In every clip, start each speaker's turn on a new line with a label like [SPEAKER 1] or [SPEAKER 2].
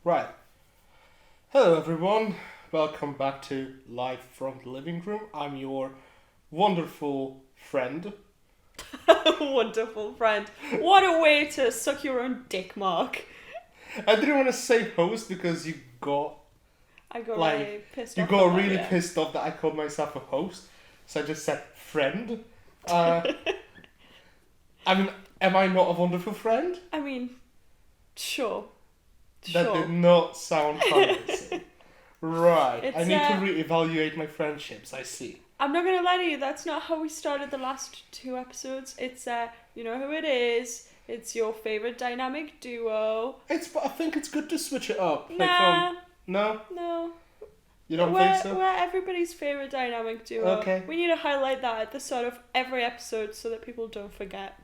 [SPEAKER 1] Right. Hello, everyone. Welcome back to Live from the Living Room. I'm your wonderful friend.
[SPEAKER 2] Wonderful friend. What a way to suck your own dick, Mark.
[SPEAKER 1] I didn't want to say host because
[SPEAKER 2] I got
[SPEAKER 1] Like,
[SPEAKER 2] really pissed
[SPEAKER 1] you
[SPEAKER 2] off.
[SPEAKER 1] got
[SPEAKER 2] about
[SPEAKER 1] really
[SPEAKER 2] it.
[SPEAKER 1] pissed off that I called myself a host. So I just said friend. I mean, am I not a wonderful friend?
[SPEAKER 2] I mean, sure.
[SPEAKER 1] That
[SPEAKER 2] Sure.
[SPEAKER 1] did not sound convincing. Right. I
[SPEAKER 2] It's,
[SPEAKER 1] need to reevaluate my friendships, I see.
[SPEAKER 2] I'm not gonna lie to you, that's not how we started the last two episodes. It's, you know who it is. It's your favourite dynamic duo.
[SPEAKER 1] But I think it's good to switch it up.
[SPEAKER 2] Nah.
[SPEAKER 1] No?
[SPEAKER 2] No.
[SPEAKER 1] You don't
[SPEAKER 2] we're,
[SPEAKER 1] think so?
[SPEAKER 2] We're everybody's favourite dynamic duo.
[SPEAKER 1] Okay.
[SPEAKER 2] We need to highlight that at the start of every episode so that people don't forget.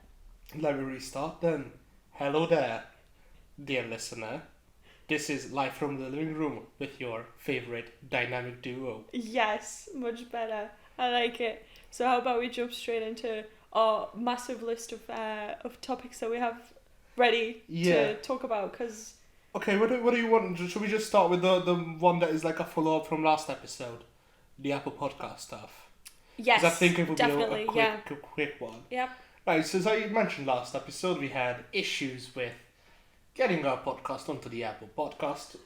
[SPEAKER 1] Let me restart then. Hello there, dear listener. This is Live from the Living Room with your favorite dynamic duo.
[SPEAKER 2] Yes, much better. I like it. So how about we jump straight into our massive list of topics that we have ready to talk about? Because
[SPEAKER 1] Okay, what do you want? Should we just start with the one that is like a follow-up from last episode? The Apple Podcast stuff.
[SPEAKER 2] yes,
[SPEAKER 1] 'Cause I think it would
[SPEAKER 2] definitely,
[SPEAKER 1] be a quick one.
[SPEAKER 2] Yep.
[SPEAKER 1] Right, so as I mentioned last episode, we had issues with getting our podcast onto the Apple Podcast.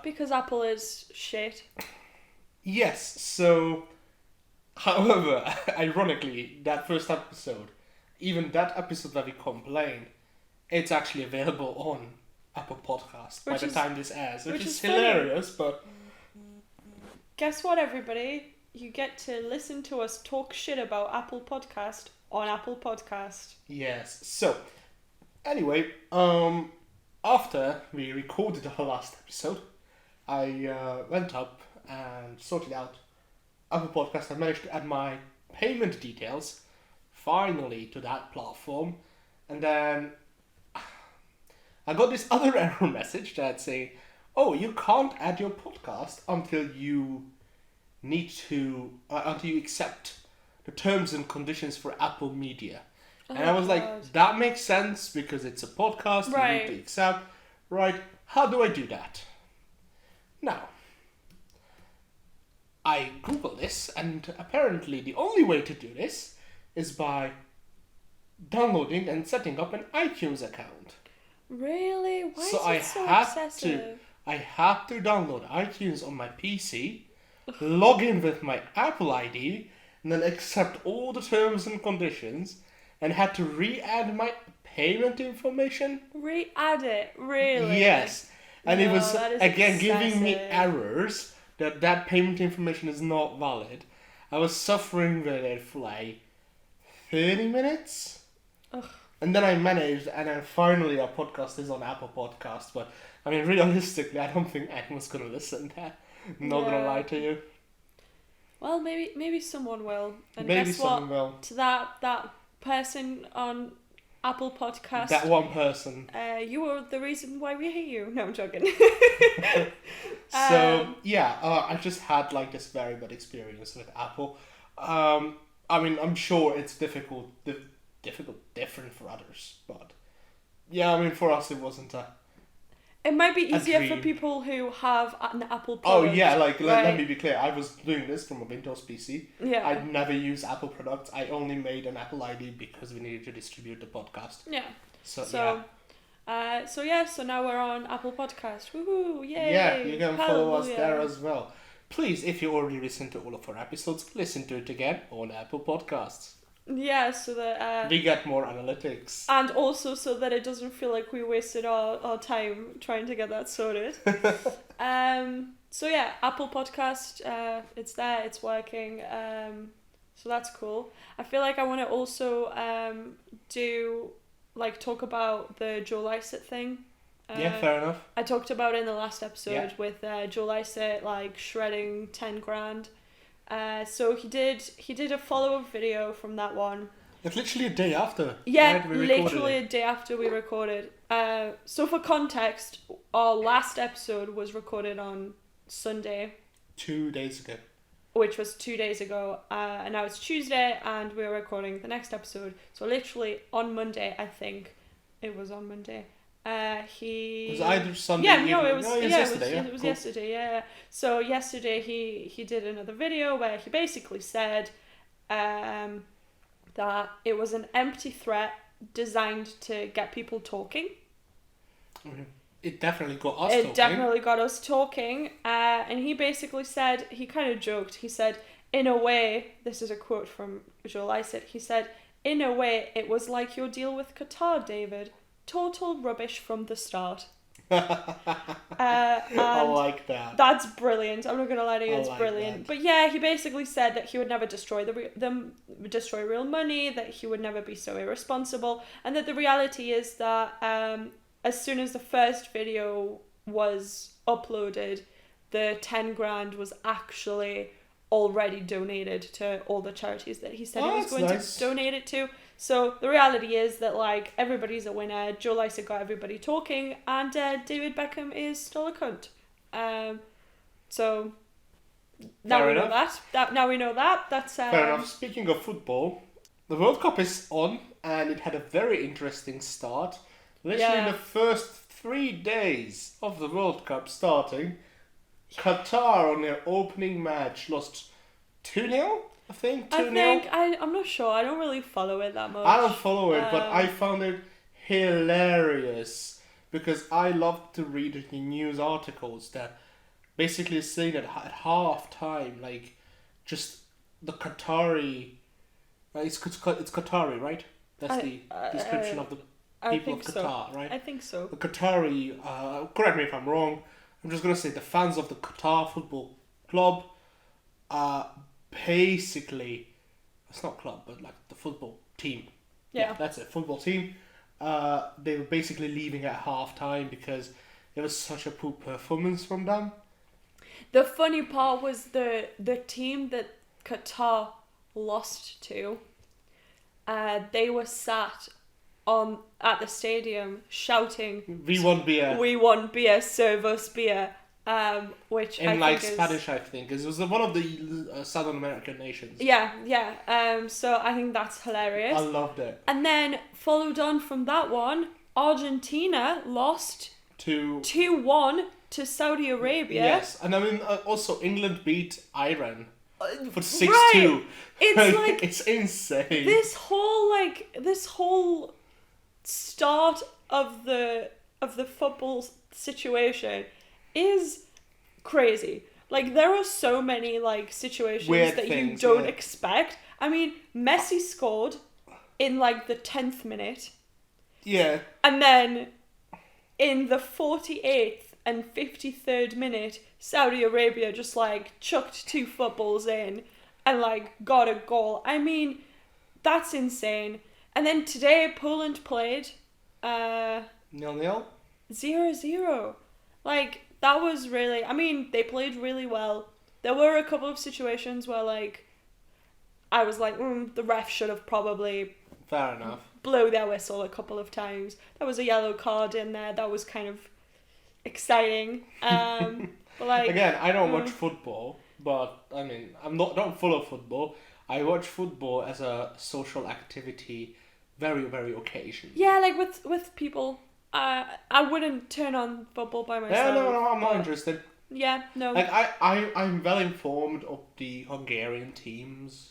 [SPEAKER 2] Because Apple is shit.
[SPEAKER 1] Yes, so, however, ironically, that first episode, even that episode that we complained, it's actually available on Apple Podcast by the time this airs, which is hilarious, but...
[SPEAKER 2] Guess what, everybody? You get to listen to us talk shit about Apple Podcast on Apple Podcast.
[SPEAKER 1] Yes, so, anyway, after we recorded our last episode, I went up and sorted out Apple Podcast. I managed to add my payment details finally to that platform, and then I got this other error message that saying, "Oh, you can't add your podcast until you until you accept the terms and conditions for Apple Media." And I was like, that makes sense because it's a podcast,
[SPEAKER 2] right.
[SPEAKER 1] You need to accept. Right, how do I do that? Now, I Googled this, and apparently the only way to do this is by downloading and setting up an iTunes account.
[SPEAKER 2] Really? Why
[SPEAKER 1] So
[SPEAKER 2] is it so obsessive?
[SPEAKER 1] I had to download iTunes on my PC, log in with my Apple ID, and then accept all the terms and conditions, and had to re-add my payment information.
[SPEAKER 2] Re-add it? Really?
[SPEAKER 1] Yes. And it
[SPEAKER 2] No,
[SPEAKER 1] was,
[SPEAKER 2] that is
[SPEAKER 1] again, giving me
[SPEAKER 2] excessive.
[SPEAKER 1] errors that payment information is not valid. I was suffering with it for like 30 minutes.
[SPEAKER 2] Ugh.
[SPEAKER 1] And then I managed, and then finally our podcast is on Apple Podcast. But, I mean, realistically, I don't think anyone's going to listen there. Not going to lie to you.
[SPEAKER 2] Well, maybe someone will. And
[SPEAKER 1] Maybe
[SPEAKER 2] guess
[SPEAKER 1] someone
[SPEAKER 2] what?
[SPEAKER 1] will.
[SPEAKER 2] To that person on Apple Podcast.
[SPEAKER 1] That one person.
[SPEAKER 2] You were the reason why we hate you. No, I'm joking.
[SPEAKER 1] So, I just had like this very bad experience with Apple. I mean, I'm sure it's different for others, but yeah, I mean, for us it wasn't
[SPEAKER 2] It might be easier for
[SPEAKER 1] dream.
[SPEAKER 2] people who have an Apple product.
[SPEAKER 1] Oh yeah, like let
[SPEAKER 2] right?
[SPEAKER 1] me be clear, I was doing this from a Windows PC.
[SPEAKER 2] Yeah.
[SPEAKER 1] I'd never use Apple products. I only made an Apple ID because we needed to distribute the podcast.
[SPEAKER 2] Yeah.
[SPEAKER 1] So
[SPEAKER 2] So now we're on Apple Podcast. Woohoo! Yay!
[SPEAKER 1] Yeah, you can follow us
[SPEAKER 2] Hallelujah.
[SPEAKER 1] there as well. Please, if you already listened to all of our episodes, listen to it again on Apple Podcasts.
[SPEAKER 2] Yeah, so that
[SPEAKER 1] We get more analytics.
[SPEAKER 2] and also so that it doesn't feel like we wasted our time trying to get that sorted. So yeah, Apple Podcast, it's there, it's working. So that's cool. I feel like I want to also talk about the Joe Lycett thing.
[SPEAKER 1] Yeah, fair enough.
[SPEAKER 2] I talked about it in the last episode
[SPEAKER 1] Yeah.
[SPEAKER 2] with Joe Lycett like shredding 10 grand. So he did a follow-up video from that one.
[SPEAKER 1] It's literally a day after.
[SPEAKER 2] Yeah,
[SPEAKER 1] right? We recorded
[SPEAKER 2] literally
[SPEAKER 1] it.
[SPEAKER 2] a day after we recorded. So for context, our last episode was recorded on Sunday,
[SPEAKER 1] 2 days ago.
[SPEAKER 2] which was 2 days ago, and now it's Tuesday, and we're recording the next episode. So literally on Monday, I think it was on Monday. He
[SPEAKER 1] It was either Sunday
[SPEAKER 2] yeah,
[SPEAKER 1] evening.
[SPEAKER 2] no, it was
[SPEAKER 1] yesterday.
[SPEAKER 2] it was
[SPEAKER 1] Cool.
[SPEAKER 2] yesterday. Yeah. So yesterday he did another video where he basically said that it was an empty threat designed to get people talking.
[SPEAKER 1] It definitely got us
[SPEAKER 2] It
[SPEAKER 1] talking.
[SPEAKER 2] definitely got us talking. And he basically said, he kind of joked. He said, in a way, this is a quote from Joe Lycett. He said, in a way, it was like your deal with Qatar, David. Total rubbish from the start.
[SPEAKER 1] I like that.
[SPEAKER 2] That's brilliant. I'm not gonna lie to you, it's
[SPEAKER 1] like
[SPEAKER 2] brilliant.
[SPEAKER 1] that.
[SPEAKER 2] But yeah, he basically said that he would never destroy destroy real money, that he would never be so irresponsible, and that the reality is that as soon as the first video was uploaded, the 10 grand was actually already donated to all the charities that he said he was going to donate it to. So the reality is that like everybody's a winner. Joe Lycett got everybody talking, and David Beckham is still a cunt. So now we know that. Now we know that. That's
[SPEAKER 1] fair enough. Speaking of football, the World Cup is on, and it had a very interesting start. Literally in the first 3 days of the World Cup starting, Qatar on their opening match lost 2-0. I think 2-0.
[SPEAKER 2] I'm not sure. I don't really follow it that much.
[SPEAKER 1] I don't follow it, but I found it hilarious because I love to read the news articles that basically saying that at half time, like, just the Qatari, it's Qatari, right? That's the description of the people of Qatar, right?
[SPEAKER 2] I think so.
[SPEAKER 1] The Qatari, correct me if I'm wrong, I'm just going to say the fans of the Qatar Football Club basically, it's not club, but like the football team.
[SPEAKER 2] Yeah.
[SPEAKER 1] That's it, football team. They were basically leaving at half time because it was such a poor performance from them.
[SPEAKER 2] The funny part was the team that Qatar lost to, they were sat at the stadium shouting,
[SPEAKER 1] "We want beer.
[SPEAKER 2] We want beer, serve us beer." Which
[SPEAKER 1] in
[SPEAKER 2] I
[SPEAKER 1] like
[SPEAKER 2] think
[SPEAKER 1] Spanish, I think. It was one of the Southern American nations.
[SPEAKER 2] Yeah. So I think that's hilarious.
[SPEAKER 1] I loved it.
[SPEAKER 2] And then followed on from that one, Argentina lost 2-1 to Saudi Arabia.
[SPEAKER 1] Yes, and I mean also England beat Iran for 6-2.
[SPEAKER 2] Right. It's like
[SPEAKER 1] it's insane.
[SPEAKER 2] This whole start of the football situation is crazy. Like, there are so many like situations
[SPEAKER 1] weird
[SPEAKER 2] that
[SPEAKER 1] things,
[SPEAKER 2] you don't expect. I mean, Messi scored in like the 10th minute.
[SPEAKER 1] Yeah.
[SPEAKER 2] And then in the 48th and 53rd minute, Saudi Arabia just like chucked 2 footballs in and like got a goal. I mean, that's insane. And then today Poland played
[SPEAKER 1] 0-0.
[SPEAKER 2] 0-0. Like, that was really, I mean, they played really well. There were a couple of situations where like I was like, the ref should have probably
[SPEAKER 1] fair enough
[SPEAKER 2] blow their whistle a couple of times. There was a yellow card in there. That was kind of exciting. But like,
[SPEAKER 1] again, I don't watch football, but I mean, don't follow football. I watch football as a social activity, very, very occasionally.
[SPEAKER 2] Yeah, like with people. I wouldn't turn on football by myself.
[SPEAKER 1] Yeah, no, I'm not interested.
[SPEAKER 2] Yeah, no.
[SPEAKER 1] Like I'm well informed of the Hungarian team's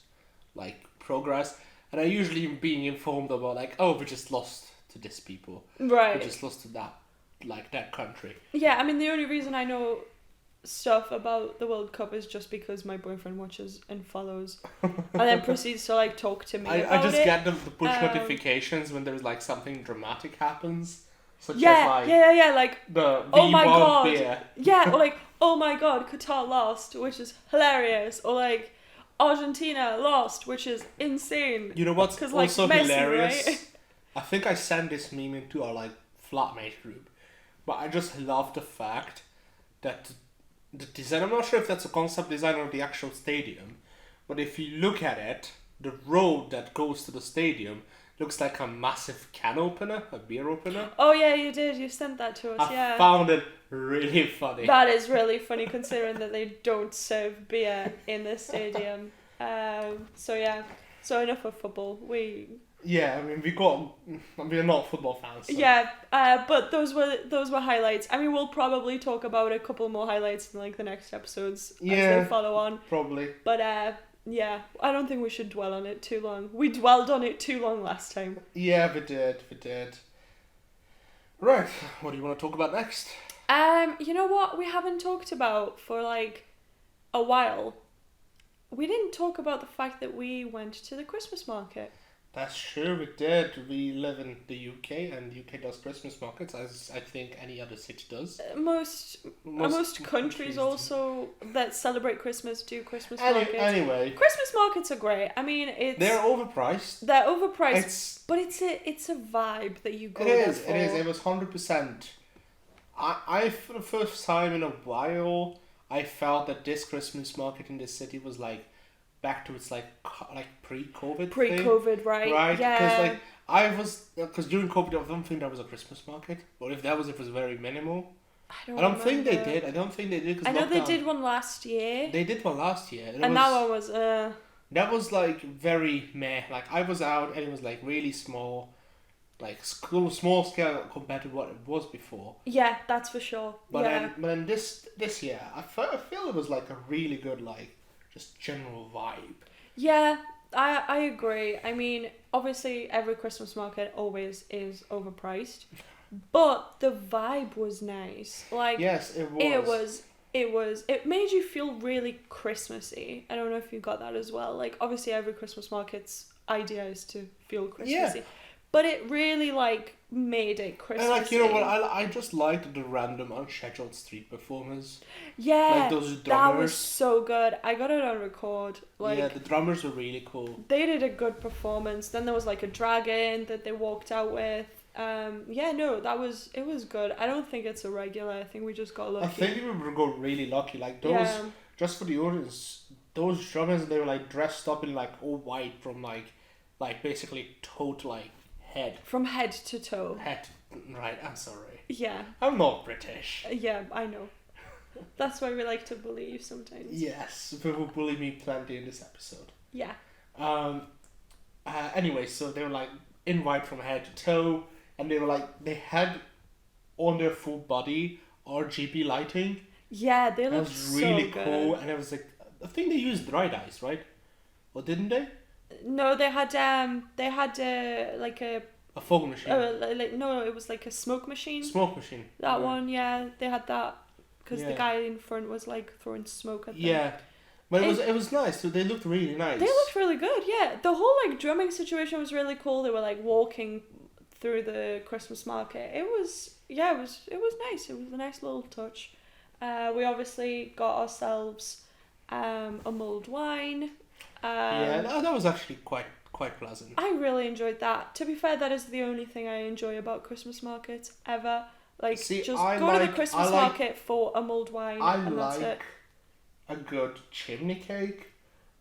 [SPEAKER 1] like progress, and I usually being informed about like, oh, we just lost to this people.
[SPEAKER 2] Right.
[SPEAKER 1] We just lost to that country.
[SPEAKER 2] Yeah, I mean, the only reason I know stuff about the World Cup is just because my boyfriend watches and follows and then proceeds to like talk to me about
[SPEAKER 1] I just
[SPEAKER 2] it.
[SPEAKER 1] get the push notifications when there's like something dramatic happens. Such as
[SPEAKER 2] like
[SPEAKER 1] the
[SPEAKER 2] oh my god,
[SPEAKER 1] beer.
[SPEAKER 2] yeah, or like oh my god, Qatar lost, which is hilarious, or like Argentina lost, which is insane.
[SPEAKER 1] You know what's also
[SPEAKER 2] like, Messi,
[SPEAKER 1] hilarious?
[SPEAKER 2] right?
[SPEAKER 1] I think I sent this meme into our like flatmate group, but I just love the fact that the design. I'm not sure if that's a concept design of the actual stadium, but if you look at it, the road that goes to the stadium looks like a massive can opener, a beer opener.
[SPEAKER 2] Oh yeah, you did. You sent that to us.
[SPEAKER 1] I found it really funny.
[SPEAKER 2] That is really funny considering that they don't serve beer in the stadium. So enough of football. We
[SPEAKER 1] Yeah, I mean, we're not football fans. So.
[SPEAKER 2] Yeah, but those were highlights. I mean, we'll probably talk about a couple more highlights in like the next episodes as they follow on.
[SPEAKER 1] Probably.
[SPEAKER 2] But yeah, I don't think we should dwell on it too long. We dwelled on it too long last time.
[SPEAKER 1] Yeah, we did. Right, what do you want to talk about next?
[SPEAKER 2] You know what we haven't talked about for like a while? We didn't talk about the fact that we went to the Christmas market.
[SPEAKER 1] That's true, we did. We live in the UK, and the UK does Christmas markets, as I think any other city does.
[SPEAKER 2] Most countries also that celebrate Christmas do Christmas markets.
[SPEAKER 1] Anyway,
[SPEAKER 2] Christmas markets are great. I mean,
[SPEAKER 1] they're overpriced.
[SPEAKER 2] They're overpriced, but it's a vibe that you go there for.
[SPEAKER 1] It is. It was 100%. I for the first time in a while, I felt that this Christmas market in this city was like back to its like pre-COVID.
[SPEAKER 2] Pre-COVID, right?
[SPEAKER 1] Right.
[SPEAKER 2] Yeah.
[SPEAKER 1] Because because during COVID, I don't think there was a Christmas market, or if there was, it was very minimal.
[SPEAKER 2] I
[SPEAKER 1] don't think they did. I don't think they did.
[SPEAKER 2] I know they did one last year.
[SPEAKER 1] They did one last year,
[SPEAKER 2] and that one was
[SPEAKER 1] That was like very meh. Like I was out, and it was like really small. Like small scale compared to what it was before.
[SPEAKER 2] Yeah, that's for sure.
[SPEAKER 1] But then this year, I feel it was like a really good like just general vibe.
[SPEAKER 2] Yeah, I agree. I mean, obviously every Christmas market always is overpriced, but the vibe was nice. Like
[SPEAKER 1] yes, it was.
[SPEAKER 2] It made you feel really Christmassy. I don't know if you got that as well. Like obviously every Christmas market's idea is to feel Christmassy. Yeah. But it really, like, made it Christmassy.
[SPEAKER 1] And, like, you know what, I just liked the random unscheduled street performers.
[SPEAKER 2] Yeah,
[SPEAKER 1] like those drummers.
[SPEAKER 2] That was so good. I got it on record. Like,
[SPEAKER 1] yeah, the drummers were really cool.
[SPEAKER 2] They did a good performance. Then there was, like, a dragon that they walked out with. It was good. I don't think it's a regular. I think we just got lucky.
[SPEAKER 1] I think we got really lucky. Like, those, just for the audience, those drummers, they were, like, dressed up in, like, all white from, like basically toe to, like, head.
[SPEAKER 2] From head to toe.
[SPEAKER 1] Right, I'm sorry.
[SPEAKER 2] Yeah.
[SPEAKER 1] I'm not British.
[SPEAKER 2] Yeah, I know. That's why we like to bully you sometimes.
[SPEAKER 1] Yes, people bully me plenty in this episode.
[SPEAKER 2] Yeah.
[SPEAKER 1] Anyway, so they were like in white from head to toe, and they had on their full body RGB lighting.
[SPEAKER 2] Yeah, they looked so good. That was really cool,
[SPEAKER 1] and it was like, I think they used dried ice, right? Or didn't they?
[SPEAKER 2] No, they had like a
[SPEAKER 1] fog machine.
[SPEAKER 2] No, it was like a smoke machine.
[SPEAKER 1] Smoke machine.
[SPEAKER 2] That one, yeah, they had that because the guy in front was like throwing smoke at them.
[SPEAKER 1] Yeah, but it was nice. So they looked really nice.
[SPEAKER 2] They looked really good. Yeah, the whole like drumming situation was really cool. They were like walking through the Christmas market. It was nice. It was a nice little touch. We obviously got ourselves a mulled wine.
[SPEAKER 1] That was actually quite pleasant.
[SPEAKER 2] I really enjoyed that. To be fair, that is the only thing I enjoy about Christmas markets ever. Like, go to the Christmas market for a mulled wine, and that's it.
[SPEAKER 1] A good chimney cake,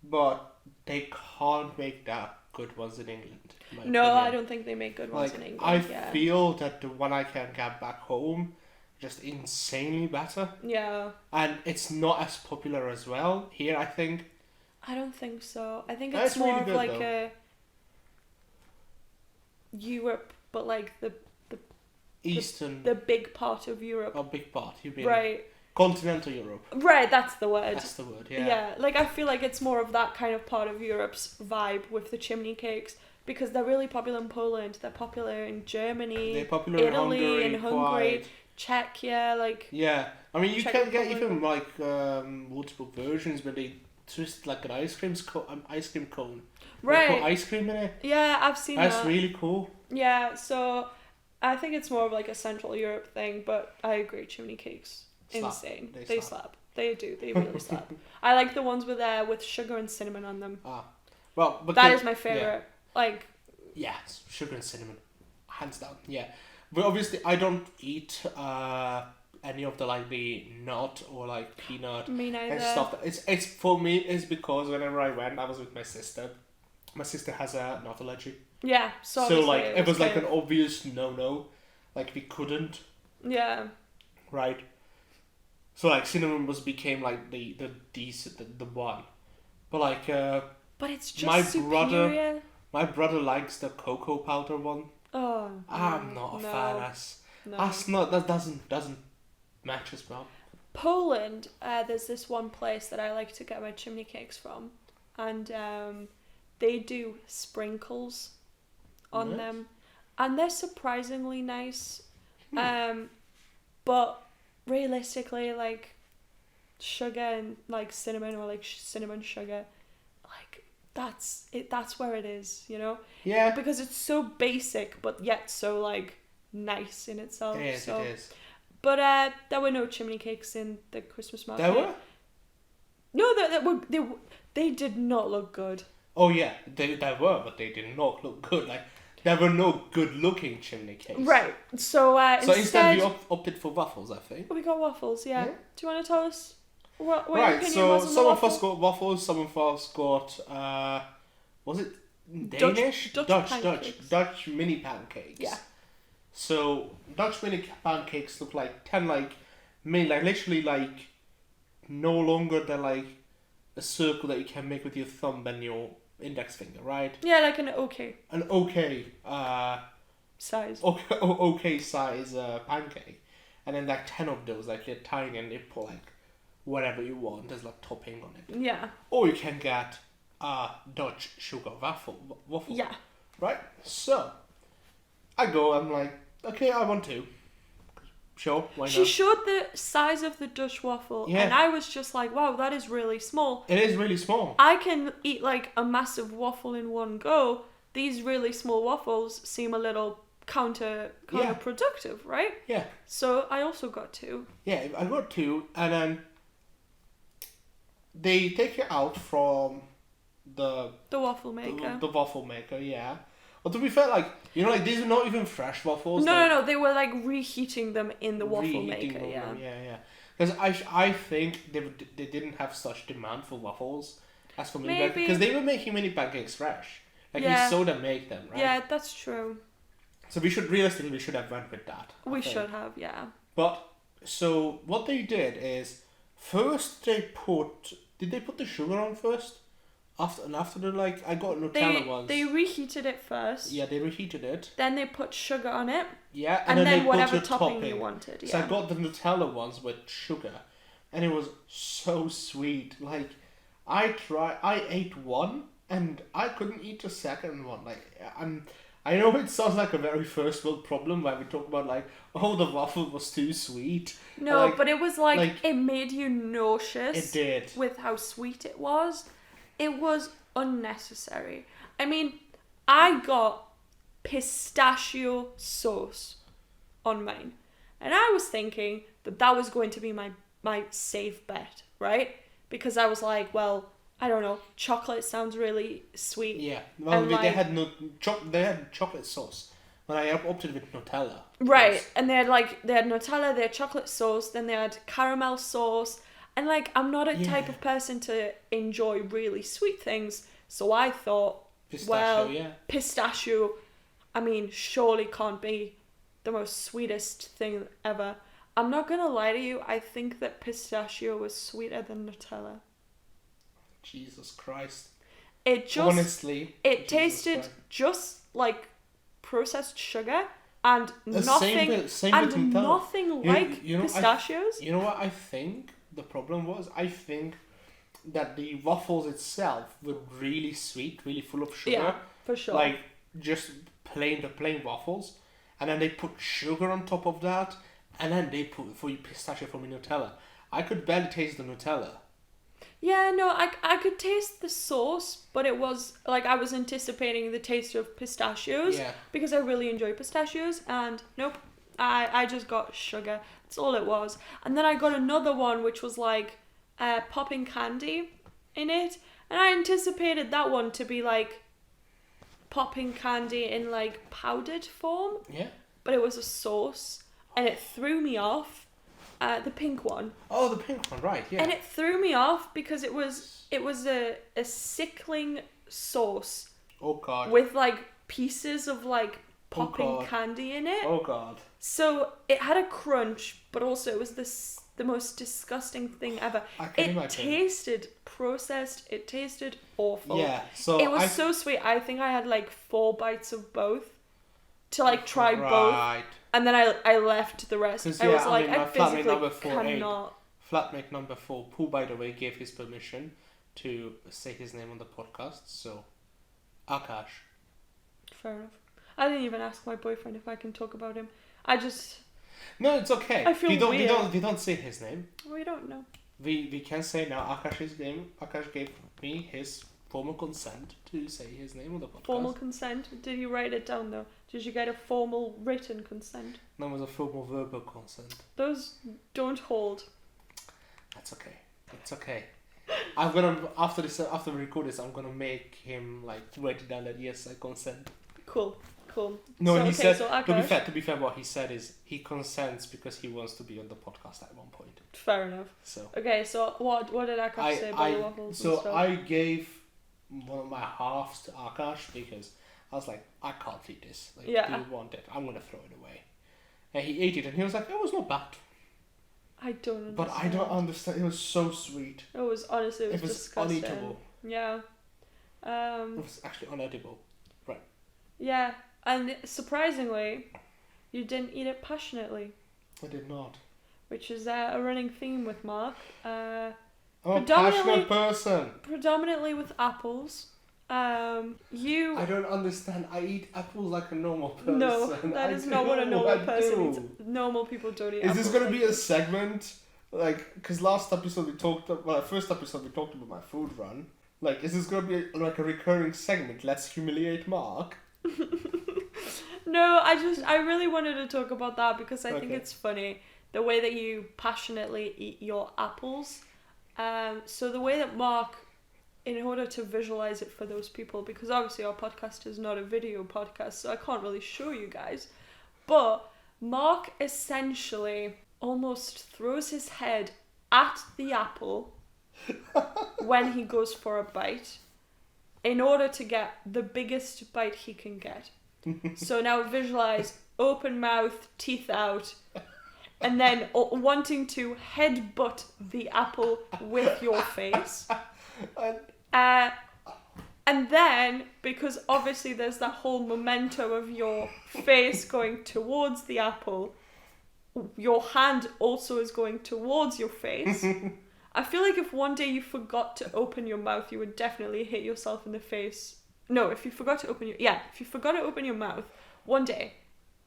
[SPEAKER 1] but they can't make that good ones in England.
[SPEAKER 2] No, I don't think they make good ones in England.
[SPEAKER 1] I feel that the one I can get back home just insanely better.
[SPEAKER 2] Yeah.
[SPEAKER 1] And it's not as popular as well here, I think.
[SPEAKER 2] I don't think so. I think it's more really of like a Europe, but like the
[SPEAKER 1] Eastern,
[SPEAKER 2] the big part of Europe.
[SPEAKER 1] A big part, you mean?
[SPEAKER 2] Right.
[SPEAKER 1] Continental Europe.
[SPEAKER 2] Right, that's the word.
[SPEAKER 1] That's the word. Yeah.
[SPEAKER 2] Yeah, like I feel like it's more of that kind of part of Europe's vibe with the chimney cakes because they're really popular in Poland. They're popular in Germany.
[SPEAKER 1] They're popular
[SPEAKER 2] Italy,
[SPEAKER 1] in Hungary.
[SPEAKER 2] Czechia, like.
[SPEAKER 1] Yeah, I mean you can get even like multiple versions where they twist like an ice cream cone.
[SPEAKER 2] Right.
[SPEAKER 1] They put ice cream in it.
[SPEAKER 2] Yeah, I've seen that.
[SPEAKER 1] That's really cool.
[SPEAKER 2] Yeah, so I think it's more of like a Central Europe thing, but I agree, chimney cakes, insane. They slap. They do. They really slap. I like the ones with sugar and cinnamon on them.
[SPEAKER 1] Well,
[SPEAKER 2] that is my favorite. Yeah. Like.
[SPEAKER 1] Yeah, sugar and cinnamon, hands down. Yeah, but obviously I don't eat any of the like the nut or like peanut and stuff. It's for me. It's because whenever I went, I was with my sister. My sister has a nut allergy.
[SPEAKER 2] Yeah, so
[SPEAKER 1] like it was like an obvious no. Like we couldn't.
[SPEAKER 2] Yeah.
[SPEAKER 1] Right. So like cinnamon became like the one, but like.
[SPEAKER 2] But it's just
[SPEAKER 1] my
[SPEAKER 2] superior.
[SPEAKER 1] My brother likes the cocoa powder one.
[SPEAKER 2] Oh.
[SPEAKER 1] I'm not a fan.
[SPEAKER 2] No.
[SPEAKER 1] That doesn't match as well.
[SPEAKER 2] Poland, there's this one place that I like to get my chimney cakes from, and they do sprinkles on them, and they're surprisingly nice. But realistically, like sugar and like cinnamon or like cinnamon sugar, like that's it. That's where it is, you know.
[SPEAKER 1] Yeah.
[SPEAKER 2] Because it's so basic, but yet so like nice in itself.
[SPEAKER 1] It is.
[SPEAKER 2] So.
[SPEAKER 1] It is.
[SPEAKER 2] But there were no chimney cakes in the Christmas market.
[SPEAKER 1] There were?
[SPEAKER 2] No, they did not look good.
[SPEAKER 1] Oh yeah, there were, but they did not look good. Like there were no good-looking chimney cakes.
[SPEAKER 2] Right. So
[SPEAKER 1] instead we opted for waffles, I think.
[SPEAKER 2] We got waffles. Yeah. Do you want to tell us what your
[SPEAKER 1] Right.
[SPEAKER 2] opinion
[SPEAKER 1] So
[SPEAKER 2] was on
[SPEAKER 1] some
[SPEAKER 2] the
[SPEAKER 1] of us
[SPEAKER 2] waffle?
[SPEAKER 1] got waffles. Some of us got was it Danish? Dutch mini pancakes.
[SPEAKER 2] Yeah.
[SPEAKER 1] So Dutch mini pancakes look like 10 mini, literally no longer than a circle that you can make with your thumb and your index finger, right?
[SPEAKER 2] Yeah, like an okay
[SPEAKER 1] size.
[SPEAKER 2] size.
[SPEAKER 1] Okay size pancake, and then 10 of those, they're tiny, and they put whatever you want as topping on it.
[SPEAKER 2] Yeah.
[SPEAKER 1] Or you can get Dutch sugar waffle.
[SPEAKER 2] Yeah.
[SPEAKER 1] Right. So I'm like, okay, I want to. Sure, why not?
[SPEAKER 2] She showed the size of the Dutch waffle, and I was just like, wow, that is really small.
[SPEAKER 1] It is really small.
[SPEAKER 2] I can eat a massive waffle in one go. These really small waffles seem a little counterproductive, right?
[SPEAKER 1] Yeah.
[SPEAKER 2] So I also got 2.
[SPEAKER 1] Yeah, I got 2, and then they take it out from the
[SPEAKER 2] waffle maker.
[SPEAKER 1] The waffle maker, yeah. But to be fair, these are not even fresh waffles.
[SPEAKER 2] No. They were reheating them in the waffle maker. Yeah.
[SPEAKER 1] Yeah. Because I think they didn't have such demand for waffles as for mini pancakes, because they were making mini pancakes fresh. We saw them make them, right?
[SPEAKER 2] Yeah, that's true.
[SPEAKER 1] So we should have went with that.
[SPEAKER 2] We should have, yeah.
[SPEAKER 1] But so what they did is first did they put the sugar on first? After I got Nutella ones.
[SPEAKER 2] They reheated it first.
[SPEAKER 1] Yeah, they reheated it.
[SPEAKER 2] Then they put sugar on it.
[SPEAKER 1] Yeah,
[SPEAKER 2] and then
[SPEAKER 1] they
[SPEAKER 2] whatever
[SPEAKER 1] put
[SPEAKER 2] topping you wanted. Yeah.
[SPEAKER 1] So I got the Nutella ones with sugar, and it was so sweet. I ate one, and I couldn't eat the second one. I know it sounds like a very first world problem where we talk about the waffle was too sweet.
[SPEAKER 2] No, but it was it made you nauseous.
[SPEAKER 1] It did.
[SPEAKER 2] With how sweet it was. It was unnecessary. I mean, I got pistachio sauce on mine. And I was thinking that was going to be my safe bet, right? Because I was like, well, I don't know, chocolate sounds really sweet.
[SPEAKER 1] Yeah. Well, they had chocolate sauce. But I opted with Nutella.
[SPEAKER 2] Right. And they had Nutella, they had chocolate sauce, then they had caramel sauce. And I'm not a type of person to enjoy really sweet things, so I thought, pistachio, I mean, surely can't be the most sweetest thing ever. I'm not gonna lie to you, I think that pistachio was sweeter than Nutella.
[SPEAKER 1] Jesus Christ.
[SPEAKER 2] Honestly, it tasted just like processed sugar and nothing like pistachios.
[SPEAKER 1] You know what I think? The problem was, I think that the waffles itself were really sweet, really full of sugar.
[SPEAKER 2] Yeah, for sure.
[SPEAKER 1] Just plain waffles. And then they put sugar on top of that. And then they put pistachio from Nutella. I could barely taste the Nutella.
[SPEAKER 2] Yeah, no, I could taste the sauce, but it was, I was anticipating the taste of pistachios.
[SPEAKER 1] Yeah.
[SPEAKER 2] Because I really enjoy pistachios. And nope, I just got sugar. That's all it was. And then I got another one which was popping candy in it. And I anticipated that one to be popping candy in powdered form.
[SPEAKER 1] Yeah.
[SPEAKER 2] But it was a sauce. And it threw me off. The pink one.
[SPEAKER 1] Oh, the pink one, right, yeah.
[SPEAKER 2] And it threw me off because it was a sickling sauce.
[SPEAKER 1] Oh, God.
[SPEAKER 2] With pieces of popping candy in it.
[SPEAKER 1] Oh, God.
[SPEAKER 2] So it had a crunch, but also it was the most disgusting thing ever.
[SPEAKER 1] I can imagine.
[SPEAKER 2] Tasted processed. It tasted awful.
[SPEAKER 1] Yeah, so
[SPEAKER 2] it was so sweet. I think I had like 4 bites of both to like try both,
[SPEAKER 1] right.
[SPEAKER 2] and then I left the rest.
[SPEAKER 1] 'Cause,
[SPEAKER 2] I was like,
[SPEAKER 1] my
[SPEAKER 2] I
[SPEAKER 1] flatmate
[SPEAKER 2] physically
[SPEAKER 1] number 4
[SPEAKER 2] cannot.
[SPEAKER 1] Flatmate number 4, who by the way gave his permission to say his name on the podcast. So, Akash.
[SPEAKER 2] Fair enough. I didn't even ask my boyfriend if I can talk about him. I just.
[SPEAKER 1] No, it's okay.
[SPEAKER 2] I feel weird.
[SPEAKER 1] We don't say his name.
[SPEAKER 2] We don't know.
[SPEAKER 1] We can say now Akash's name. Akash gave me his formal consent to say his name on the podcast.
[SPEAKER 2] Formal consent? Did you write it down though? Did you get a formal written consent?
[SPEAKER 1] No, it was a formal verbal consent.
[SPEAKER 2] Those don't hold.
[SPEAKER 1] That's okay. It's okay. I'm gonna after we record this, I'm gonna make him like write it down that yes, I consent.
[SPEAKER 2] Cool.
[SPEAKER 1] No,
[SPEAKER 2] so,
[SPEAKER 1] he
[SPEAKER 2] okay,
[SPEAKER 1] said.
[SPEAKER 2] so
[SPEAKER 1] To be fair, what he said is he consents because he wants to be on the podcast at one point.
[SPEAKER 2] Fair enough.
[SPEAKER 1] So.
[SPEAKER 2] Okay, so what did Akash say about the waffles?
[SPEAKER 1] So
[SPEAKER 2] and stuff?
[SPEAKER 1] I gave one of my halves to Akash because I was like, I can't eat this. Like,
[SPEAKER 2] Yeah.
[SPEAKER 1] do you want it? I'm gonna throw it away. And he ate it, and he was like, it was not bad.
[SPEAKER 2] I don't understand.
[SPEAKER 1] But I don't understand. It was so sweet.
[SPEAKER 2] It was honestly, it was disgusting.
[SPEAKER 1] uneatable.
[SPEAKER 2] Yeah.
[SPEAKER 1] It was actually unedible. Right.
[SPEAKER 2] Yeah, and surprisingly, you didn't eat it passionately,
[SPEAKER 1] I did not.
[SPEAKER 2] which is a running theme with Mark.
[SPEAKER 1] I'm a passionate person.
[SPEAKER 2] Predominantly with apples.
[SPEAKER 1] I don't understand. I eat apples like a normal person.
[SPEAKER 2] No, that is not what a normal person eats.
[SPEAKER 1] do.
[SPEAKER 2] Normal people don't eat
[SPEAKER 1] Is
[SPEAKER 2] apples.
[SPEAKER 1] this gonna
[SPEAKER 2] like
[SPEAKER 1] be a
[SPEAKER 2] this.
[SPEAKER 1] segment? Like, because last episode we talked about, first episode we talked about my food run. Like, is this gonna be like a recurring segment? Let's humiliate Mark.
[SPEAKER 2] No, I really wanted to talk about that because I think
[SPEAKER 1] Okay.
[SPEAKER 2] it's funny the way that you passionately eat your apples. So the way that Mark, in order to visualize it for those people, because obviously our podcast is not a video podcast, so I can't really show you guys, but Mark essentially almost throws his head at the apple when he goes for a bite in order to get the biggest bite he can get. So now visualize open mouth, teeth out, and then wanting to headbutt the apple with your face. And then, because obviously there's that whole memento of your face going towards the apple, your hand also is going towards your face. I feel like if one day you forgot to open your mouth, you would definitely hit yourself in the face. No, if you forgot to open your mouth, one day,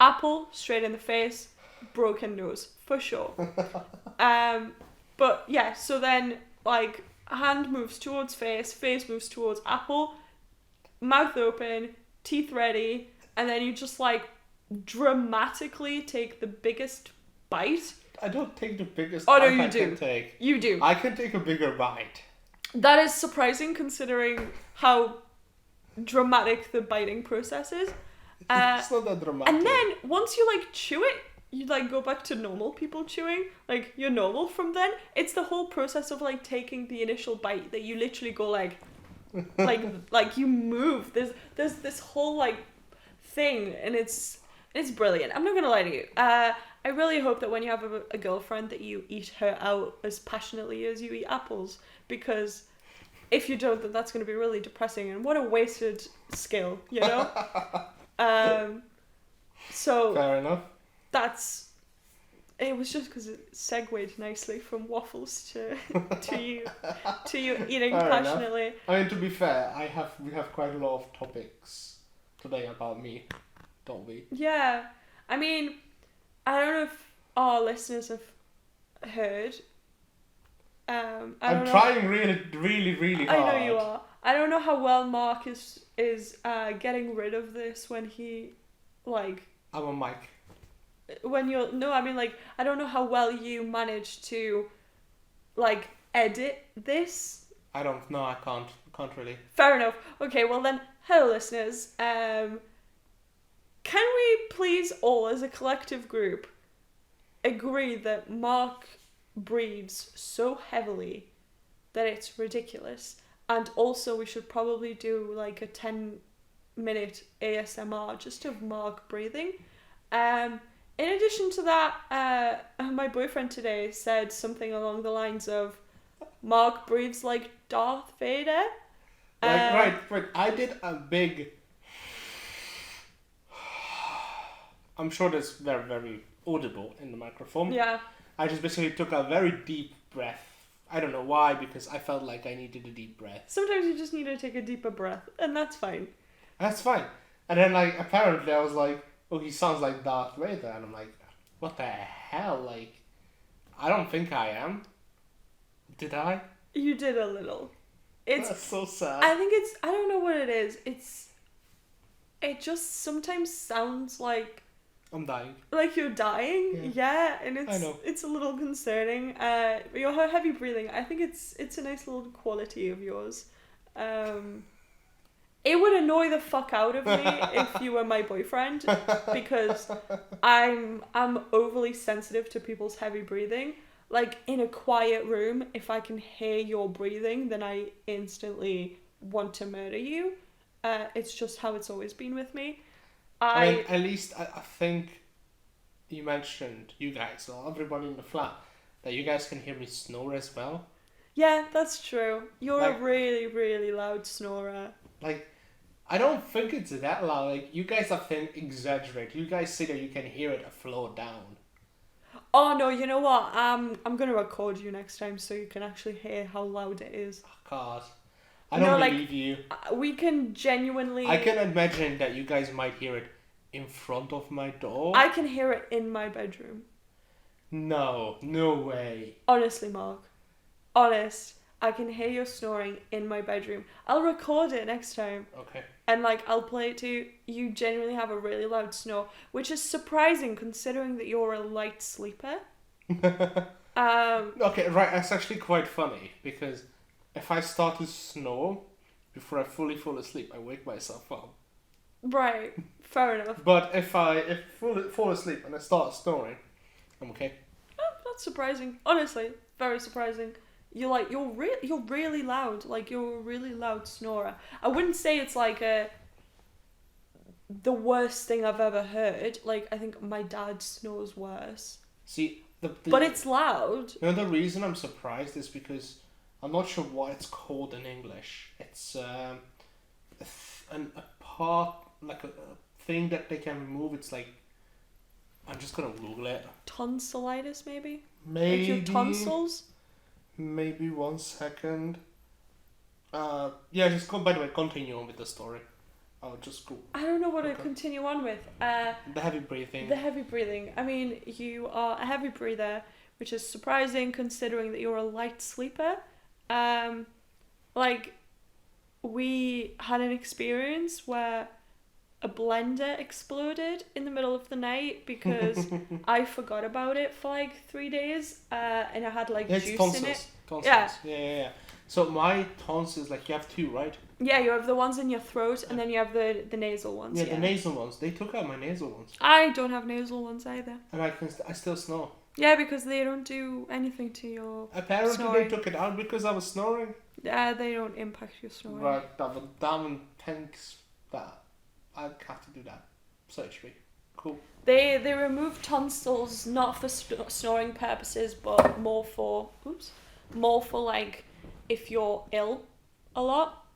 [SPEAKER 2] apple straight in the face, broken nose, for sure. But yeah, so then, like, hand moves towards face moves towards apple, mouth open, teeth ready, and then you just, like, dramatically take the biggest bite.
[SPEAKER 1] I don't take the biggest
[SPEAKER 2] Oh, no,
[SPEAKER 1] bite
[SPEAKER 2] you
[SPEAKER 1] I
[SPEAKER 2] do.
[SPEAKER 1] can take.
[SPEAKER 2] You do.
[SPEAKER 1] I can take a bigger bite.
[SPEAKER 2] That is surprising considering how dramatic the biting process is.
[SPEAKER 1] It's not that dramatic.
[SPEAKER 2] And then once you like chew it, you like go back to normal people chewing. Like you're normal from then. It's the whole process of like taking the initial bite that you literally go like you move. There's this whole like thing, and it's brilliant. I'm not gonna lie to you. I really hope that when you have a girlfriend that you eat her out as passionately as you eat apples, because if you don't, then that's going to be really depressing, and what a wasted skill, you know? So
[SPEAKER 1] Fair enough.
[SPEAKER 2] it was just because it segued nicely from waffles to you eating
[SPEAKER 1] Fair
[SPEAKER 2] passionately.
[SPEAKER 1] enough. I mean, to be fair, we have quite a lot of topics today about me, don't we?
[SPEAKER 2] Yeah, I mean, I don't know if our listeners have heard. I'm
[SPEAKER 1] trying really hard.
[SPEAKER 2] I know you are. I don't know how well Mark is getting rid of this when he, like...
[SPEAKER 1] I'm on mic.
[SPEAKER 2] When you're... No, I mean, like, I don't know how well you manage to, like, edit this.
[SPEAKER 1] I don't know, I can't really.
[SPEAKER 2] Fair enough. Okay, well then, hello listeners. Can we please all, as a collective group, agree that Mark breathes so heavily that it's ridiculous, and also we should probably do like a 10-minute ASMR just of Mark breathing. In addition to that, my boyfriend today said something along the lines of, Mark breathes like Darth Vader.
[SPEAKER 1] Right. I did a big. I'm sure that's very, very audible in the microphone.
[SPEAKER 2] Yeah.
[SPEAKER 1] I just basically took a very deep breath. I don't know why, because I felt like I needed a deep breath.
[SPEAKER 2] Sometimes you just need to take a deeper breath, and that's fine.
[SPEAKER 1] That's fine. And then, like, apparently I was like, oh, he sounds like Darth Vader. And I'm like, what the hell? Like, I don't think I am. Did I?
[SPEAKER 2] You did a little.
[SPEAKER 1] That's so sad.
[SPEAKER 2] I think I don't know what it is. It just sometimes sounds like
[SPEAKER 1] I'm dying.
[SPEAKER 2] like you're dying. Yeah, and
[SPEAKER 1] I know.
[SPEAKER 2] it's a little concerning. Your heavy breathing, I think it's a nice little quality of yours. It would annoy the fuck out of me if you were my boyfriend, because I'm overly sensitive to people's heavy breathing. Like, in a quiet room, if I can hear your breathing, then I instantly want to murder you. It's just how it's always been with me.
[SPEAKER 1] I mean, at least I think you mentioned, you guys, or everybody in the flat, that you guys can hear me snore as well.
[SPEAKER 2] Yeah, that's true. You're
[SPEAKER 1] Like,
[SPEAKER 2] a really, really loud snorer.
[SPEAKER 1] Like, I don't think it's that loud. Like, you guys, I think, exaggerate. You guys say that you can hear it a floor down.
[SPEAKER 2] Oh no, you know what? I'm gonna record you next time so you can actually hear how loud it is.
[SPEAKER 1] Oh, God. I don't believe you.
[SPEAKER 2] We can genuinely...
[SPEAKER 1] I can imagine that you guys might hear it in front of my door.
[SPEAKER 2] I can hear it in my bedroom.
[SPEAKER 1] No way.
[SPEAKER 2] Honestly, Mark. Honest. I can hear your snoring in my bedroom. I'll record it next time.
[SPEAKER 1] Okay.
[SPEAKER 2] And I'll play it to you. You genuinely have a really loud snore, which is surprising considering that you're a light sleeper.
[SPEAKER 1] Okay, right, that's actually quite funny, because if I start to snore before I fully fall asleep, I wake myself up.
[SPEAKER 2] Right, fair enough.
[SPEAKER 1] But if I fall asleep and I start snoring, I'm okay.
[SPEAKER 2] Oh, that's surprising. Honestly, very surprising. You're really loud. Like, you're a really loud snorer. I wouldn't say it's like the worst thing I've ever heard. Like, I think my dad snores worse.
[SPEAKER 1] See,
[SPEAKER 2] but it's loud.
[SPEAKER 1] You know, the reason I'm surprised is because I'm not sure what it's called in English. It's a part, like a thing that they can remove. It's like, I'm just gonna Google it.
[SPEAKER 2] Tonsillitis, maybe?
[SPEAKER 1] Maybe.
[SPEAKER 2] Like your tonsils?
[SPEAKER 1] Maybe 1 second. Yeah, just go. By the way, continue on with the story. I'll just go.
[SPEAKER 2] I don't know what to continue on with.
[SPEAKER 1] The heavy breathing.
[SPEAKER 2] The heavy breathing. I mean, you are a heavy breather, which is surprising considering that you're a light sleeper. Like, we had an experience where a blender exploded in the middle of the night because I forgot about it for like 3 days, and I had like juice
[SPEAKER 1] tonsils.
[SPEAKER 2] in it.
[SPEAKER 1] Tonsils. Yeah. So my tonsils, like, you have two, right?
[SPEAKER 2] Yeah, you have the ones in your throat, and then you have the nasal ones.
[SPEAKER 1] Yeah, the nasal ones. They took out my nasal ones.
[SPEAKER 2] I don't have nasal ones either.
[SPEAKER 1] And I still snore.
[SPEAKER 2] Yeah, because they don't do anything to your
[SPEAKER 1] Apparently
[SPEAKER 2] snoring.
[SPEAKER 1] they took it out because I was snoring.
[SPEAKER 2] They don't impact your snoring.
[SPEAKER 1] Right, Damn thanks that. I have to do that. Surgery. Cool.
[SPEAKER 2] They remove tonsils not for snoring purposes, but more for like if you're ill a lot.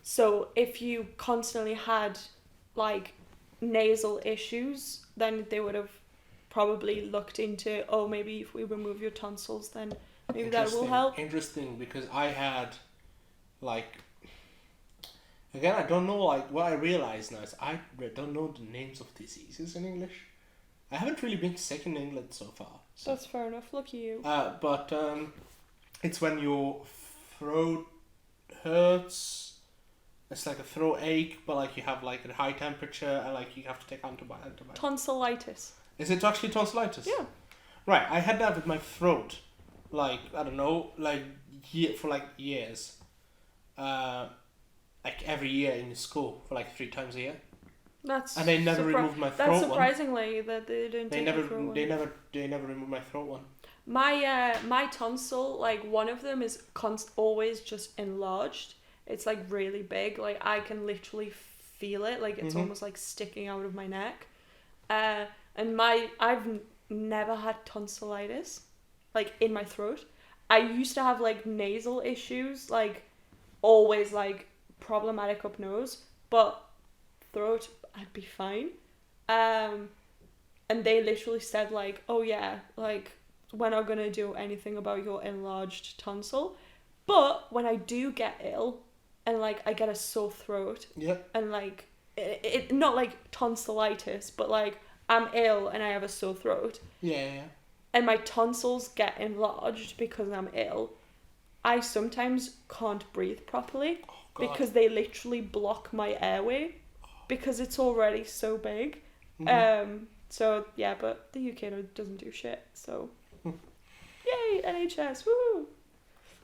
[SPEAKER 2] So if you constantly had like nasal issues, then they would have probably looked into, oh, maybe if we remove your tonsils, then maybe that will help.
[SPEAKER 1] Interesting, because I had like, again, I don't know, like, what I realize now is I don't know the names of diseases in English. I haven't really been sick in England so far. So.
[SPEAKER 2] That's fair enough. Lucky you.
[SPEAKER 1] But it's when your throat hurts. It's like a throat ache, but like you have like a high temperature and like you have to take antibiotics.
[SPEAKER 2] Tonsillitis.
[SPEAKER 1] Is it actually tonsillitis?
[SPEAKER 2] Yeah.
[SPEAKER 1] Right, I had that with my throat, like, I don't know, like for like years. Like every year in school for like 3 times a year. And they never removed my throat one.
[SPEAKER 2] That's surprisingly that they didn't take the throat one.
[SPEAKER 1] They never removed my throat one.
[SPEAKER 2] My tonsil, like one of them is always just enlarged. It's like really big. Like I can literally feel it. Like it's almost like sticking out of my neck. And I've never had tonsillitis, like in my throat. I used to have like nasal issues, like always like problematic up nose, but throat I'd be fine. And they literally said like, oh yeah, like we're not gonna do anything about your enlarged tonsil, but when I do get ill and like I get a sore throat
[SPEAKER 1] Yep.
[SPEAKER 2] and like it not like tonsillitis, but like I'm ill and I have a sore throat
[SPEAKER 1] Yeah.
[SPEAKER 2] and my tonsils get enlarged because I'm ill, I sometimes can't breathe properly
[SPEAKER 1] God.
[SPEAKER 2] because they literally block my airway because it's already so big.
[SPEAKER 1] Mhm.
[SPEAKER 2] So yeah, but the UK doesn't do shit. So yay, NHS, woo!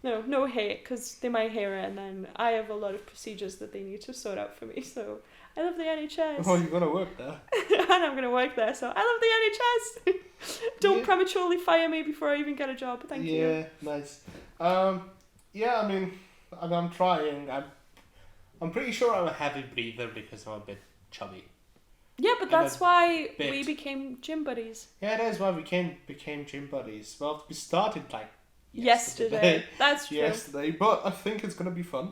[SPEAKER 2] No hate, because they might hear it, and then I have a lot of procedures that they need to sort out for me. So I love the NHS.
[SPEAKER 1] Oh, you're gonna work there.
[SPEAKER 2] And I'm gonna work there, so I love the NHS. Don't
[SPEAKER 1] Yeah.
[SPEAKER 2] prematurely fire me before I even get a job. Thank you.
[SPEAKER 1] Yeah, nice. Yeah, I mean, I'm trying. I'm pretty sure I'm a heavy breather because I'm a bit chubby.
[SPEAKER 2] Yeah, but
[SPEAKER 1] And
[SPEAKER 2] that's
[SPEAKER 1] a
[SPEAKER 2] why
[SPEAKER 1] bit.
[SPEAKER 2] we became gym buddies.
[SPEAKER 1] Yeah, that is why we became gym buddies. Well, we started like
[SPEAKER 2] Yesterday. That's true.
[SPEAKER 1] yesterday, but I think it's gonna be fun.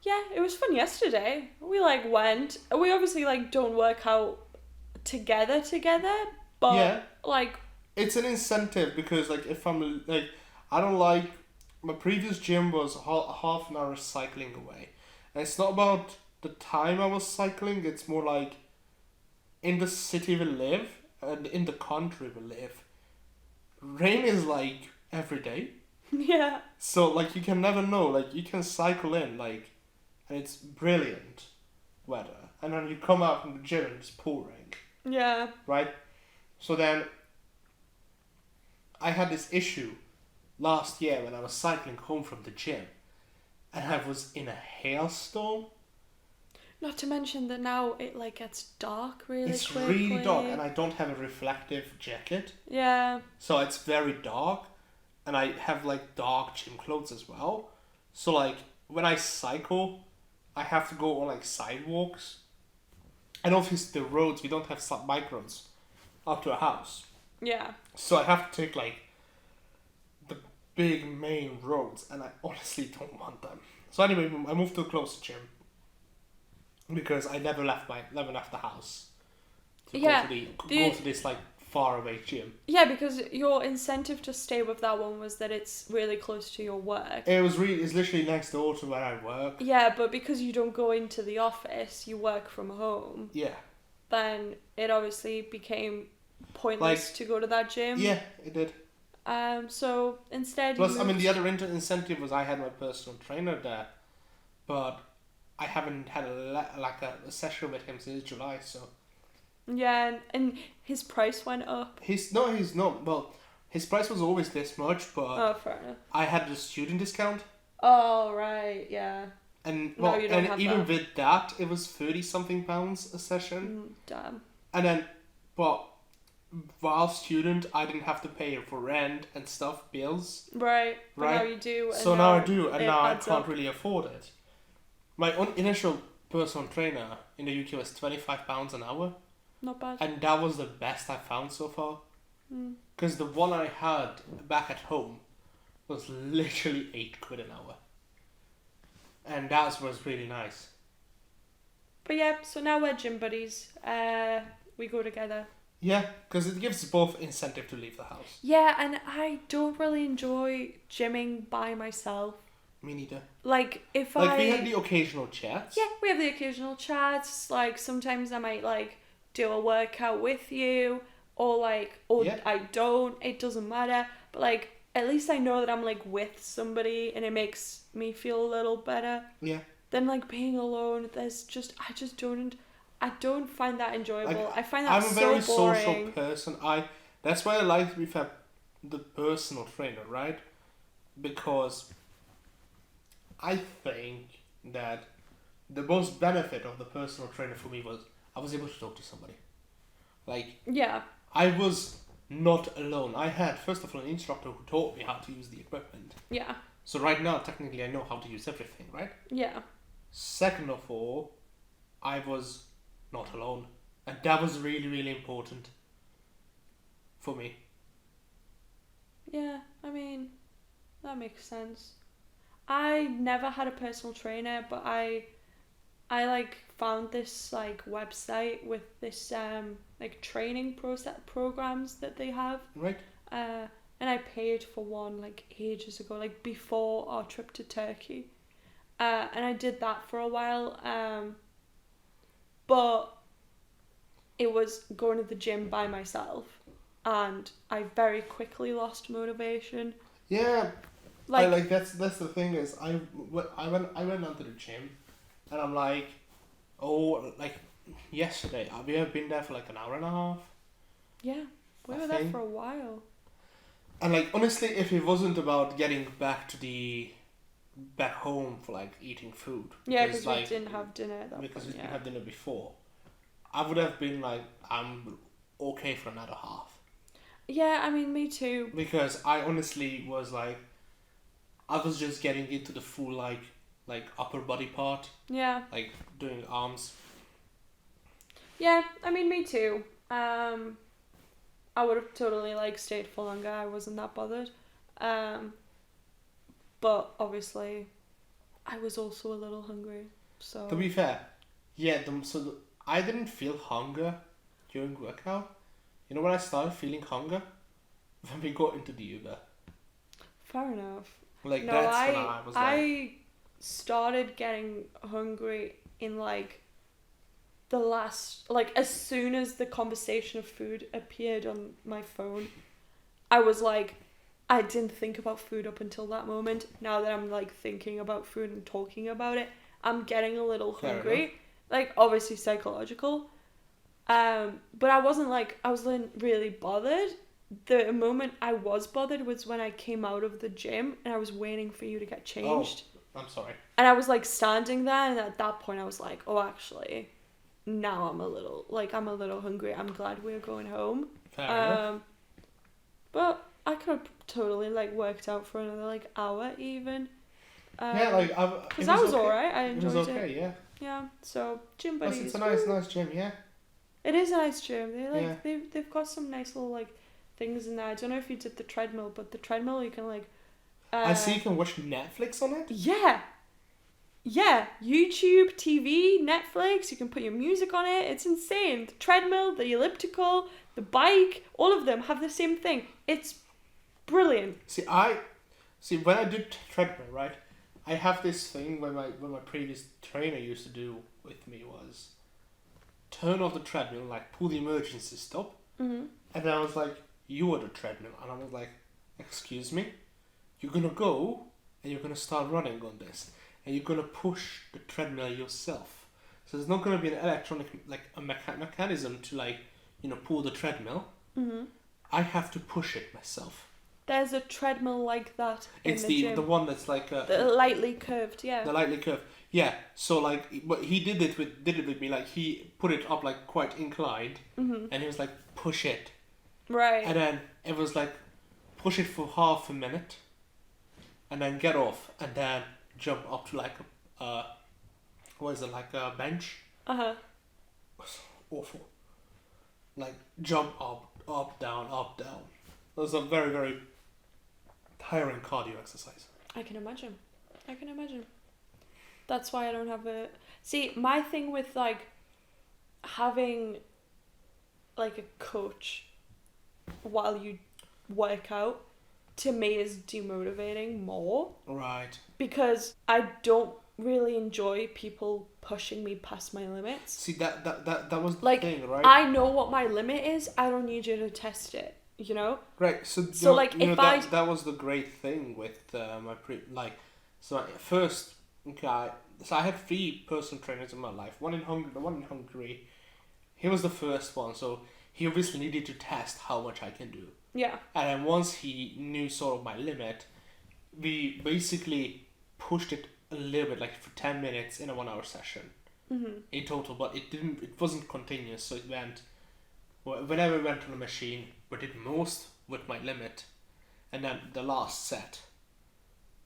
[SPEAKER 2] Yeah, it was fun yesterday. We like went. We obviously like don't work out together, but
[SPEAKER 1] Yeah.
[SPEAKER 2] like
[SPEAKER 1] It's an incentive because like if I'm like I don't like my previous gym was half an hour cycling away, and it's not about the time I was cycling. It's more like in the city we live and in the country we live. Rain is like every day,
[SPEAKER 2] yeah,
[SPEAKER 1] so like you can never know. Like you can cycle in like, and it's brilliant weather, and then you come out from the gym and it's pouring,
[SPEAKER 2] yeah,
[SPEAKER 1] right? So then I had this issue last year when I was cycling home from the gym and I was in a hailstorm.
[SPEAKER 2] Not to mention that now it like gets dark really
[SPEAKER 1] It's
[SPEAKER 2] quickly.
[SPEAKER 1] really dark and I don't have a reflective jacket.
[SPEAKER 2] Yeah.
[SPEAKER 1] So it's very dark and I have like dark gym clothes as well. So like when I cycle, I have to go on like sidewalks. And obviously the roads, we don't have bike roads up to a house.
[SPEAKER 2] Yeah.
[SPEAKER 1] So I have to take like the big main roads, and I honestly don't want them. So anyway, I moved to a closer gym because I never left the house to
[SPEAKER 2] Yeah,
[SPEAKER 1] go to this like far away gym.
[SPEAKER 2] Yeah, because your incentive to stay with that one was that it's really close to your work.
[SPEAKER 1] It's literally next door to where I work.
[SPEAKER 2] Yeah, but because you don't go into the office, you work from home.
[SPEAKER 1] Yeah.
[SPEAKER 2] Then it obviously became pointless to go to that gym.
[SPEAKER 1] Yeah, it did.
[SPEAKER 2] So instead.
[SPEAKER 1] Plus, I mean, the other incentive was I had my personal trainer there, but I haven't had a session with him since July. So.
[SPEAKER 2] Yeah, and his price went up.
[SPEAKER 1] He's not. Well, his price was always this much, but
[SPEAKER 2] Oh, fair enough.
[SPEAKER 1] I had the student discount.
[SPEAKER 2] Oh right, yeah.
[SPEAKER 1] And
[SPEAKER 2] No,
[SPEAKER 1] well,
[SPEAKER 2] you don't
[SPEAKER 1] and
[SPEAKER 2] have
[SPEAKER 1] even
[SPEAKER 2] that.
[SPEAKER 1] with that, it was £30-something a session.
[SPEAKER 2] Damn.
[SPEAKER 1] And then, but while student, I didn't have to pay for rent and stuff, bills.
[SPEAKER 2] Right. But
[SPEAKER 1] Right.
[SPEAKER 2] now you do. And
[SPEAKER 1] So now I do, and
[SPEAKER 2] it
[SPEAKER 1] now I
[SPEAKER 2] adds
[SPEAKER 1] can't
[SPEAKER 2] up.
[SPEAKER 1] really afford it. My initial personal trainer in the UK was £25 an hour,
[SPEAKER 2] Not bad.
[SPEAKER 1] and that was the best I found so far.
[SPEAKER 2] Mm.
[SPEAKER 1] Because the one I had back at home was literally £8 an hour. And that was really nice.
[SPEAKER 2] But yeah, so now we're gym buddies. We go together.
[SPEAKER 1] Yeah, because it gives us both incentive to leave the house.
[SPEAKER 2] Yeah, and I don't really enjoy gymming by myself.
[SPEAKER 1] Me neither.
[SPEAKER 2] Like if
[SPEAKER 1] Like
[SPEAKER 2] I
[SPEAKER 1] we had the occasional chats.
[SPEAKER 2] yeah, we have the occasional chats. Like sometimes I might like do a workout with you, or
[SPEAKER 1] Yeah.
[SPEAKER 2] I don't. It doesn't matter. But like at least I know that I'm like with somebody, and it makes me feel a little better.
[SPEAKER 1] Yeah.
[SPEAKER 2] Than like being alone. I don't find that enjoyable.
[SPEAKER 1] Like,
[SPEAKER 2] I find that
[SPEAKER 1] I'm a
[SPEAKER 2] so
[SPEAKER 1] very
[SPEAKER 2] boring.
[SPEAKER 1] social person. That's why I like we've had the personal trainer, right? Because I think that the most benefit of the personal trainer for me was I was able to talk to somebody. Like
[SPEAKER 2] Yeah.
[SPEAKER 1] I was not alone. I had first of all an instructor who taught me how to use the equipment.
[SPEAKER 2] Yeah.
[SPEAKER 1] So right now technically I know how to use everything, right?
[SPEAKER 2] Yeah.
[SPEAKER 1] Second of all, I was not alone. And that was really, really important for me.
[SPEAKER 2] Yeah. I mean, That makes sense. I never had a personal trainer, but I like found this like website with this like training process programs that they have.
[SPEAKER 1] Right.
[SPEAKER 2] And I paid for one like ages ago, like before our trip to Turkey. And I did that for a while. But it was going to the gym by myself, and I very quickly lost motivation.
[SPEAKER 1] Yeah.
[SPEAKER 2] Like,
[SPEAKER 1] That's the thing is I went onto the gym, and I'm like, oh, like yesterday we have been there for like an hour and a half.
[SPEAKER 2] yeah, we
[SPEAKER 1] I
[SPEAKER 2] were there
[SPEAKER 1] think.
[SPEAKER 2] for a while.
[SPEAKER 1] And like honestly, if it wasn't about getting back home for like eating food,
[SPEAKER 2] Yeah, because
[SPEAKER 1] like,
[SPEAKER 2] we didn't have dinner at that
[SPEAKER 1] because
[SPEAKER 2] point.
[SPEAKER 1] we didn't have dinner before, I would have been like, I'm okay for another half.
[SPEAKER 2] Yeah, I mean, me too.
[SPEAKER 1] Because I honestly was like, I was just getting into the full like upper body part,
[SPEAKER 2] Yeah.
[SPEAKER 1] like doing arms.
[SPEAKER 2] Yeah, I mean, me too. I would have totally like stayed for longer. I wasn't that bothered. But obviously, I was also a little hungry. So.
[SPEAKER 1] To be fair, yeah. I didn't feel hunger during workout. You know when I started feeling hunger? When we got into the Uber.
[SPEAKER 2] Fair enough.
[SPEAKER 1] Like
[SPEAKER 2] No,
[SPEAKER 1] that's when I was like.
[SPEAKER 2] I started getting hungry in like the last, like as soon as the conversation of food appeared on my phone, I was like, I didn't think about food up until that moment. Now that I'm like thinking about food and talking about it, I'm getting a little
[SPEAKER 1] Fair
[SPEAKER 2] hungry.
[SPEAKER 1] enough.
[SPEAKER 2] Like obviously psychological. But I wasn't really bothered. The moment I was bothered was when I came out of the gym and I was waiting for you to get changed.
[SPEAKER 1] Oh, I'm sorry.
[SPEAKER 2] And I was like standing there, and at that point I was like, oh, actually, now I'm a little hungry. I'm glad we're going home.
[SPEAKER 1] Fair enough.
[SPEAKER 2] But I could have totally like worked out for another like hour even.
[SPEAKER 1] Yeah, like
[SPEAKER 2] because I was
[SPEAKER 1] okay.
[SPEAKER 2] alright. I
[SPEAKER 1] It
[SPEAKER 2] enjoyed
[SPEAKER 1] was okay, yeah.
[SPEAKER 2] Yeah. So gym
[SPEAKER 1] Plus,
[SPEAKER 2] buddies.
[SPEAKER 1] it's a nice gym, yeah.
[SPEAKER 2] It is a nice gym. They like
[SPEAKER 1] Yeah.
[SPEAKER 2] they've got some nice little like things in there. I don't know if you did the treadmill, but the treadmill you can like.
[SPEAKER 1] I see you can watch Netflix on it.
[SPEAKER 2] Yeah. Yeah, YouTube, TV, Netflix, you can put your music on it. It's insane. The treadmill, the elliptical, the bike, all of them have the same thing. It's brilliant.
[SPEAKER 1] See when I did treadmill, right? I have this thing when my previous trainer used to do with me was turn off the treadmill, like pull the emergency stop,
[SPEAKER 2] Mm-hmm.
[SPEAKER 1] and then I was like, you are the treadmill, and I was like, excuse me, you're gonna go and you're gonna start running on this, and you're gonna push the treadmill yourself. So there's not gonna be an electronic like a mechanism to like pull the treadmill.
[SPEAKER 2] Mm-hmm.
[SPEAKER 1] I have to push it myself.
[SPEAKER 2] There's a treadmill like that in
[SPEAKER 1] It's
[SPEAKER 2] the gym.
[SPEAKER 1] the one that's like
[SPEAKER 2] The lightly curved, yeah.
[SPEAKER 1] the lightly curved. Yeah. So like, but he did it with me. Like he put it up like quite inclined,
[SPEAKER 2] Mm-hmm.
[SPEAKER 1] and he was like, push it,
[SPEAKER 2] Right.
[SPEAKER 1] and then it was like, push it for half a minute, and then get off, and then jump up to like what is it, like a bench?
[SPEAKER 2] Uh-huh.
[SPEAKER 1] It was awful. Like jump up, down, up, down. It was a very, very tiring cardio exercise.
[SPEAKER 2] I can imagine. That's why I don't have a... See, my thing with, like, having, like, a coach while you work out, to me is demotivating more.
[SPEAKER 1] Right.
[SPEAKER 2] Because I don't really enjoy people pushing me past my limits.
[SPEAKER 1] See, that was the
[SPEAKER 2] Like,
[SPEAKER 1] thing, right?
[SPEAKER 2] I know what my limit is. I don't need you to test it, you know?
[SPEAKER 1] Right. So
[SPEAKER 2] like, if
[SPEAKER 1] that was the great thing with my first okay. So I had 3 personal trainers in my life. The one in Hungary, he was the first one. So he obviously needed to test how much I can do.
[SPEAKER 2] Yeah.
[SPEAKER 1] And then once he knew sort of my limit, we basically pushed it a little bit, like for 10 minutes in a 1-hour session in total. But it wasn't continuous. So it went, whenever we went on the machine, we did most with my limit. And then the last set,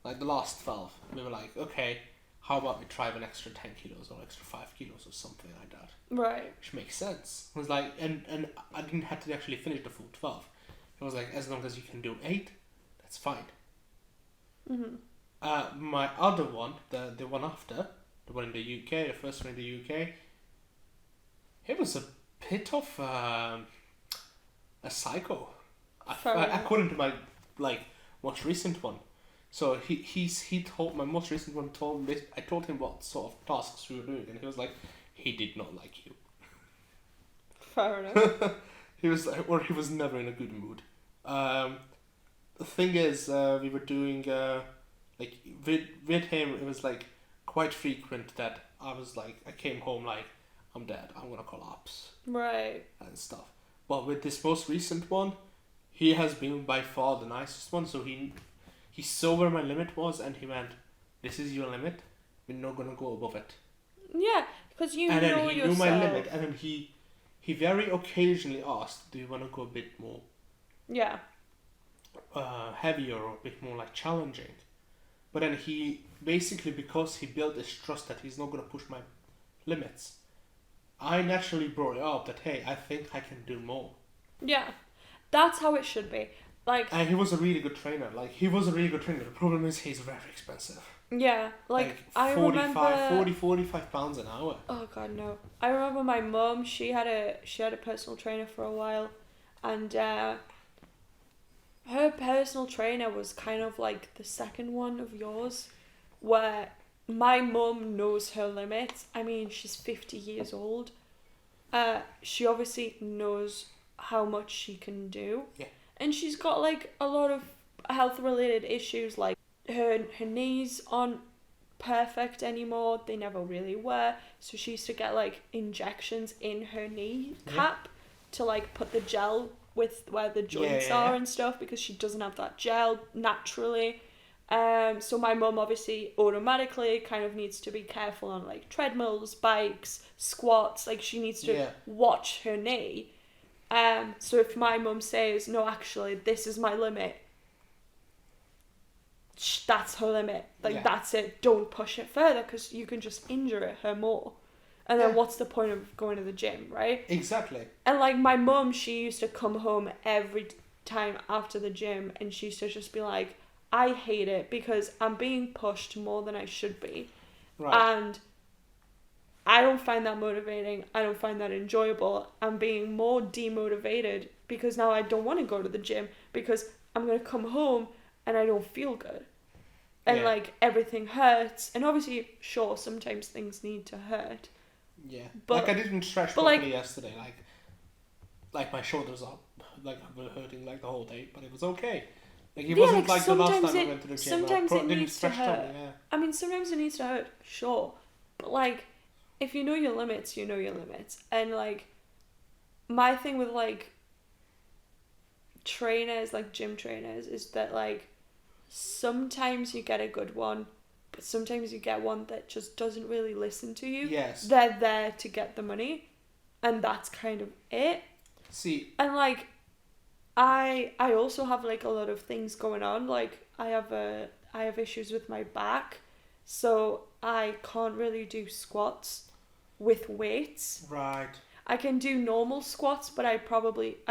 [SPEAKER 1] like the last 12, we were like, okay, how about we try an extra 10 kilos or extra 5 kilos or something like that.
[SPEAKER 2] Right.
[SPEAKER 1] Which makes sense. It was like, and I didn't have to actually finish the full 12. It was like, as long as you can do 8, that's fine.
[SPEAKER 2] Mhm.
[SPEAKER 1] My other one, the one after, the one in the UK, the first one in the UK, it was a bit of a cycle.
[SPEAKER 2] Fair enough.
[SPEAKER 1] According to my most recent one. So he told my most recent one told me, I told him what sort of tasks we were doing, and he was like, he did not like you.
[SPEAKER 2] Fair enough.
[SPEAKER 1] He was like, or he was never in a good mood. The thing is, we were doing like with him. It was like quite frequent that I came home like, I'm dead. I'm gonna collapse
[SPEAKER 2] Right.
[SPEAKER 1] and stuff. But with this most recent one, he has been by far the nicest one. So he saw where my limit was, and he went, "This is your limit. We're not gonna go above it."
[SPEAKER 2] Yeah, because you
[SPEAKER 1] And
[SPEAKER 2] know
[SPEAKER 1] then he
[SPEAKER 2] yourself.
[SPEAKER 1] knew my limit, and then he very occasionally asked, "Do you want to go a bit more
[SPEAKER 2] Yeah.
[SPEAKER 1] heavier or a bit more like challenging?" But then he basically, because he built this trust that he's not gonna push my limits, I naturally brought it up that, hey, I think I can do more.
[SPEAKER 2] Yeah. That's how it should be. Like,
[SPEAKER 1] And he was a really good trainer. The problem is he's very expensive.
[SPEAKER 2] yeah, like I
[SPEAKER 1] 45,
[SPEAKER 2] remember
[SPEAKER 1] 45 pounds an hour.
[SPEAKER 2] Oh god, no. I remember my mum, she had a personal trainer for a while, and her personal trainer was kind of like the second one of yours, where my mum knows her limits. I mean, she's 50 years old. She obviously knows how much she can do.
[SPEAKER 1] Yeah.
[SPEAKER 2] And she's got like a lot of health related issues, like her knees aren't perfect anymore. They never really were. So she used to get like injections in her knee cap to like put the gel with where the joints are and stuff, because she doesn't have that gel naturally. So my mum obviously automatically kind of needs to be careful on like treadmills, bikes, squats. Like she needs to watch her knee. So if my mum says, no, actually, this is my limit, that's her limit. Like that's it. Don't push it further, because you can just injure her more. And then what's the point of going to the gym, right?
[SPEAKER 1] Exactly.
[SPEAKER 2] And like my mum, she used to come home every time after the gym, and she used to just be like, I hate it because I'm being pushed more than I should be.
[SPEAKER 1] Right.
[SPEAKER 2] And I don't find that motivating. I don't find that enjoyable. I'm being more demotivated because now I don't want to go to the gym, because I'm going to come home and I don't feel good. And like everything hurts. And obviously, sure, sometimes things need to hurt.
[SPEAKER 1] Yeah.
[SPEAKER 2] But,
[SPEAKER 1] like I didn't stretch properly yesterday. Like my shoulders up, like were hurting like the whole day, but it was okay. Like it wasn't like the last time I went to the gym.
[SPEAKER 2] Sometimes it
[SPEAKER 1] didn't
[SPEAKER 2] needs to
[SPEAKER 1] stretch
[SPEAKER 2] hurt.
[SPEAKER 1] properly,
[SPEAKER 2] I mean, sometimes it needs to hurt, sure. But like, if you know your limits, you know your limits. And like, my thing with like trainers, like gym trainers, is that like sometimes you get a good one, but sometimes you get one that just doesn't really listen to you.
[SPEAKER 1] Yes.
[SPEAKER 2] They're there to get the money, and that's kind of it.
[SPEAKER 1] See.
[SPEAKER 2] And like, I also have like a lot of things going on. Like I have issues with my back, so I can't really do squats with weights.
[SPEAKER 1] Right.
[SPEAKER 2] I can do normal squats, but I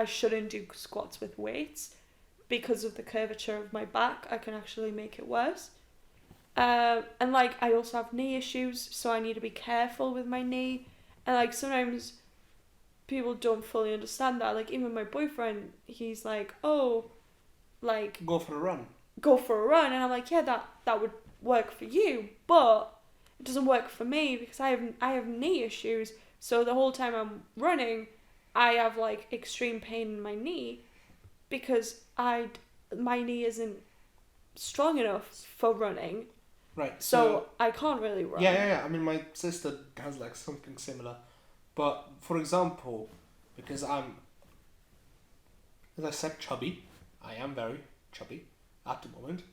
[SPEAKER 2] shouldn't do squats with weights, because of the curvature of my back. I can actually make it worse. And like I also have knee issues, so I need to be careful with my knee. And like sometimes people don't fully understand that. Like even my boyfriend, he's like, oh, like
[SPEAKER 1] go for a run. And
[SPEAKER 2] I'm like, yeah, that would work for you, but it doesn't work for me, because I have knee issues. So the whole time I'm running, I have like extreme pain in my knee, because my knee isn't strong enough for running.
[SPEAKER 1] Right.
[SPEAKER 2] So I can't really run.
[SPEAKER 1] Yeah. I mean, my sister has like something similar, but for example, because I'm, as I said, chubby. I am very chubby at the moment.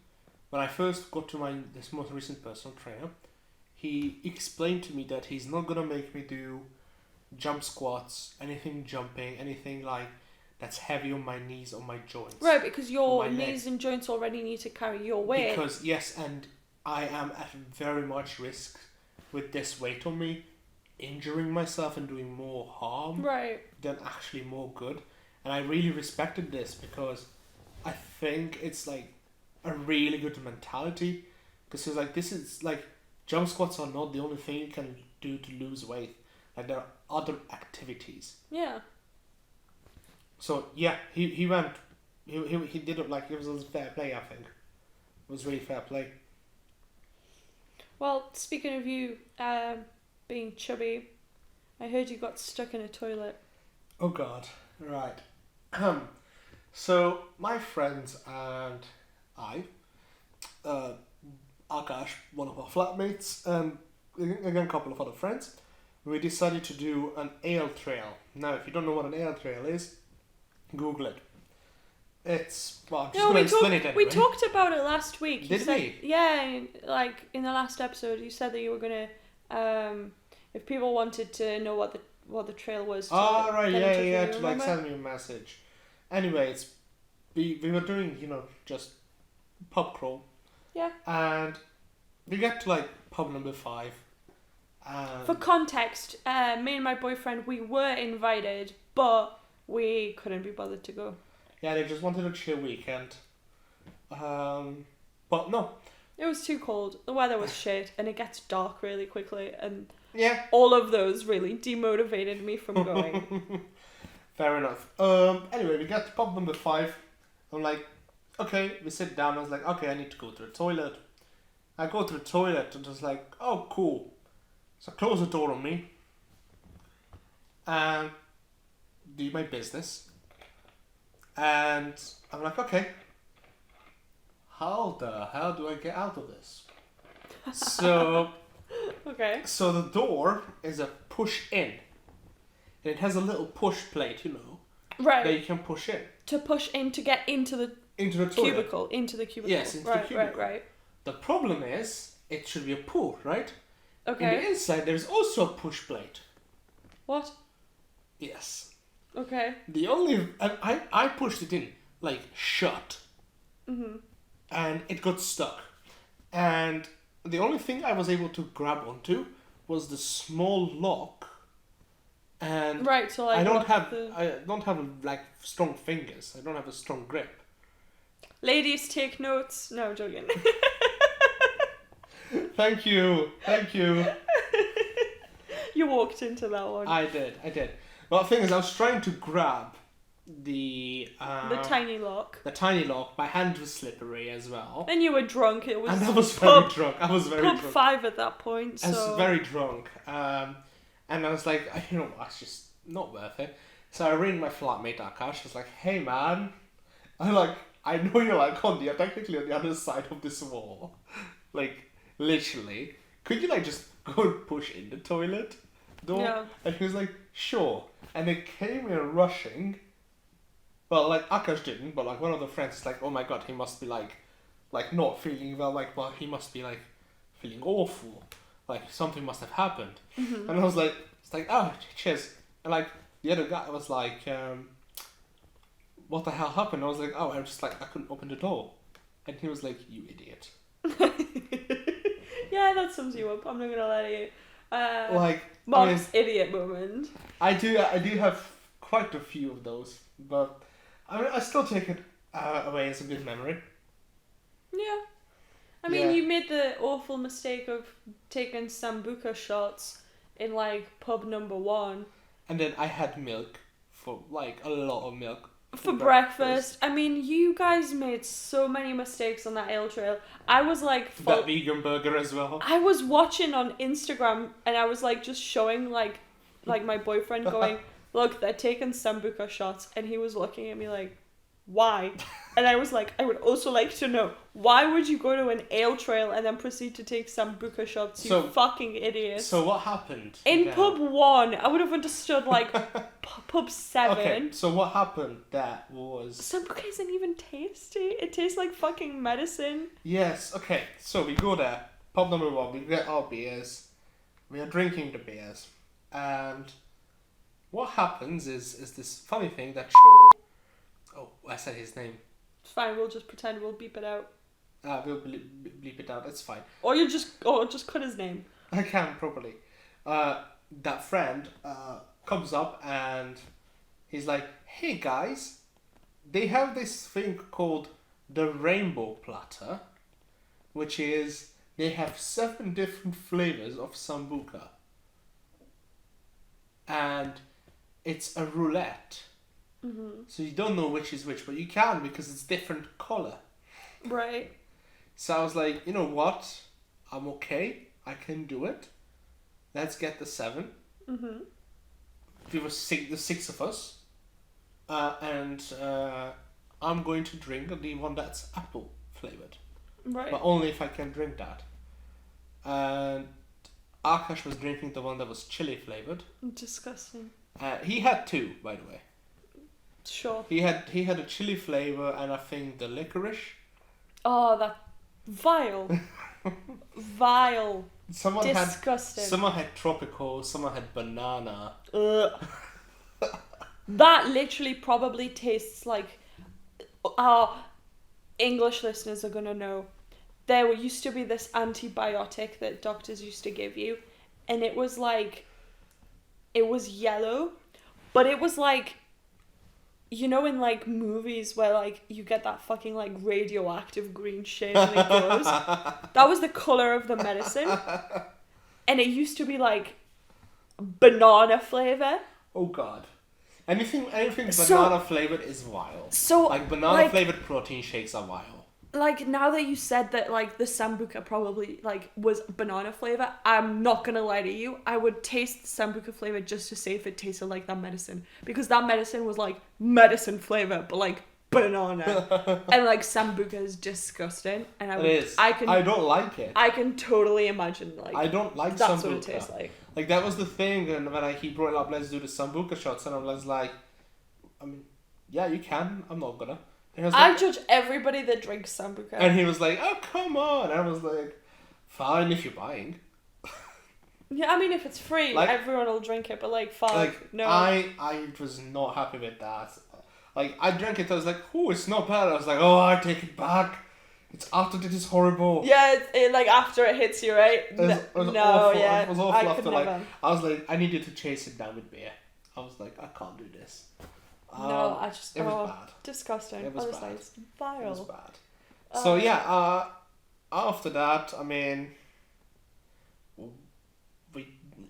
[SPEAKER 1] When I first got to this most recent personal trainer, he explained to me that he's not gonna make me do jump squats, anything jumping, anything like that's heavy on my knees or my joints.
[SPEAKER 2] Right, because your knees and joints already need to carry your weight.
[SPEAKER 1] Because yes, and I am at very much risk with this weight on me, injuring myself and doing more harm than actually more good. And I really respected this, because I think it's like a really good mentality, because he was like, this is like, jump squats are not the only thing you can do to lose weight. Like there are other activities.
[SPEAKER 2] Yeah.
[SPEAKER 1] So yeah, he went, he did it like it was fair play. I think it was really fair play.
[SPEAKER 2] Well, speaking of you being chubby, I heard you got stuck in a toilet.
[SPEAKER 1] Oh God, right. So my friends and I, Akash, one of our flatmates, and again a couple of other friends, we decided to do an ale trail. Now, if you don't know what an ale trail is, Google it. It's, well, I'm just going to explain it anyway.
[SPEAKER 2] We talked about it last week.
[SPEAKER 1] Did we?
[SPEAKER 2] Yeah, like in the last episode, you said that you were gonna, if people wanted to know what the trail was. To
[SPEAKER 1] right, yeah, to
[SPEAKER 2] remember?
[SPEAKER 1] like send me a message. Anyway, we were doing, just pub crawl.
[SPEAKER 2] Yeah.
[SPEAKER 1] And we get to like pub number 5. And
[SPEAKER 2] For context, me and my boyfriend, we were invited, but we couldn't be bothered to go.
[SPEAKER 1] yeah, they just wanted a chill weekend. But no.
[SPEAKER 2] It was too cold. The weather was shit, and it gets dark really quickly, and
[SPEAKER 1] Yeah.
[SPEAKER 2] all of those really demotivated me from going.
[SPEAKER 1] Fair enough. Anyway, we get to pub number 5. I'm like, okay, we sit down. I was like, okay, I need to go to the toilet. I go to the toilet and just like, oh, cool. So I close the door on me and do my business. And I'm like, okay, how the hell do I get out of this? So
[SPEAKER 2] Okay.
[SPEAKER 1] So the door is a push in. And it has a little push plate,
[SPEAKER 2] Right.
[SPEAKER 1] that you can push in.
[SPEAKER 2] To push in to get into the
[SPEAKER 1] Toilet.
[SPEAKER 2] cubicle. Into the cubicle.
[SPEAKER 1] Yes, into the cubicle.
[SPEAKER 2] Right.
[SPEAKER 1] The problem is, it should be a pull, right? In
[SPEAKER 2] Okay.
[SPEAKER 1] the inside, there's also a push plate.
[SPEAKER 2] What?
[SPEAKER 1] Yes.
[SPEAKER 2] Okay.
[SPEAKER 1] The only... I pushed it in, like, shut.
[SPEAKER 2] Mm-hmm.
[SPEAKER 1] And it got stuck. And the only thing I was able to grab onto was the small lock. And
[SPEAKER 2] Right, so like
[SPEAKER 1] I don't
[SPEAKER 2] what
[SPEAKER 1] have
[SPEAKER 2] the...
[SPEAKER 1] I don't have like strong fingers. I don't have a strong grip.
[SPEAKER 2] Ladies, take notes. No, I'm joking.
[SPEAKER 1] Thank you.
[SPEAKER 2] You walked into that one.
[SPEAKER 1] I did. Well, the thing is, I was trying to grab the
[SPEAKER 2] tiny lock.
[SPEAKER 1] The tiny lock. My hand was slippery as well.
[SPEAKER 2] And you were drunk. It was.
[SPEAKER 1] And I was very drunk. I was very
[SPEAKER 2] pub
[SPEAKER 1] drunk.
[SPEAKER 2] 5 at that point. So.
[SPEAKER 1] I was very drunk. And I was like, you know what? It's just not worth it. So I rang my flatmate Akash. I was like, hey man, I know you're technically on the other side of this wall, like literally. Could you just go and push in the toilet door?
[SPEAKER 2] Yeah.
[SPEAKER 1] And he was like, sure. And they came in rushing. Well, Akash didn't, but one of the friends is like, oh my god, he must be not feeling well. He must be feeling awful. Something must have happened.
[SPEAKER 2] Mm-hmm.
[SPEAKER 1] And I was like, oh, cheers. And the other guy was like, what the hell happened? I was like, oh, I couldn't open the door. And he was like, you idiot.
[SPEAKER 2] Yeah, that sums you up. I'm not gonna lie to you. Mark's idiot moment.
[SPEAKER 1] I do have quite a few of those, but I still take it away as a good memory.
[SPEAKER 2] Yeah. I mean, you made the awful mistake of taking Sambuca shots in pub number 1.
[SPEAKER 1] And then I had milk for a lot of milk.
[SPEAKER 2] For breakfast. I mean, you guys made so many mistakes on that ale trail. I was
[SPEAKER 1] that vegan burger as well.
[SPEAKER 2] I was watching on Instagram and I was just showing my boyfriend going, look, they're taking Sambuca shots, and he was looking at me like, why? And I was like, I would also like to know, why would you go to an ale trail and then proceed to take Sambuca shots, you fucking idiot?
[SPEAKER 1] So what happened?
[SPEAKER 2] In pub 1, I would have understood pub 7.
[SPEAKER 1] Okay, so what happened there was...
[SPEAKER 2] Sambuca isn't even tasty. It tastes like fucking medicine.
[SPEAKER 1] Yes, okay, so we go there, pub number 1, we get our beers, we are drinking the beers, and what happens is this funny thing that... Oh, I said his name.
[SPEAKER 2] It's fine, we'll just pretend we'll beep it out.
[SPEAKER 1] We'll bleep it out, it's fine.
[SPEAKER 2] Or just cut his name.
[SPEAKER 1] I can, probably. That friend comes up and he's like, hey guys, they have this thing called the rainbow platter, which is they have 7 different flavors of sambuca. And it's a roulette.
[SPEAKER 2] Mm-hmm.
[SPEAKER 1] So you don't know which is which, but you can because it's different color.
[SPEAKER 2] Right.
[SPEAKER 1] So I was like, you know what? I'm okay. I can do it. Let's get the 7.
[SPEAKER 2] Mm-hmm.
[SPEAKER 1] There were 6 of us. And I'm going to drink the one that's apple flavored.
[SPEAKER 2] Right.
[SPEAKER 1] But only if I can drink that. And Akash was drinking the one that was chili flavored.
[SPEAKER 2] Disgusting.
[SPEAKER 1] He had 2, by the way.
[SPEAKER 2] Sure.
[SPEAKER 1] He had a chili flavor and I think the licorice.
[SPEAKER 2] Oh, that vile. Vile. Disgusting.
[SPEAKER 1] Someone had tropical, someone had banana.
[SPEAKER 2] Ugh. That literally probably tastes like our English listeners are gonna know. There used to be this antibiotic that doctors used to give you, and it was yellow, but it was like, you know, in like movies where like you get that fucking like radioactive green shit and it glows. That was the color of the medicine, and it used to be like banana flavor.
[SPEAKER 1] Oh god. Anything banana flavored is vile.
[SPEAKER 2] So
[SPEAKER 1] like banana flavored protein shakes are vile.
[SPEAKER 2] Like, now that you said that, like, the sambuca probably, like, was banana flavor, I'm not gonna lie to you, I would taste the sambuca flavor just to see if it tasted like that medicine. Because that medicine was, like, medicine flavor, but, like, banana. And, like, sambuca is disgusting. And
[SPEAKER 1] I don't like it.
[SPEAKER 2] I can totally imagine, like,
[SPEAKER 1] I don't like
[SPEAKER 2] that's
[SPEAKER 1] sambuca.
[SPEAKER 2] what it tastes like.
[SPEAKER 1] Like, that was the thing, and when he brought it up, let's do the sambuca shots, and I was like, I mean, yeah, you can, I'm not gonna.
[SPEAKER 2] I judge everybody that drinks sambuca.
[SPEAKER 1] And he was like, oh, come on. And I was like, fine if you're buying.
[SPEAKER 2] Yeah, I mean, if it's free,
[SPEAKER 1] like,
[SPEAKER 2] everyone will drink it, but like, fuck,
[SPEAKER 1] like,
[SPEAKER 2] no.
[SPEAKER 1] I was not happy with that. Like, I drank it, I was like, oh, it's not bad. I was like, oh, I take it back. It's after it is horrible.
[SPEAKER 2] Yeah, it like after it hits you, right?
[SPEAKER 1] It was awful.
[SPEAKER 2] Yeah,
[SPEAKER 1] it was awful after like, I was like, I needed to chase it down with beer. I was like, I can't do this.
[SPEAKER 2] No, it
[SPEAKER 1] was bad.
[SPEAKER 2] Disgusting.
[SPEAKER 1] It was
[SPEAKER 2] Honestly,
[SPEAKER 1] bad.
[SPEAKER 2] it's vile.
[SPEAKER 1] It was bad. So yeah, after that, I mean,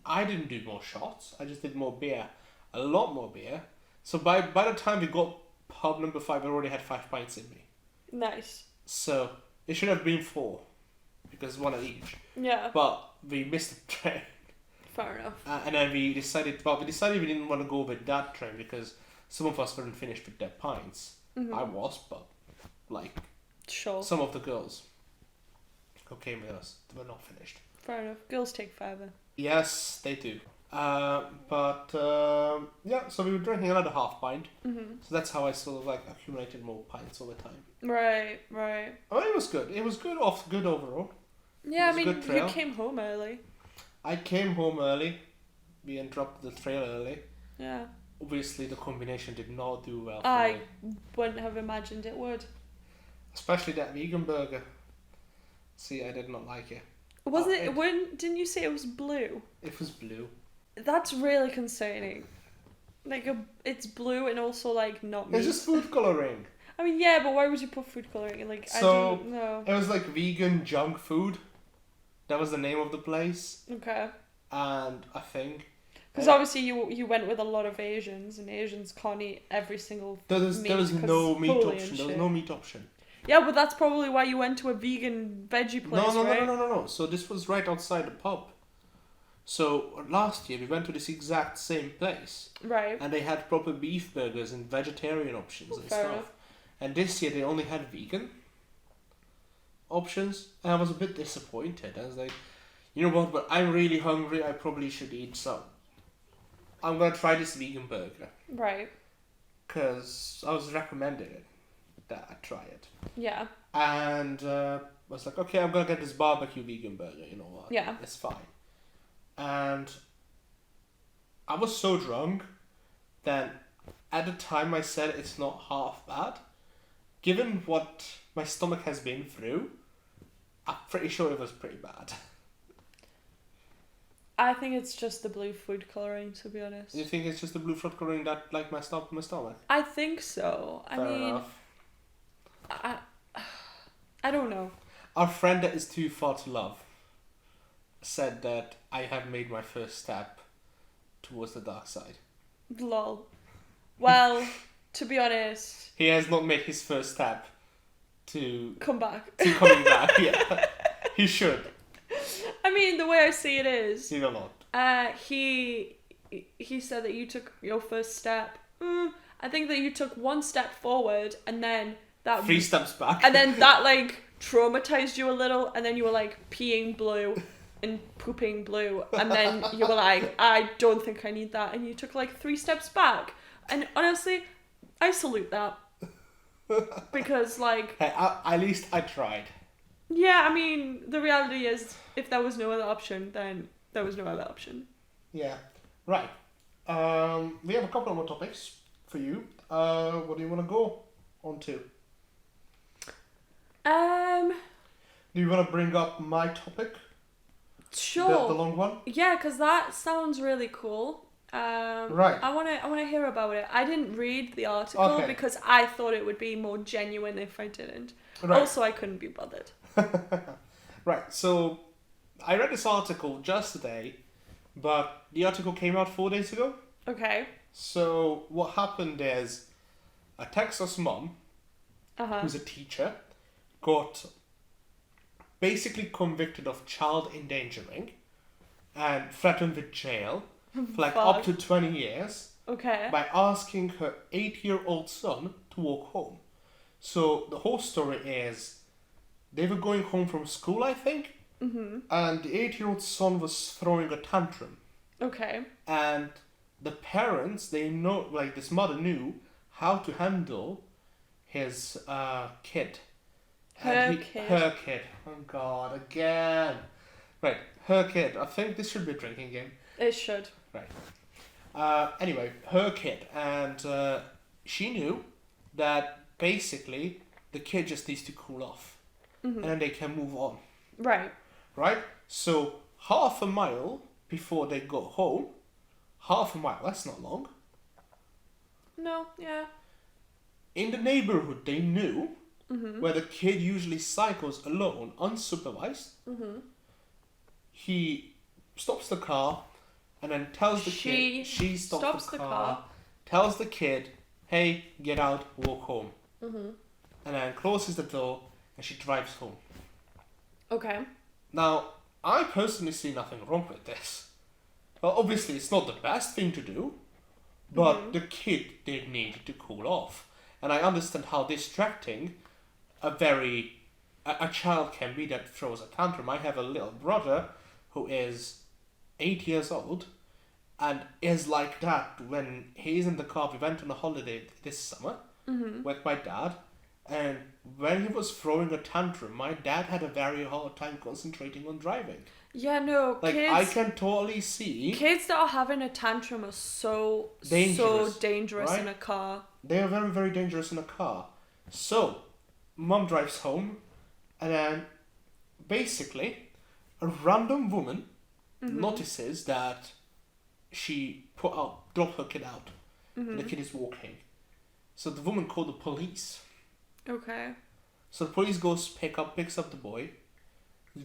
[SPEAKER 1] I didn't do more shots. I just did more beer, a lot more beer. So by the time we got pub number 5, I already had 5 pints in me.
[SPEAKER 2] Nice.
[SPEAKER 1] So it should have been 4, because 1 at each.
[SPEAKER 2] Yeah.
[SPEAKER 1] But we missed the train.
[SPEAKER 2] Fair enough.
[SPEAKER 1] And then we decided we didn't want to go with that train because some of us weren't finished with their pints.
[SPEAKER 2] Mm-hmm.
[SPEAKER 1] I was, but like,
[SPEAKER 2] sure.
[SPEAKER 1] Some of the girls who came with us, they were not finished.
[SPEAKER 2] Fair enough. Girls take forever.
[SPEAKER 1] Yes, they do. Yeah, so we were drinking another half pint.
[SPEAKER 2] Mm-hmm.
[SPEAKER 1] So that's how I sort of like accumulated more pints over time.
[SPEAKER 2] Right.
[SPEAKER 1] Oh, it was good. It was good overall.
[SPEAKER 2] Yeah, I mean, you came home early.
[SPEAKER 1] I came home early. We interrupted the trail early.
[SPEAKER 2] Yeah.
[SPEAKER 1] Obviously, the combination did not do well for
[SPEAKER 2] I
[SPEAKER 1] me.
[SPEAKER 2] wouldn't have imagined it would.
[SPEAKER 1] Especially that vegan burger. See, I did not like it.
[SPEAKER 2] Was it? Didn't you say it was blue?
[SPEAKER 1] It was blue.
[SPEAKER 2] That's really concerning. Like, it's blue and also, like, not meat.
[SPEAKER 1] It's just food colouring.
[SPEAKER 2] I mean, yeah, but why would you put food colouring in? Like, I don't know.
[SPEAKER 1] It was like vegan junk food. That was the name of the place.
[SPEAKER 2] Okay.
[SPEAKER 1] And I think...
[SPEAKER 2] Because obviously you went with a lot of Asians, and Asians can't eat every single
[SPEAKER 1] There was no meat option. There was no meat option.
[SPEAKER 2] Yeah, but that's probably why you went to a vegan veggie place, right?
[SPEAKER 1] No. So this was right outside the pub. So last year we went to this exact same place.
[SPEAKER 2] Right.
[SPEAKER 1] And they had proper beef burgers and vegetarian options and
[SPEAKER 2] fair
[SPEAKER 1] stuff.
[SPEAKER 2] Enough.
[SPEAKER 1] And this year they only had vegan options. And I was a bit disappointed. I was like, you know what, but I'm really hungry. I probably should eat some. I'm going to try this vegan burger.
[SPEAKER 2] Right.
[SPEAKER 1] Because I was recommended it. That I try it.
[SPEAKER 2] Yeah.
[SPEAKER 1] And I was like, okay, I'm going to get this barbecue vegan burger. You know what?
[SPEAKER 2] Yeah.
[SPEAKER 1] It's fine. And I was so drunk that at the time I said it's not half bad. Given what my stomach has been through, I'm pretty sure it was pretty bad.
[SPEAKER 2] I think it's just the blue food colouring, to be honest.
[SPEAKER 1] You think it's just the blue food colouring that like messed up my stomach?
[SPEAKER 2] I think so.
[SPEAKER 1] Fair enough.
[SPEAKER 2] I don't know.
[SPEAKER 1] Our friend that is too far to love said that I have made my first step towards the dark side.
[SPEAKER 2] Lol. Well, to be honest,
[SPEAKER 1] He has not made his first step to
[SPEAKER 2] come back.
[SPEAKER 1] coming back. Yeah, he should.
[SPEAKER 2] I mean, the way I see it is,
[SPEAKER 1] He will not.
[SPEAKER 2] he said that you took your first step. I think that you took one step forward, and then that
[SPEAKER 1] 3 steps back.
[SPEAKER 2] and then that like traumatized you a little, and then you were like peeing blue and pooping blue, and then you were like, I don't think I need that, and you took like 3 steps back. And honestly, I salute that. Because like,
[SPEAKER 1] Hey, at least I tried.
[SPEAKER 2] yeah, I mean, the reality is, if there was no other option, then there was no other option.
[SPEAKER 1] Yeah. Right. We have a couple of more topics for you. What do you want to go on to? Do you want to bring up my topic?
[SPEAKER 2] Sure.
[SPEAKER 1] The long one?
[SPEAKER 2] Yeah, because that sounds really cool.
[SPEAKER 1] Right.
[SPEAKER 2] I wanna hear about it. I didn't read the article because I thought it would be more genuine if I didn't.
[SPEAKER 1] Right.
[SPEAKER 2] Also, I couldn't be bothered.
[SPEAKER 1] Right. So, I read this article just today, but the article came out 4 days ago.
[SPEAKER 2] Okay.
[SPEAKER 1] So, what happened is a Texas mom, who's a teacher, got basically convicted of child endangering and threatened with jail for like up to 20 years
[SPEAKER 2] Okay.
[SPEAKER 1] by asking her 8-year-old son to walk home. So the whole story is they were going home from school, I think, and the 8-year-old son was throwing a tantrum.
[SPEAKER 2] Okay.
[SPEAKER 1] And the parents, they know, like this mother knew how to handle his kid.
[SPEAKER 2] Her
[SPEAKER 1] And
[SPEAKER 2] kid.
[SPEAKER 1] Her kid. Oh God, again. Right, her kid. I think this should be a drinking game.
[SPEAKER 2] It should.
[SPEAKER 1] Right. Anyway, her kid. And she knew that basically the kid just needs to cool off. And then they can move on.
[SPEAKER 2] Right.
[SPEAKER 1] Right? So, half a mile before they go home, half a mile, that's not long.
[SPEAKER 2] No, yeah.
[SPEAKER 1] In the neighborhood, they knew where the kid usually cycles alone, unsupervised. He stops the car and then tells the kid, she stops the car, tells the kid, hey, get out, walk home. And then closes the door and she drives home.
[SPEAKER 2] Okay.
[SPEAKER 1] Now, I personally see nothing wrong with this. Well, obviously, it's not the best thing to do, but the kid did need to cool off. And I understand how distracting a child can be that throws a tantrum. I have a little brother who is 8 years old and is like that when he's in the car. We went on a holiday this summer with my dad, and when he was throwing a tantrum, my dad had a very hard time concentrating on driving.
[SPEAKER 2] Yeah, no,
[SPEAKER 1] Like,
[SPEAKER 2] kids...
[SPEAKER 1] I can totally see...
[SPEAKER 2] Kids that are having a tantrum are so dangerous
[SPEAKER 1] right?
[SPEAKER 2] in a car.
[SPEAKER 1] They are very, very dangerous in a car. So, mom drives home, and then basically a random woman notices that she dropped her kid out, and the kid is walking. So the woman called the police.
[SPEAKER 2] Okay.
[SPEAKER 1] So the police picks up the boy,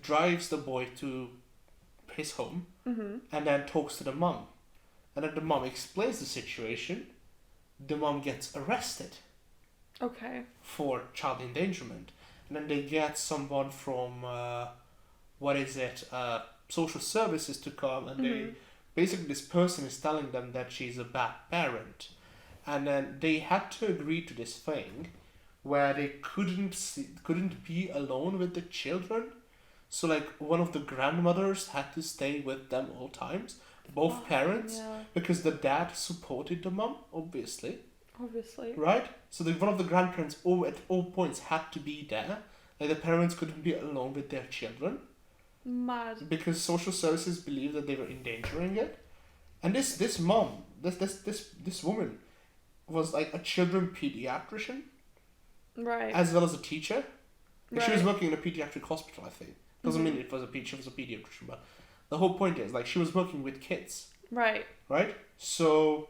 [SPEAKER 1] drives the boy to his home, and then talks to the mom. And then the mom explains the situation. The mom gets arrested.
[SPEAKER 2] Okay.
[SPEAKER 1] For child endangerment. And then they get someone from, social services to come, and they basically, this person is telling them that she's a bad parent. And then they had to agree to this thing where they couldn't be alone with the children. So like one of the grandmothers had to stay with them all times, both parents, because the dad supported the mom, obviously. Right? So one of the grandparents at all points had to be there. Like the parents couldn't be alone with their children.
[SPEAKER 2] Mad.
[SPEAKER 1] Because social services believed that they were endangering it. And this mom, this woman was like a children pediatrician.
[SPEAKER 2] Right.
[SPEAKER 1] As well as a teacher. Like, she was
[SPEAKER 2] Right.
[SPEAKER 1] working in a pediatric hospital, I think. Doesn't mean she was a pediatrician, but the whole point is like she was working with kids.
[SPEAKER 2] Right.
[SPEAKER 1] Right? So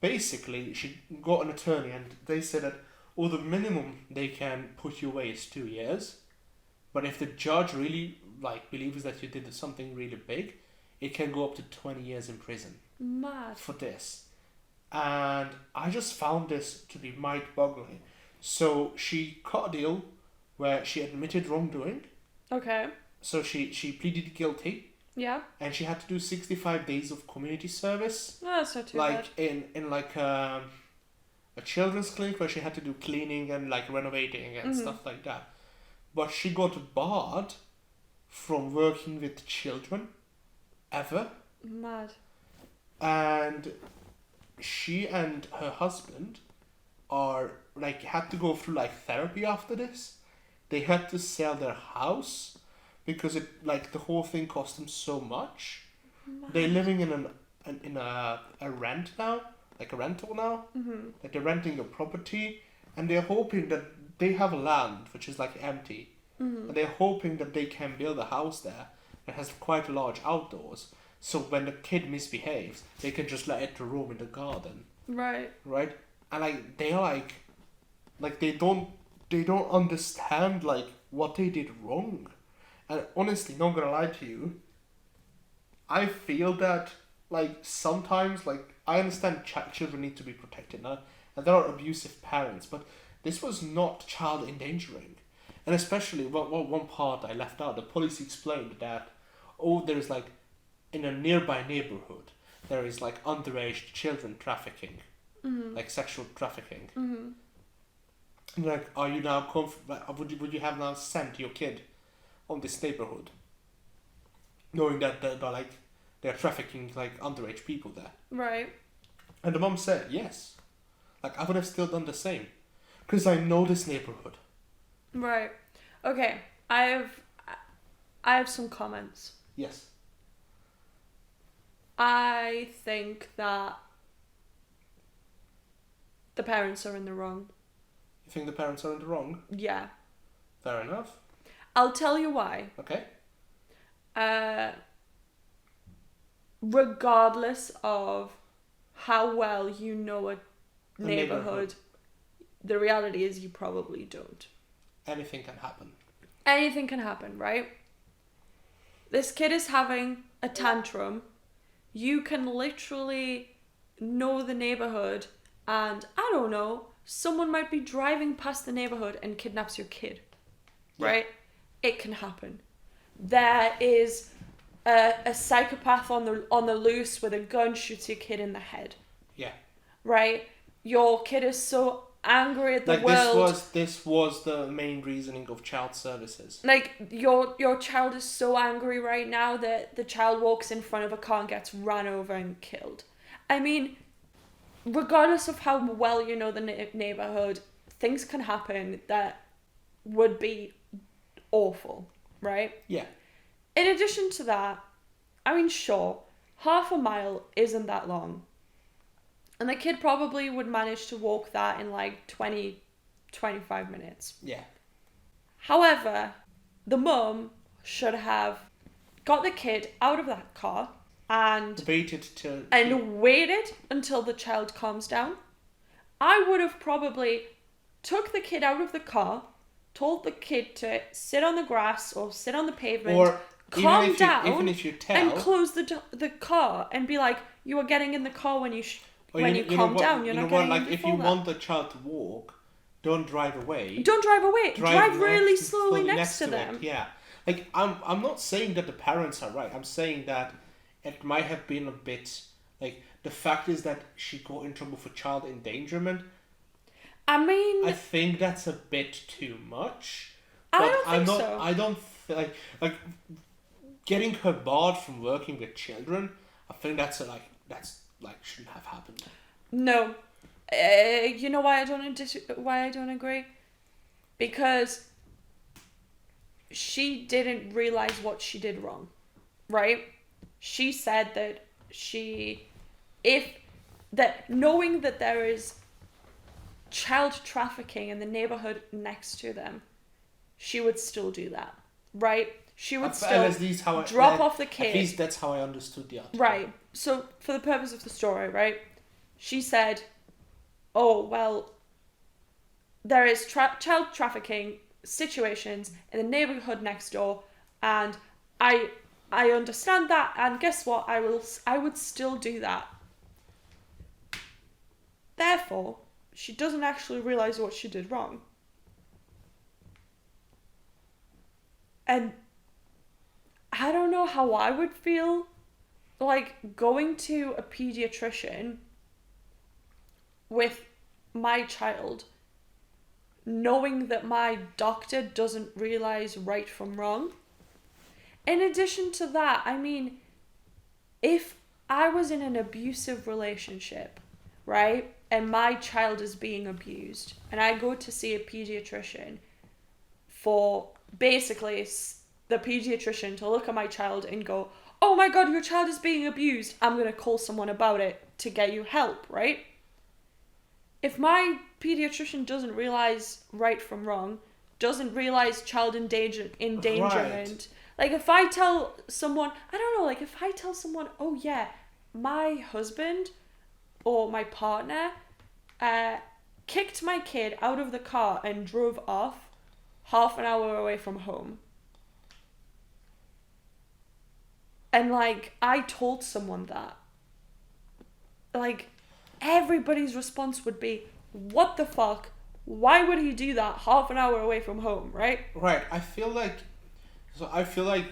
[SPEAKER 1] basically she got an attorney and they said that the minimum they can put you away is 2 years. But if the judge really believes that you did something really big, it can go up to 20 years in prison
[SPEAKER 2] Mad.
[SPEAKER 1] for this. And I just found this to be mind-boggling. So she cut a deal where she admitted wrongdoing.
[SPEAKER 2] Okay.
[SPEAKER 1] So she pleaded guilty,
[SPEAKER 2] Yeah.
[SPEAKER 1] and she had to do 65 days of community service,
[SPEAKER 2] No, that's not too bad.
[SPEAKER 1] in a children's clinic where she had to do cleaning and renovating and stuff like that. But she got barred from working with children ever.
[SPEAKER 2] Mad.
[SPEAKER 1] And she and her husband are had to go through therapy after this. They had to sell their house because it the whole thing cost them so much.
[SPEAKER 2] Mad.
[SPEAKER 1] They're living in a rent now, a rental now.
[SPEAKER 2] Mm-hmm.
[SPEAKER 1] They're renting a property, and they're hoping that they have land which is empty.
[SPEAKER 2] Mm-hmm.
[SPEAKER 1] And they're hoping that they can build a house there that has quite large outdoors. So when the kid misbehaves, they can just let it roam in the garden,
[SPEAKER 2] Right.
[SPEAKER 1] right? And they're they don't understand what they did wrong. And honestly, not gonna lie to you, I feel that sometimes I understand children need to be protected now, and there are abusive parents, but this was not child endangering. And especially one part I left out, the police explained that there is in a nearby neighborhood there is underage children trafficking, sexual trafficking.
[SPEAKER 2] Mm-hmm.
[SPEAKER 1] And are you now would you have now sent your kid on this neighborhood, knowing that they're trafficking underage people there?
[SPEAKER 2] Right.
[SPEAKER 1] And the mom said yes. I would have still done the same, because I know this neighborhood.
[SPEAKER 2] Right. Okay. I have some comments.
[SPEAKER 1] Yes.
[SPEAKER 2] I think that the parents are in the wrong.
[SPEAKER 1] You think the parents are in the wrong?
[SPEAKER 2] Yeah.
[SPEAKER 1] Fair enough.
[SPEAKER 2] I'll tell you why.
[SPEAKER 1] Okay.
[SPEAKER 2] Regardless of how well you know a
[SPEAKER 1] The
[SPEAKER 2] neighborhood, the reality is you probably don't.
[SPEAKER 1] Anything can happen.
[SPEAKER 2] Anything can happen, right? This kid is having a tantrum. You can literally know the neighborhood, and I don't know, someone might be driving past the neighborhood and kidnaps your kid, right? It can happen. There is a psychopath on the loose with a gun, shoots your kid in the head.
[SPEAKER 1] Yeah.
[SPEAKER 2] Right? Your kid is so angry at the world.
[SPEAKER 1] This was the main reasoning of child services.
[SPEAKER 2] Your child is so angry right now that the child walks in front of a car and gets ran over and killed. I mean, regardless of how well you know the neighborhood, things can happen that would be awful, right?
[SPEAKER 1] Yeah.
[SPEAKER 2] In addition to that, I mean, sure, half a mile isn't that long. And the kid probably would manage to walk that in 20, 25 minutes.
[SPEAKER 1] Yeah.
[SPEAKER 2] However, the mum should have got the kid out of that car and waited until the child calms down. I would have probably took the kid out of the car, told the kid to sit on the grass or sit on the pavement,
[SPEAKER 1] or
[SPEAKER 2] calm down,
[SPEAKER 1] even if you tell,
[SPEAKER 2] and close the car and be like, you are getting in the car when you calm down. You're not getting in
[SPEAKER 1] if you want the child to walk, don't drive away.
[SPEAKER 2] Don't drive away. Drive really slowly next to them.
[SPEAKER 1] It. Yeah. I'm not saying that the parents are right. I'm saying that it might have been a bit the fact is that she got in trouble for child endangerment.
[SPEAKER 2] I mean,
[SPEAKER 1] I think that's a bit too much.
[SPEAKER 2] I don't think so.
[SPEAKER 1] I don't feel getting her barred from working with children. I think that's shouldn't have happened.
[SPEAKER 2] No, you know why I don't agree? Because she didn't realize what she did wrong, right? She said that knowing that there is child trafficking in the neighborhood next to them, she would still do that, right? She would still drop off the kid.
[SPEAKER 1] At least that's how I understood the article.
[SPEAKER 2] Right. So, for the purpose of the story, right? She said, oh, well, there is child trafficking situations in the neighborhood next door, and I understand that, and guess what? I would still do that. Therefore, she doesn't actually realize what she did wrong. And I don't know how I would feel like going to a pediatrician with my child, knowing that my doctor doesn't realize right from wrong. In addition to that, I mean, if I was in an abusive relationship, right, and my child is being abused, and I go to see a pediatrician for basically the pediatrician to look at my child and go, oh my god, your child is being abused, I'm going to call someone about it to get you help, right? If my pediatrician doesn't realize right from wrong, doesn't realize child endangerment,
[SPEAKER 1] Right.
[SPEAKER 2] like if I tell someone, I don't know, like if I tell someone, oh yeah, my husband or my partner kicked my kid out of the car and drove off half an hour away from home. And like, I told someone that. Like, everybody's response would be, what the fuck? Why would he do that half an hour away from home, right?
[SPEAKER 1] Right. I feel like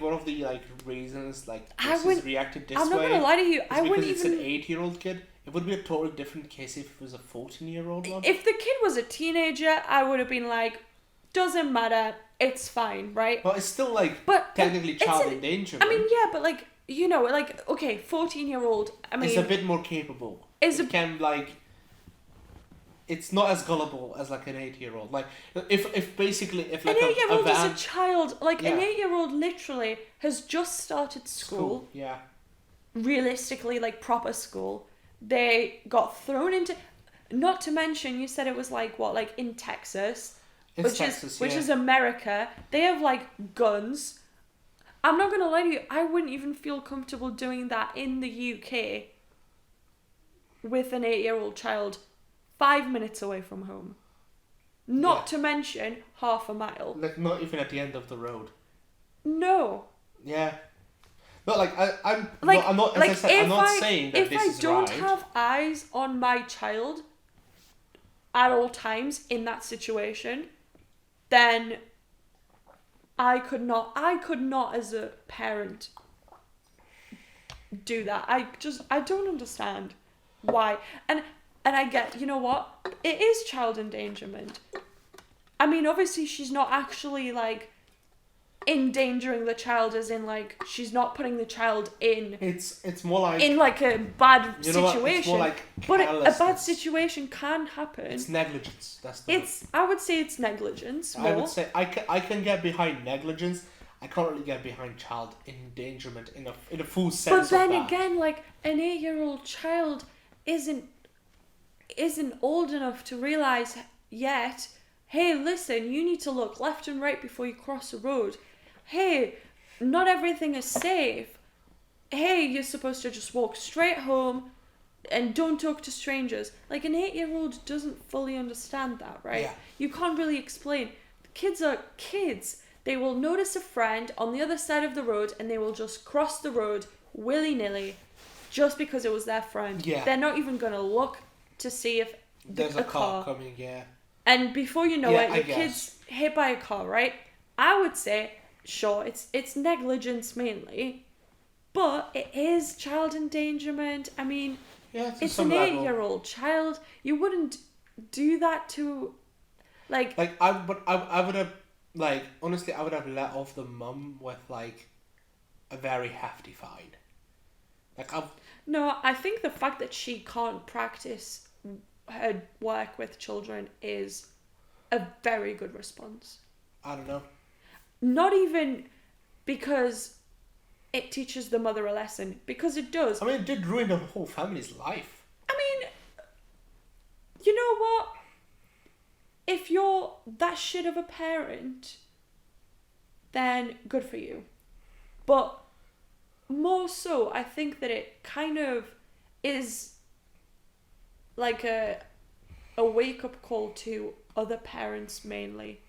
[SPEAKER 1] one of the like reasons like
[SPEAKER 2] I
[SPEAKER 1] this
[SPEAKER 2] would-
[SPEAKER 1] is reacted this
[SPEAKER 2] I'm not
[SPEAKER 1] way
[SPEAKER 2] gonna lie to you,
[SPEAKER 1] is
[SPEAKER 2] I
[SPEAKER 1] because
[SPEAKER 2] wouldn't
[SPEAKER 1] it's
[SPEAKER 2] even...
[SPEAKER 1] an 8-year-old kid. It would be a totally different case if it was a 14-year-old one.
[SPEAKER 2] If the kid was a teenager, I would have been like, doesn't matter, it's fine, right?
[SPEAKER 1] Well, it's still like
[SPEAKER 2] But
[SPEAKER 1] technically
[SPEAKER 2] it's
[SPEAKER 1] child
[SPEAKER 2] an-
[SPEAKER 1] endangerment.
[SPEAKER 2] I mean, yeah, but like, you know, like, okay, 14-year-old, I mean...
[SPEAKER 1] It's a bit more capable. It can like. It's not as gullible as like an 8-year-old. Like if basically if like
[SPEAKER 2] an
[SPEAKER 1] a
[SPEAKER 2] 8-year-old
[SPEAKER 1] van,
[SPEAKER 2] is a child. Like, an
[SPEAKER 1] Yeah.
[SPEAKER 2] 8-year-old literally has just started school.
[SPEAKER 1] Yeah.
[SPEAKER 2] Realistically, like, proper school. They got thrown into... Not to mention, you said it was like, what, like in Texas?
[SPEAKER 1] It's
[SPEAKER 2] which
[SPEAKER 1] Texas,
[SPEAKER 2] which
[SPEAKER 1] yeah.
[SPEAKER 2] is America. They have like guns. I'm not gonna lie to you, I wouldn't even feel comfortable doing that in the UK with an 8-year-old child 5 minutes away from home. Not
[SPEAKER 1] Yeah.
[SPEAKER 2] to mention half a mile.
[SPEAKER 1] Like not even at the end of the road.
[SPEAKER 2] No.
[SPEAKER 1] Yeah. No, like I'm
[SPEAKER 2] Like,
[SPEAKER 1] no, I'm not. As
[SPEAKER 2] like
[SPEAKER 1] I said, I'm not saying that
[SPEAKER 2] if
[SPEAKER 1] this
[SPEAKER 2] I
[SPEAKER 1] is
[SPEAKER 2] don't
[SPEAKER 1] right.
[SPEAKER 2] have eyes on my child at all times in that situation, then I could not as a parent do that. I don't understand why. And I get, you know what? It is child endangerment. I mean, obviously she's not actually like endangering the child as in like she's not putting the child in
[SPEAKER 1] It's more like
[SPEAKER 2] a bad
[SPEAKER 1] you know what?
[SPEAKER 2] situation.
[SPEAKER 1] It's more like
[SPEAKER 2] But a bad
[SPEAKER 1] carelessness.
[SPEAKER 2] situation can happen.
[SPEAKER 1] It's negligence. That's the.
[SPEAKER 2] I would say it's negligence more.
[SPEAKER 1] I would say I can get behind negligence. I can't really get behind child endangerment in a full sense.
[SPEAKER 2] But then
[SPEAKER 1] of that.
[SPEAKER 2] again, like an 8-year-old child isn't old enough to realize yet, hey, listen, you need to look left and right before you cross the road. Hey, not everything is safe. Hey, you're supposed to just walk straight home and don't talk to strangers. Like, an 8-year-old doesn't fully understand that, right?
[SPEAKER 1] Yeah.
[SPEAKER 2] You can't really explain. Kids are kids. They will notice a friend on the other side of the road and they will just cross the road willy-nilly just because it was their friend.
[SPEAKER 1] Yeah.
[SPEAKER 2] They're not even going to look to see if
[SPEAKER 1] There's a car coming, yeah.
[SPEAKER 2] And before you know
[SPEAKER 1] Yeah,
[SPEAKER 2] it,
[SPEAKER 1] I
[SPEAKER 2] your
[SPEAKER 1] guess.
[SPEAKER 2] kid's hit by a car, right? I would say, sure, it's negligence mainly, but it is child endangerment. I mean,
[SPEAKER 1] Yeah, to
[SPEAKER 2] it's
[SPEAKER 1] some
[SPEAKER 2] an
[SPEAKER 1] level.
[SPEAKER 2] 8-year-old child. You wouldn't do that to, like...
[SPEAKER 1] Like I would have like honestly I would have let off the mum with like a very hefty fine. Like
[SPEAKER 2] No, I think the fact that she can't practice her work with children is a very good response.
[SPEAKER 1] I don't know.
[SPEAKER 2] Not even because it teaches the mother a lesson, because it does.
[SPEAKER 1] I mean, it did ruin the whole family's life.
[SPEAKER 2] I mean, you know what? If you're that shit of a parent, then good for you. But more so, I think that it kind of is like a wake-up call to other parents mainly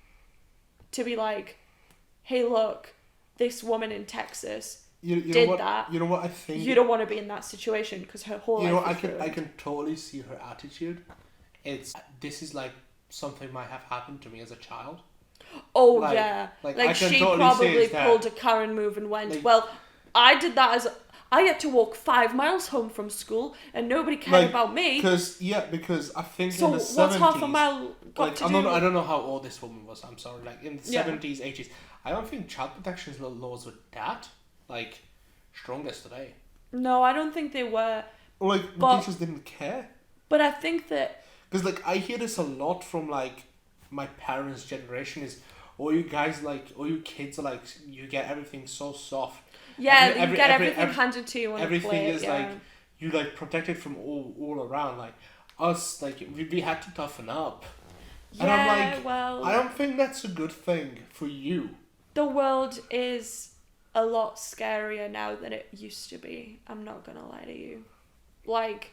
[SPEAKER 2] to be like, hey, look, this woman in Texas
[SPEAKER 1] you
[SPEAKER 2] did
[SPEAKER 1] know what,
[SPEAKER 2] that.
[SPEAKER 1] You know what I think?
[SPEAKER 2] You don't want to be in that situation because her whole
[SPEAKER 1] You know,
[SPEAKER 2] life is
[SPEAKER 1] I can totally see her attitude. This is like something might have happened to me as a child.
[SPEAKER 2] Oh,
[SPEAKER 1] Like-
[SPEAKER 2] yeah.
[SPEAKER 1] like,
[SPEAKER 2] Like,
[SPEAKER 1] I can
[SPEAKER 2] she
[SPEAKER 1] totally
[SPEAKER 2] probably
[SPEAKER 1] say that-
[SPEAKER 2] pulled a Karen move and went,
[SPEAKER 1] Like-
[SPEAKER 2] well, I did that as... I had to walk 5 miles home from school and nobody cared
[SPEAKER 1] Like,
[SPEAKER 2] about me.
[SPEAKER 1] Because I think
[SPEAKER 2] So
[SPEAKER 1] in the
[SPEAKER 2] what's
[SPEAKER 1] 70s...
[SPEAKER 2] half a mile got
[SPEAKER 1] Like,
[SPEAKER 2] to
[SPEAKER 1] I
[SPEAKER 2] do?
[SPEAKER 1] don't know how old this woman was, I'm sorry. Like, in the
[SPEAKER 2] Yeah.
[SPEAKER 1] 70s, 80s, I don't think child protection laws were that, like, strong as today.
[SPEAKER 2] No, I don't think they were.
[SPEAKER 1] Or, like,
[SPEAKER 2] But-
[SPEAKER 1] teachers didn't care.
[SPEAKER 2] But I think that...
[SPEAKER 1] Because, like, I hear this a lot from, like, my parents' generation is, oh, you guys, like, oh, you kids are, like, you get everything so soft.
[SPEAKER 2] Yeah,
[SPEAKER 1] Every-
[SPEAKER 2] you get
[SPEAKER 1] every-
[SPEAKER 2] everything
[SPEAKER 1] every-
[SPEAKER 2] handed to you on a
[SPEAKER 1] Everything
[SPEAKER 2] plate.
[SPEAKER 1] is,
[SPEAKER 2] Yeah.
[SPEAKER 1] like, you, like, protected from all around. Like, us, like, we had to toughen up. And I'm
[SPEAKER 2] Yeah,
[SPEAKER 1] like,
[SPEAKER 2] well...
[SPEAKER 1] I don't think that's a good thing for you.
[SPEAKER 2] The world is a lot scarier now than it used to be. I'm not gonna lie to you. Like,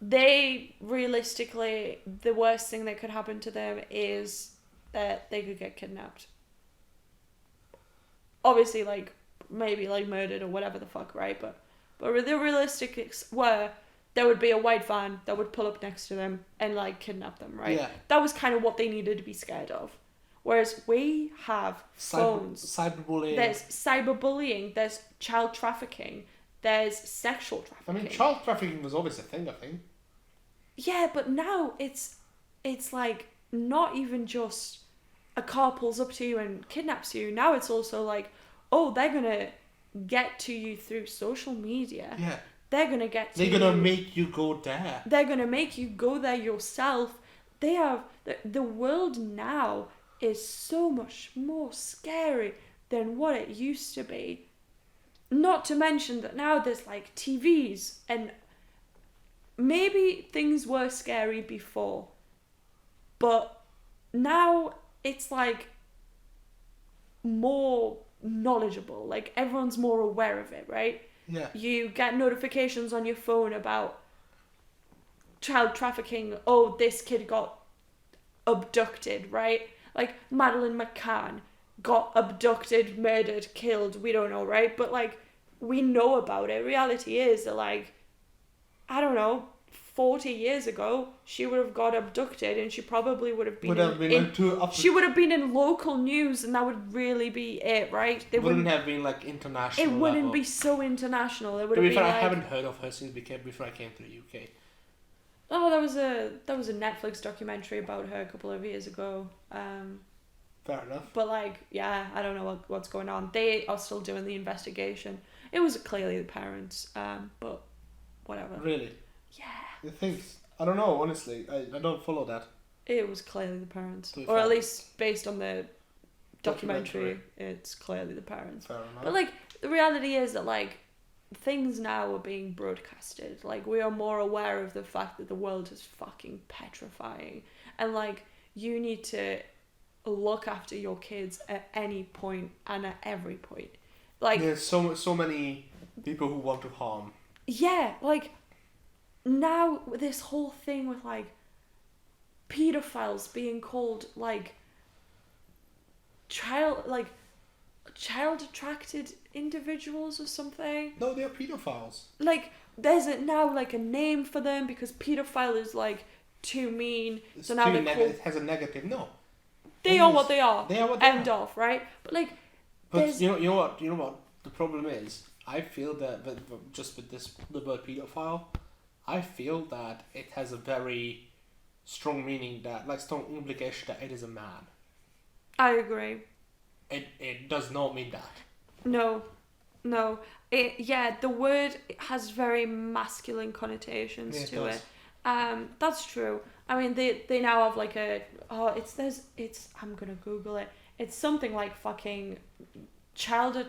[SPEAKER 2] they realistically, the worst thing that could happen to them is that they could get kidnapped. Obviously, like, maybe like murdered or whatever the fuck, right? But the realistics were there would be a white van that would pull up next to them and like kidnap them, right?
[SPEAKER 1] Yeah.
[SPEAKER 2] That was kind of what they needed to be scared of. Whereas we have phones.
[SPEAKER 1] Cyberbullying.
[SPEAKER 2] There's cyberbullying, there's child trafficking, there's sexual
[SPEAKER 1] I
[SPEAKER 2] trafficking.
[SPEAKER 1] mean, child trafficking was always a thing, I think.
[SPEAKER 2] Yeah, but now it's like not even just a car pulls up to you and kidnaps you. Now it's also like, oh, they're gonna get to you through social media.
[SPEAKER 1] Yeah.
[SPEAKER 2] They're gonna get to
[SPEAKER 1] They're
[SPEAKER 2] you.
[SPEAKER 1] gonna make you go there.
[SPEAKER 2] They're gonna make you go there yourself. They have the world now is so much more scary than what it used to be. Not to mention that now there's like TVs and maybe things were scary before, but now it's like more knowledgeable. Like everyone's more aware of it, right?
[SPEAKER 1] Yeah.
[SPEAKER 2] You get notifications on your phone about child trafficking. Oh, this kid got abducted, right? Like Madeleine McCann got abducted, murdered, killed. We don't know, right? But like we know about it. Reality is that like, I don't know, 40 years ago, she would have got abducted and she probably would have been she would have been in local news and that would really be it, right?
[SPEAKER 1] It wouldn't have been like international.
[SPEAKER 2] It wouldn't
[SPEAKER 1] level.
[SPEAKER 2] be so international. It would
[SPEAKER 1] To
[SPEAKER 2] have
[SPEAKER 1] be
[SPEAKER 2] been
[SPEAKER 1] fair,
[SPEAKER 2] like,
[SPEAKER 1] I haven't heard of her since before I came to the UK.
[SPEAKER 2] oh, that was a Netflix documentary about her a couple of years ago.
[SPEAKER 1] Fair enough.
[SPEAKER 2] But like, yeah, I don't know what's going on. They are still doing the investigation. It was clearly the parents, but whatever.
[SPEAKER 1] Really?
[SPEAKER 2] Yeah.
[SPEAKER 1] You think? I don't know, honestly. I don't follow that.
[SPEAKER 2] It was clearly the parents.
[SPEAKER 1] To be
[SPEAKER 2] Or at
[SPEAKER 1] fair.
[SPEAKER 2] least based on the documentary, it's clearly the parents.
[SPEAKER 1] Fair enough.
[SPEAKER 2] But like, the reality is that like, things now are being broadcasted. Like, we are more aware of the fact that the world is fucking petrifying. And like, you need to look after your kids at any point and at every point. Like,
[SPEAKER 1] there's so many people who want to harm.
[SPEAKER 2] yeah, like, now this whole thing with like pedophiles being called like child attracted individuals or something.
[SPEAKER 1] No, they're pedophiles.
[SPEAKER 2] Like, there's now like a name for them because pedophile is like too mean.
[SPEAKER 1] It's
[SPEAKER 2] So now
[SPEAKER 1] too
[SPEAKER 2] they're called,
[SPEAKER 1] it has a negative. No.
[SPEAKER 2] they
[SPEAKER 1] It
[SPEAKER 2] are
[SPEAKER 1] is.
[SPEAKER 2] what they are.
[SPEAKER 1] They are what they
[SPEAKER 2] End
[SPEAKER 1] are.
[SPEAKER 2] off, right? But like,
[SPEAKER 1] But
[SPEAKER 2] there's-
[SPEAKER 1] you know what the problem is. I feel that just with the word pedophile, I feel that it has a very strong meaning that like strong implication that it is a man.
[SPEAKER 2] I agree.
[SPEAKER 1] It does not mean that.
[SPEAKER 2] No. The word has very masculine connotations
[SPEAKER 1] Yeah, it
[SPEAKER 2] to
[SPEAKER 1] does.
[SPEAKER 2] it. That's true. I mean, they now have like I'm gonna Google it. It's something like fucking child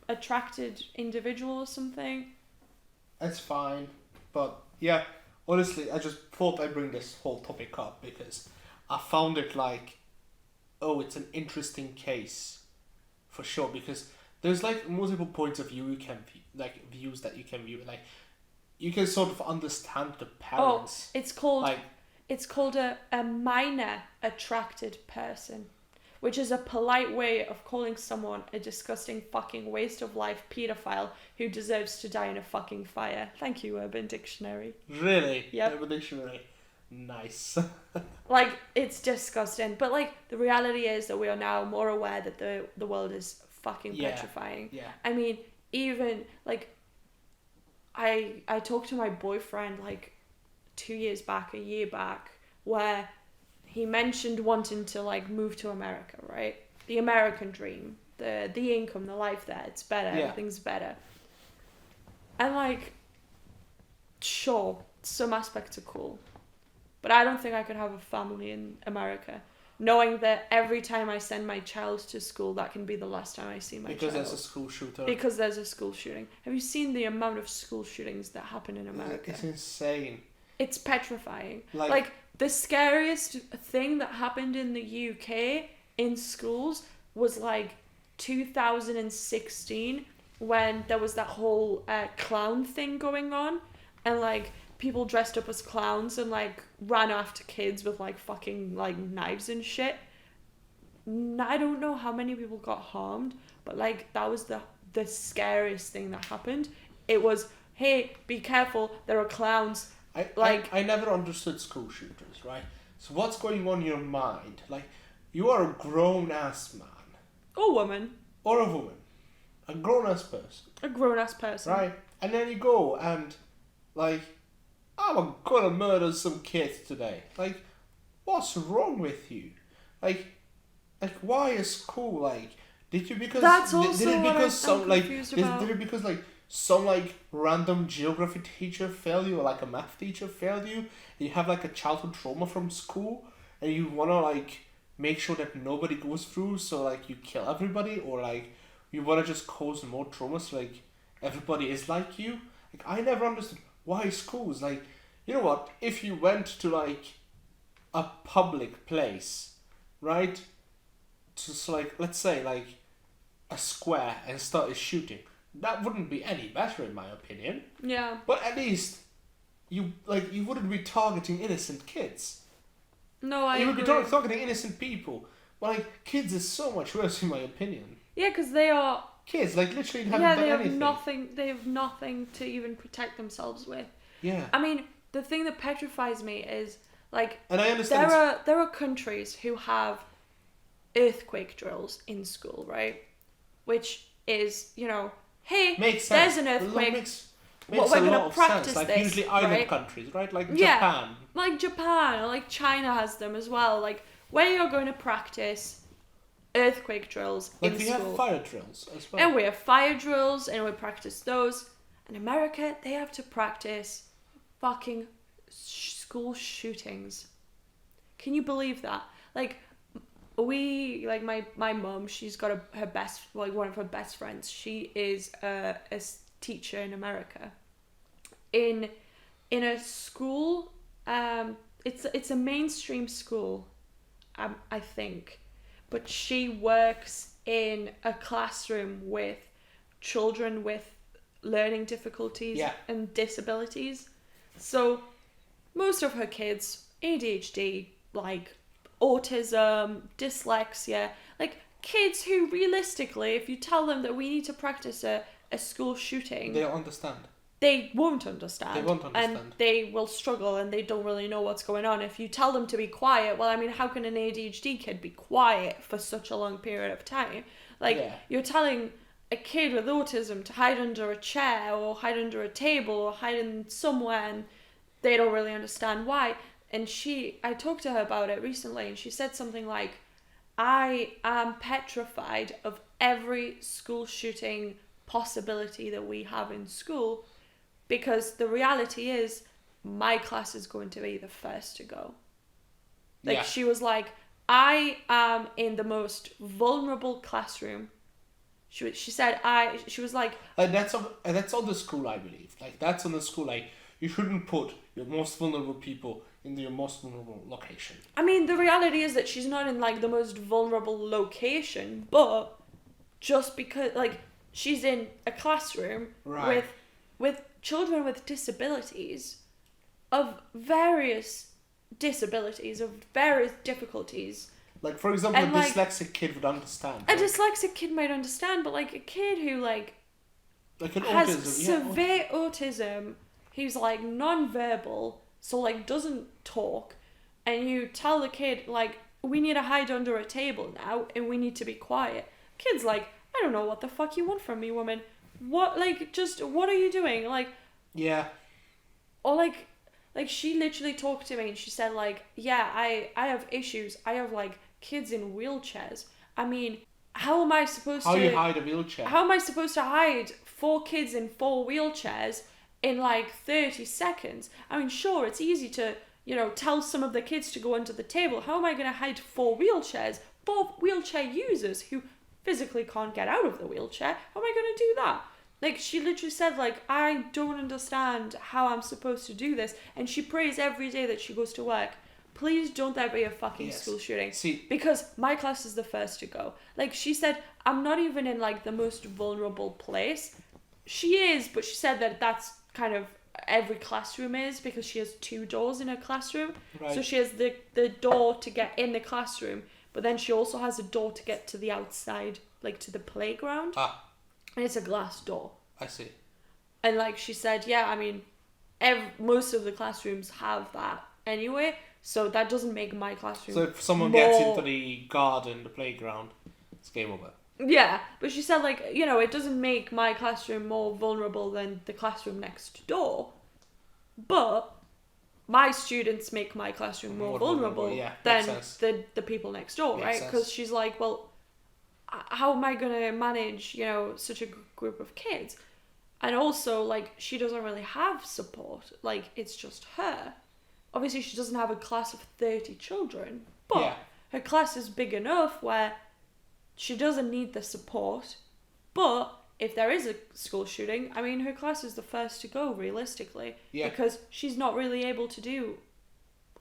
[SPEAKER 2] attracted individual or something.
[SPEAKER 1] That's fine, but yeah, honestly, I just thought I'd bring this whole topic up because I found it like, oh, it's an interesting case, for sure. Because there's like multiple points of view you can views that you can view. Like, you can sort of understand the parents.
[SPEAKER 2] It's called
[SPEAKER 1] Like,
[SPEAKER 2] it's called a minor attracted person. which is a polite way of calling someone a disgusting fucking waste of life pedophile who deserves to die in a fucking fire. Thank you, Urban Dictionary.
[SPEAKER 1] Really?
[SPEAKER 2] Yep.
[SPEAKER 1] Urban Dictionary. Nice.
[SPEAKER 2] Like, it's disgusting. But, like, the reality is that we are now more aware that the world is fucking petrifying.
[SPEAKER 1] Yeah.
[SPEAKER 2] I mean, even, like, I talked to my boyfriend, like, 2 years back, a year back, where he mentioned wanting to, like, move to America, right? The American dream. The income, the life there. It's better. Everything's better. And, like, sure, some aspects are cool. But I don't think I could have a family in America, knowing that every time I send my child to school, that can be the last time I see my child.
[SPEAKER 1] Because there's a school shooter.
[SPEAKER 2] Because there's a school shooting. Have you seen the amount of school shootings that happen in America?
[SPEAKER 1] It's insane.
[SPEAKER 2] It's petrifying.
[SPEAKER 1] Like
[SPEAKER 2] the scariest thing that happened in the UK in schools was like 2016 when there was that whole clown thing going on, and like people dressed up as clowns and like ran after kids with like fucking like knives and shit. I don't know how many people got harmed, but like that was the scariest thing that happened. It was, hey, be careful, there are clowns.
[SPEAKER 1] I never understood school shooters, right? So what's going on in your mind? Like, you are a grown-ass man.
[SPEAKER 2] Or woman.
[SPEAKER 1] Or a woman. A grown-ass person.
[SPEAKER 2] A grown-ass person.
[SPEAKER 1] Right? And then you go and, like, I'm gonna murder some kids today. Like, what's wrong with you? Like why is school, like, did you because...
[SPEAKER 2] That's also
[SPEAKER 1] did it because
[SPEAKER 2] what I'm confused about.
[SPEAKER 1] Did it because, like, some, like, random geography teacher failed you, or, like, a math teacher failed you, and you have, like, a childhood trauma from school, and you wanna, like, make sure that nobody goes through, so, like, you kill everybody, or, like, you wanna just cause more trauma, so, like, everybody is like you? Like, I never understood why schools, like, you know what, if you went to, like, a public place, right, just, like, let's say, like, a square, and started shooting, that wouldn't be any better in my opinion.
[SPEAKER 2] Yeah.
[SPEAKER 1] But at least you wouldn't be targeting innocent kids.
[SPEAKER 2] No, I agree.
[SPEAKER 1] You would be targeting innocent people. But like, kids is so much worse in my opinion.
[SPEAKER 2] Yeah, because they are...
[SPEAKER 1] Kids, like, literally haven't done anything.
[SPEAKER 2] They have nothing to even protect themselves with.
[SPEAKER 1] Yeah.
[SPEAKER 2] I mean, the thing that petrifies me is, like...
[SPEAKER 1] And I understand...
[SPEAKER 2] There are countries who have earthquake drills in school, right? Which is, you know... Hey, there's an earthquake.
[SPEAKER 1] Makes
[SPEAKER 2] we're going to practice
[SPEAKER 1] like,
[SPEAKER 2] this,
[SPEAKER 1] usually island
[SPEAKER 2] right?
[SPEAKER 1] countries, right? Like
[SPEAKER 2] Yeah,
[SPEAKER 1] Japan.
[SPEAKER 2] like Japan, or like China has them as well. Like, where you're going to practice earthquake drills in school.
[SPEAKER 1] Like, we have fire drills as well.
[SPEAKER 2] And we have fire drills, and we practice those. In America, they have to practice fucking school shootings. Can you believe that? Like, my mum, she's got one of her best friends. She is a teacher in America. In a school, it's a mainstream school, I think, but she works in a classroom with children with learning difficulties and disabilities. So most of her kids, ADHD, like autism, dyslexia, like kids who realistically, if you tell them that we need to practice a school shooting,
[SPEAKER 1] they don't understand.
[SPEAKER 2] They won't understand.
[SPEAKER 1] They won't understand.
[SPEAKER 2] And they will struggle, and they don't really know what's going on. If you tell them to be quiet, well, I mean, how can an ADHD kid be quiet for such a long period of time? Like, you're telling a kid with autism to hide under a chair, or hide under a table, or hide in somewhere, and they don't really understand why. And I talked to her about it recently, and she said something like, I am petrified of every school shooting possibility that we have in school, because the reality is my class is going to be the first to go. Like, she was like, I am in the most vulnerable classroom. She said, she was like...
[SPEAKER 1] that's on the school, I believe. Like, that's on the school, like, you shouldn't put your most vulnerable people in your most vulnerable location.
[SPEAKER 2] I mean, the reality is that she's not in, like, the most vulnerable location, but just because, like, she's in a classroom with children with disabilities, of various difficulties,
[SPEAKER 1] Like, for example,
[SPEAKER 2] And,
[SPEAKER 1] a
[SPEAKER 2] like,
[SPEAKER 1] dyslexic kid would understand.
[SPEAKER 2] A
[SPEAKER 1] Like,
[SPEAKER 2] dyslexic kid might understand, but like a kid who like
[SPEAKER 1] an
[SPEAKER 2] has
[SPEAKER 1] autism.
[SPEAKER 2] severe autism, who's like non-verbal, so like doesn't talk, and you tell the kid like we need to hide under a table now and we need to be quiet. Kid's like, I don't know what the fuck you want from me, woman. What what are you doing? Like,
[SPEAKER 1] Yeah.
[SPEAKER 2] or like she literally talked to me and she said like, yeah, I have issues. I have like kids in wheelchairs. I mean, how am I supposed
[SPEAKER 1] How
[SPEAKER 2] to
[SPEAKER 1] you hide a wheelchair?
[SPEAKER 2] How am I supposed to hide 4 kids in 4 wheelchairs in like 30 seconds? I mean, sure, it's easy to, tell some of the kids to go under the table. How am I going to hide 4 wheelchairs? 4 wheelchair users who physically can't get out of the wheelchair. How am I going to do that? Like, she literally said, like, I don't understand how I'm supposed to do this. And she prays every day that she goes to work. Please don't there be a fucking school shooting.
[SPEAKER 1] See,
[SPEAKER 2] because my class is the first to go. Like, she said, I'm not even in, like, the most vulnerable place. She is, but she said that that's kind of every classroom is because she has 2 doors in her classroom.
[SPEAKER 1] Right.
[SPEAKER 2] So she has the door to get in the classroom, but then she also has a door to get to the outside, like, to the playground. And it's a glass door.
[SPEAKER 1] I see.
[SPEAKER 2] And, like, she said, yeah, I mean, most of the classrooms have that anyway. So that doesn't make my classroom.
[SPEAKER 1] So if someone gets into the garden, the playground, it's game over.
[SPEAKER 2] Yeah, but she said, like, it doesn't make my classroom more vulnerable than the classroom next door. But my students make my classroom more vulnerable than the people next door, right? Because she's like, well, how am I going to manage, such a group of kids? And also, like, she doesn't really have support. Like, it's just her. Obviously, she doesn't have a class of 30 children, but her class is big enough where she doesn't need the support. But if there is a school shooting, I mean, her class is the first to go, realistically.
[SPEAKER 1] Yeah.
[SPEAKER 2] Because she's not really able to do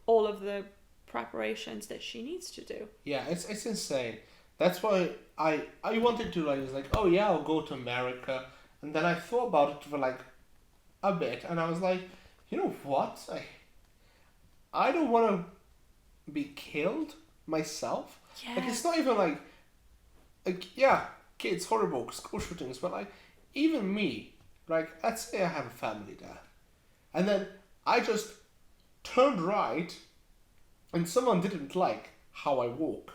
[SPEAKER 2] all of the preparations that she needs to do.
[SPEAKER 1] Yeah, it's insane. That's why I wanted to, like, it's like, oh yeah, I'll go to America. And then I thought about it for, like, a bit. And I was like, you know what? I don't want to be killed myself.
[SPEAKER 2] Yeah.
[SPEAKER 1] Like, it's not even like, yeah, kids, horrible, school shootings, but like, even me, like, let's say I have a family there, and then I just turned right, and someone didn't like how I walk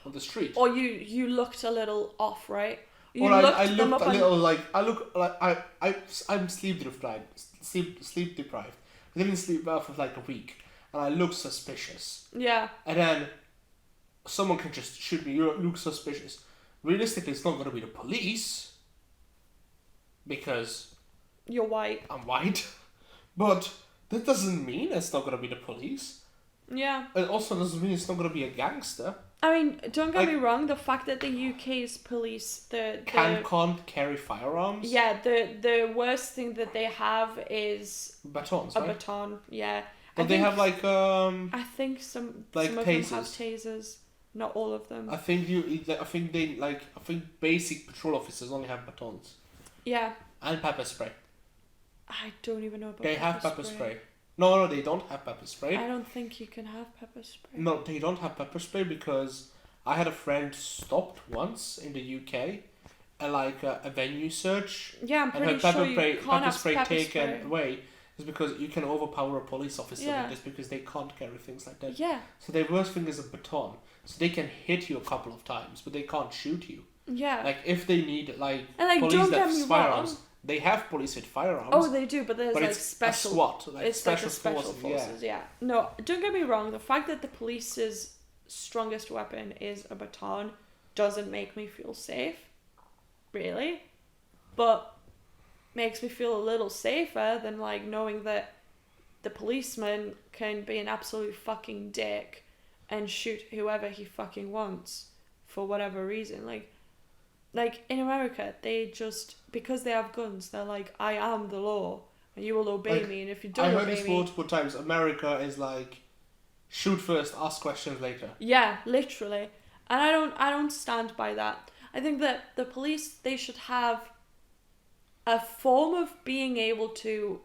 [SPEAKER 1] on the street.
[SPEAKER 2] Or you looked a little off, right?
[SPEAKER 1] Or I looked a little like, I'm sleep deprived. Sleep deprived. I didn't sleep well for like a week. And I look suspicious.
[SPEAKER 2] Yeah.
[SPEAKER 1] And then someone can just shoot me. You look suspicious. Realistically, it's not going to be the police. Because...
[SPEAKER 2] You're white.
[SPEAKER 1] I'm white. But that doesn't mean it's not going to be the police.
[SPEAKER 2] Yeah.
[SPEAKER 1] It also doesn't mean it's not going to be a gangster.
[SPEAKER 2] I mean, don't get me wrong, the fact that the UK's police...
[SPEAKER 1] can't carry firearms?
[SPEAKER 2] Yeah, the worst thing that they have is...
[SPEAKER 1] Batons,
[SPEAKER 2] a
[SPEAKER 1] right?
[SPEAKER 2] baton, yeah.
[SPEAKER 1] But they have like
[SPEAKER 2] I think some
[SPEAKER 1] like
[SPEAKER 2] of
[SPEAKER 1] tasers.
[SPEAKER 2] them have tasers. Not all of them.
[SPEAKER 1] I think basic patrol officers only have batons.
[SPEAKER 2] Yeah.
[SPEAKER 1] And pepper spray.
[SPEAKER 2] I don't even know about
[SPEAKER 1] They have pepper spray. No, they don't have pepper spray.
[SPEAKER 2] I don't think you can have pepper spray.
[SPEAKER 1] No, they don't have pepper spray because I had a friend stopped once in the UK at like a venue search.
[SPEAKER 2] Yeah, I'm pretty sure you can't
[SPEAKER 1] pepper
[SPEAKER 2] have
[SPEAKER 1] spray
[SPEAKER 2] pepper
[SPEAKER 1] taken
[SPEAKER 2] spray.
[SPEAKER 1] away. Is because you can overpower a police officer
[SPEAKER 2] Yeah.
[SPEAKER 1] with this because they can't carry things like that.
[SPEAKER 2] Yeah.
[SPEAKER 1] So their worst thing is a baton. So they can hit you a couple of times, but they can't shoot you.
[SPEAKER 2] Yeah.
[SPEAKER 1] Like if they need like
[SPEAKER 2] and,
[SPEAKER 1] police that have firearms, they have police with firearms.
[SPEAKER 2] Oh, they do, but there's like
[SPEAKER 1] it's
[SPEAKER 2] special.
[SPEAKER 1] A SWAT, like
[SPEAKER 2] it's
[SPEAKER 1] special,
[SPEAKER 2] like a special forces. Yeah. No, don't get me wrong. The fact that the police's strongest weapon is a baton doesn't make me feel safe, really, but makes me feel a little safer than like knowing that the policeman can be an absolute fucking dick and shoot whoever he fucking wants for whatever reason. Like in America, they just, because they have guns, they're like, I am the law and you will obey me, and if you don't obey me... I heard
[SPEAKER 1] this multiple times. America is like, shoot first, ask questions later.
[SPEAKER 2] Yeah, literally. And I don't stand by that. I think that the police, they should have a form of being able to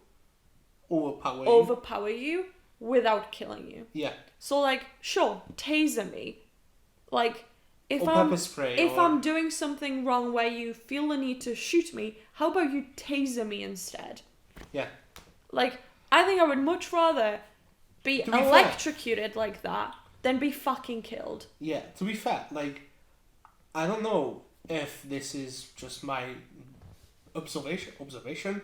[SPEAKER 2] overpower you without killing you.
[SPEAKER 1] Yeah.
[SPEAKER 2] So like, sure, taser me. Like, if
[SPEAKER 1] Or pepper spray.
[SPEAKER 2] if I'm doing something wrong where you feel the need to shoot me, how about you taser me instead?
[SPEAKER 1] Yeah.
[SPEAKER 2] Like, I think I would much rather be electrocuted like that than be fucking killed.
[SPEAKER 1] Yeah, to be fair, like, I don't know if this is just my observation,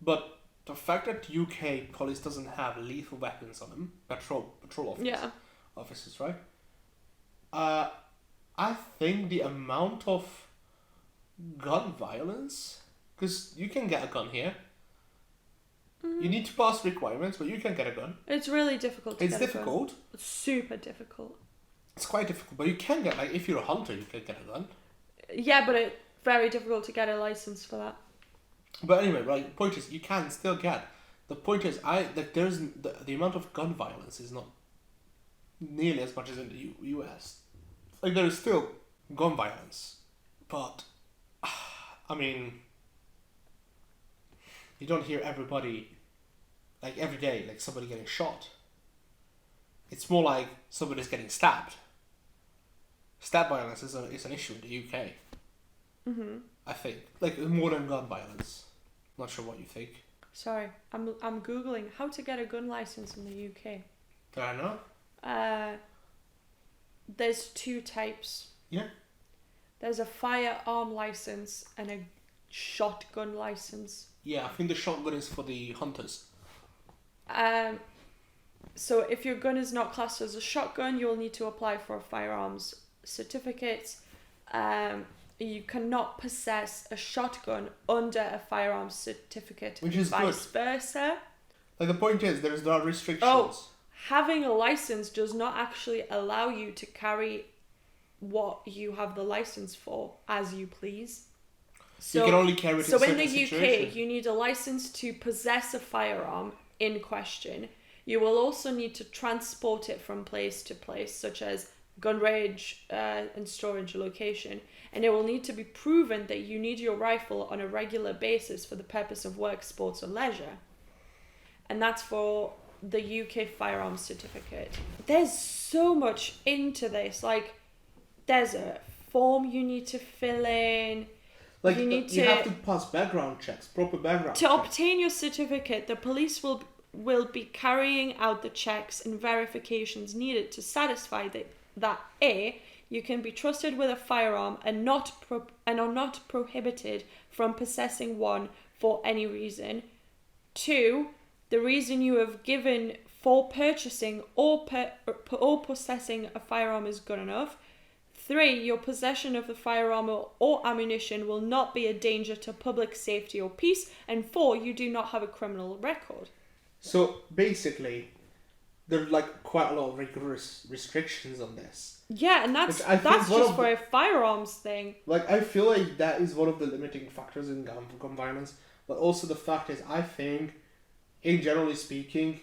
[SPEAKER 1] but the fact that UK police doesn't have lethal weapons on them, patrol officers, right? I think the amount of gun violence, because you can get a gun here. You need to pass requirements, but you can get a gun.
[SPEAKER 2] It's really difficult to get a gun.
[SPEAKER 1] It's difficult.
[SPEAKER 2] It's super difficult.
[SPEAKER 1] It's quite difficult, but you can get, like, if you're a hunter, you can get a gun.
[SPEAKER 2] Yeah, but it's very difficult to get a license for that.
[SPEAKER 1] But anyway, right, the point is, you can still get. The point is, there's the amount of gun violence is not nearly as much as in the US. Like, there is still gun violence, but, I mean, you don't hear everybody, like, every day, like, somebody getting shot. It's more like somebody's getting stabbed. Stab violence is an issue in the UK.
[SPEAKER 2] Mm-hmm.
[SPEAKER 1] I think. Like, more than gun violence. Not sure what you think.
[SPEAKER 2] Sorry, I'm Googling how to get a gun license in the UK.
[SPEAKER 1] Do I know?
[SPEAKER 2] There's two types.
[SPEAKER 1] Yeah.
[SPEAKER 2] There's a firearm license and a shotgun license.
[SPEAKER 1] Yeah, I think the shotgun is for the hunters.
[SPEAKER 2] So if your gun is not classed as a shotgun, you'll need to apply for a firearms certificate. You cannot possess a shotgun under a firearms certificate.
[SPEAKER 1] Which is
[SPEAKER 2] vice versa.
[SPEAKER 1] Like, the point is, there's no restrictions.
[SPEAKER 2] Oh, having a license does not actually allow you to carry what you have the license for as you please.
[SPEAKER 1] So, you can only carry it in certain
[SPEAKER 2] the
[SPEAKER 1] situations.
[SPEAKER 2] UK, you need a license to possess a firearm in question. You will also need to transport it from place to place, such as gun range and storage location. And it will need to be proven that you need your rifle on a regular basis for the purpose of work, sports, or leisure. And that's for the UK firearms certificate. There's so much into this. Like, there's a form you need to fill in.
[SPEAKER 1] Like, you have to pass background checks, proper background checks.
[SPEAKER 2] To obtain your certificate, the police will be carrying out the checks and verifications needed to satisfy that A, you can be trusted with a firearm and are not prohibited from possessing one for any reason. 2, the reason you have given for purchasing or possessing a firearm is good enough. 3, your possession of the firearm or ammunition will not be a danger to public safety or peace. And 4, you do not have a criminal record.
[SPEAKER 1] So, basically, there are, like, quite a lot of rigorous restrictions on this.
[SPEAKER 2] Yeah, and that's just for a firearms thing.
[SPEAKER 1] Like, I feel like that is one of the limiting factors in gun violence. But also the fact is, I think, in generally speaking,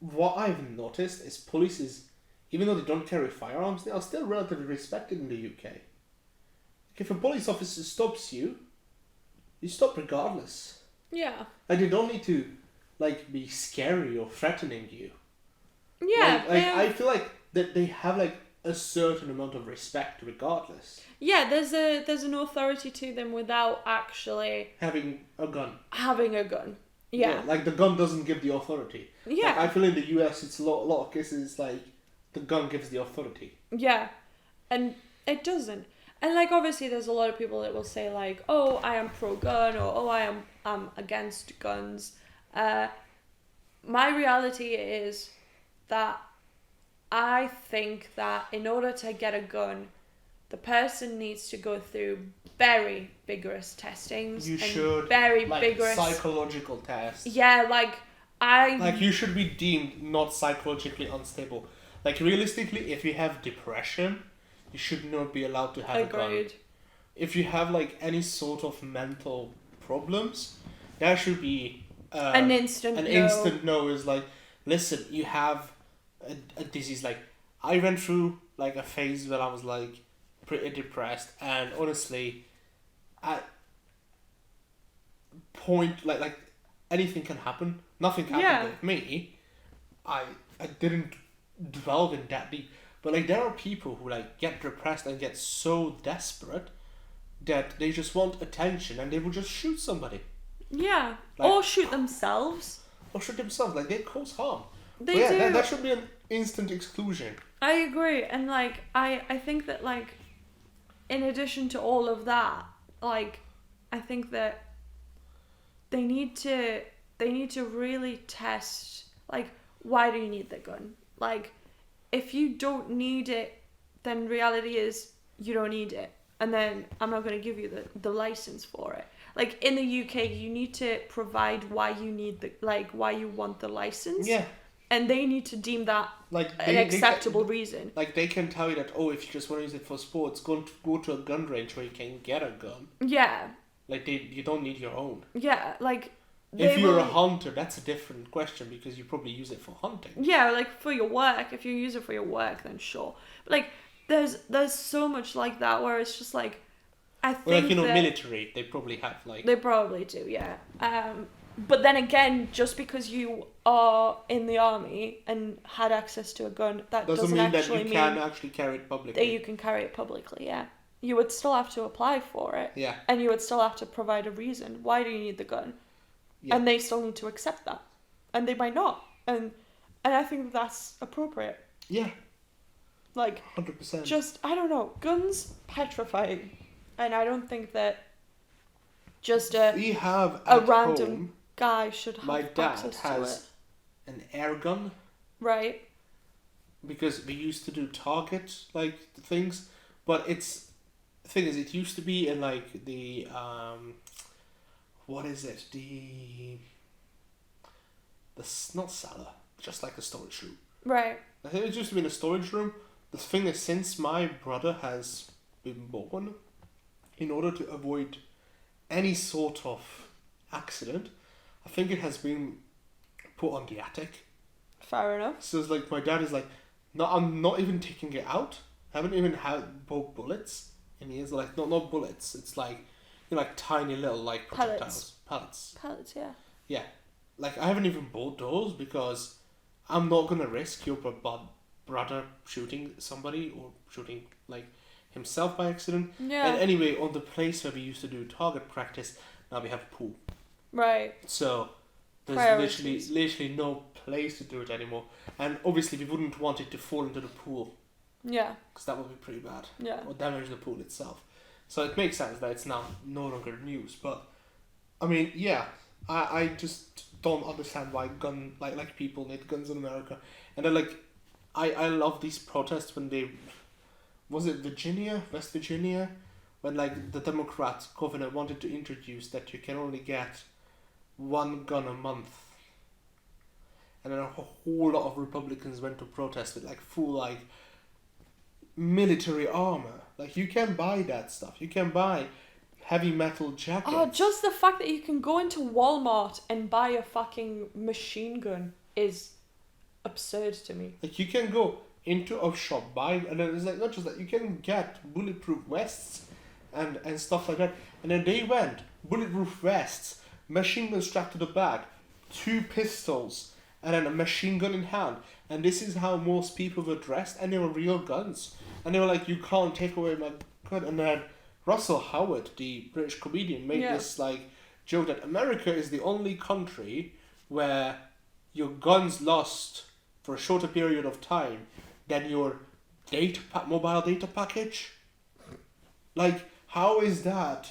[SPEAKER 1] what I've noticed is police, even though they don't carry firearms, they are still relatively respected in the UK. Like, if a police officer stops you, you stop regardless.
[SPEAKER 2] Yeah.
[SPEAKER 1] Like, they don't need to, like, be scary or threatening you.
[SPEAKER 2] Yeah.
[SPEAKER 1] I feel like that they have, like, a certain amount of respect regardless.
[SPEAKER 2] Yeah, there's an authority to them without actually
[SPEAKER 1] having a gun.
[SPEAKER 2] Yeah.
[SPEAKER 1] Like, the gun doesn't give the authority.
[SPEAKER 2] Yeah.
[SPEAKER 1] Like, I feel in the US it's a lot of cases like the gun gives the authority.
[SPEAKER 2] Yeah. And it doesn't. And, like, obviously there's a lot of people that will say, like, oh, I am pro-gun, or oh, I am against guns. My reality is that I think that in order to get a gun, the person needs to go through very vigorous testings.
[SPEAKER 1] You
[SPEAKER 2] and
[SPEAKER 1] should.
[SPEAKER 2] Very
[SPEAKER 1] like,
[SPEAKER 2] vigorous.
[SPEAKER 1] Psychological tests.
[SPEAKER 2] Yeah, like,
[SPEAKER 1] Like, you should be deemed not psychologically unstable. Like, realistically, if you have depression, you should not be allowed to have a gun. If you have, like, any sort of mental problems, there should be
[SPEAKER 2] an instant no.
[SPEAKER 1] Instant no is like, listen, you have a disease. Like, I went through, like, a phase where I was, like, pretty depressed, and honestly, at point, like anything can happen. Nothing happened with me. I didn't delve in that deep. But like there are people who like get depressed and get so desperate that they just want attention and they will just shoot somebody
[SPEAKER 2] Yeah.
[SPEAKER 1] Like-
[SPEAKER 2] Or shoot themselves.
[SPEAKER 1] or shoot themselves. Like they cause harm.
[SPEAKER 2] They
[SPEAKER 1] But yeah,
[SPEAKER 2] do.
[SPEAKER 1] that should be an instant exclusion.
[SPEAKER 2] I agree, and like I think that like in addition to all of that, like I think that they need to really test like why do you need the gun? Like if you don't need it, then reality is you don't need it, and then I'm not going to give you the license for it. Like in the UK, you need to provide why you need why you want the license.
[SPEAKER 1] Yeah.
[SPEAKER 2] And they need to deem that
[SPEAKER 1] Like
[SPEAKER 2] an acceptable reason.
[SPEAKER 1] Like they can tell you that if you just want to use it for sports, go to a gun range where you can get a gun.
[SPEAKER 2] Yeah.
[SPEAKER 1] Like you don't need your own.
[SPEAKER 2] Yeah, like
[SPEAKER 1] If you're a hunter, that's a different question because you probably use it for hunting.
[SPEAKER 2] Yeah, like for your work. If you use it for your work, then sure. But like, there's so much like that where it's just like, I think
[SPEAKER 1] Well, like
[SPEAKER 2] that
[SPEAKER 1] military, they probably have like.
[SPEAKER 2] they probably do, yeah. But then again, just because you are in the army and had access to a gun, that doesn't
[SPEAKER 1] mean
[SPEAKER 2] actually
[SPEAKER 1] that you
[SPEAKER 2] mean
[SPEAKER 1] can actually carry it publicly.
[SPEAKER 2] that you can carry it publicly. Yeah, you would still have to apply for it.
[SPEAKER 1] Yeah.
[SPEAKER 2] And you would still have to provide a reason. Why do you need the gun?
[SPEAKER 1] Yeah.
[SPEAKER 2] And they still need to accept that, and they might not. And I think that's appropriate.
[SPEAKER 1] Yeah.
[SPEAKER 2] Like
[SPEAKER 1] 100%.
[SPEAKER 2] just I don't know, guns petrifying, and I don't think that just
[SPEAKER 1] we have
[SPEAKER 2] a
[SPEAKER 1] at
[SPEAKER 2] random
[SPEAKER 1] home,
[SPEAKER 2] guy should have
[SPEAKER 1] my dad
[SPEAKER 2] access to
[SPEAKER 1] has an air gun
[SPEAKER 2] it. Right.
[SPEAKER 1] because we used to do target like things, but the thing is it used to be in like the what is it, the not cellar, just like a storage room.
[SPEAKER 2] Right.
[SPEAKER 1] I think it used to be in a storage room. The thing is, since my brother has been born, in order to avoid any sort of accident, I think it has been put on the attic.
[SPEAKER 2] Fair enough.
[SPEAKER 1] So it's like my dad is like, no, I'm not even taking it out. I haven't even had both bullets in years. Like not bullets. It's like like tiny little like projectiles. Pellets.
[SPEAKER 2] Pellets, yeah.
[SPEAKER 1] Yeah, like I haven't even bought those because I'm not gonna risk your brother shooting somebody or shooting like himself by accident.
[SPEAKER 2] Yeah.
[SPEAKER 1] And anyway, on the place where we used to do target practice, now we have a pool.
[SPEAKER 2] Right.
[SPEAKER 1] So there's
[SPEAKER 2] Priorities.
[SPEAKER 1] literally no place to do it anymore. And obviously we wouldn't want it to fall into the pool
[SPEAKER 2] Yeah.
[SPEAKER 1] because that would be pretty bad.
[SPEAKER 2] Yeah.
[SPEAKER 1] Or damage the pool itself. So it makes sense that it's now no longer news. But I mean, yeah, I just don't understand why like people need guns in America. And then like I love these protests when they was it West Virginia, when like the Democrat governor wanted to introduce that you can only get one gun a month. And then a whole lot of Republicans went to protest with like full like military armor. Like you can buy that stuff. You can buy heavy metal jackets.
[SPEAKER 2] Oh, just the fact that you can go into Walmart and buy a fucking machine gun is absurd to me.
[SPEAKER 1] Like you can go into a shop, buy, and then it's like not just that, you can get bulletproof vests and stuff like that. And then they went bulletproof vests, machine gun strapped to the back, 2 pistols, and then a machine gun in hand. And this is how most people were dressed, and they were real guns. And they were like, you can't take away my gun. And then Russell Howard, the British comedian, made this like joke that America is the only country where your guns last for a shorter period of time than your mobile data package. Like, how is that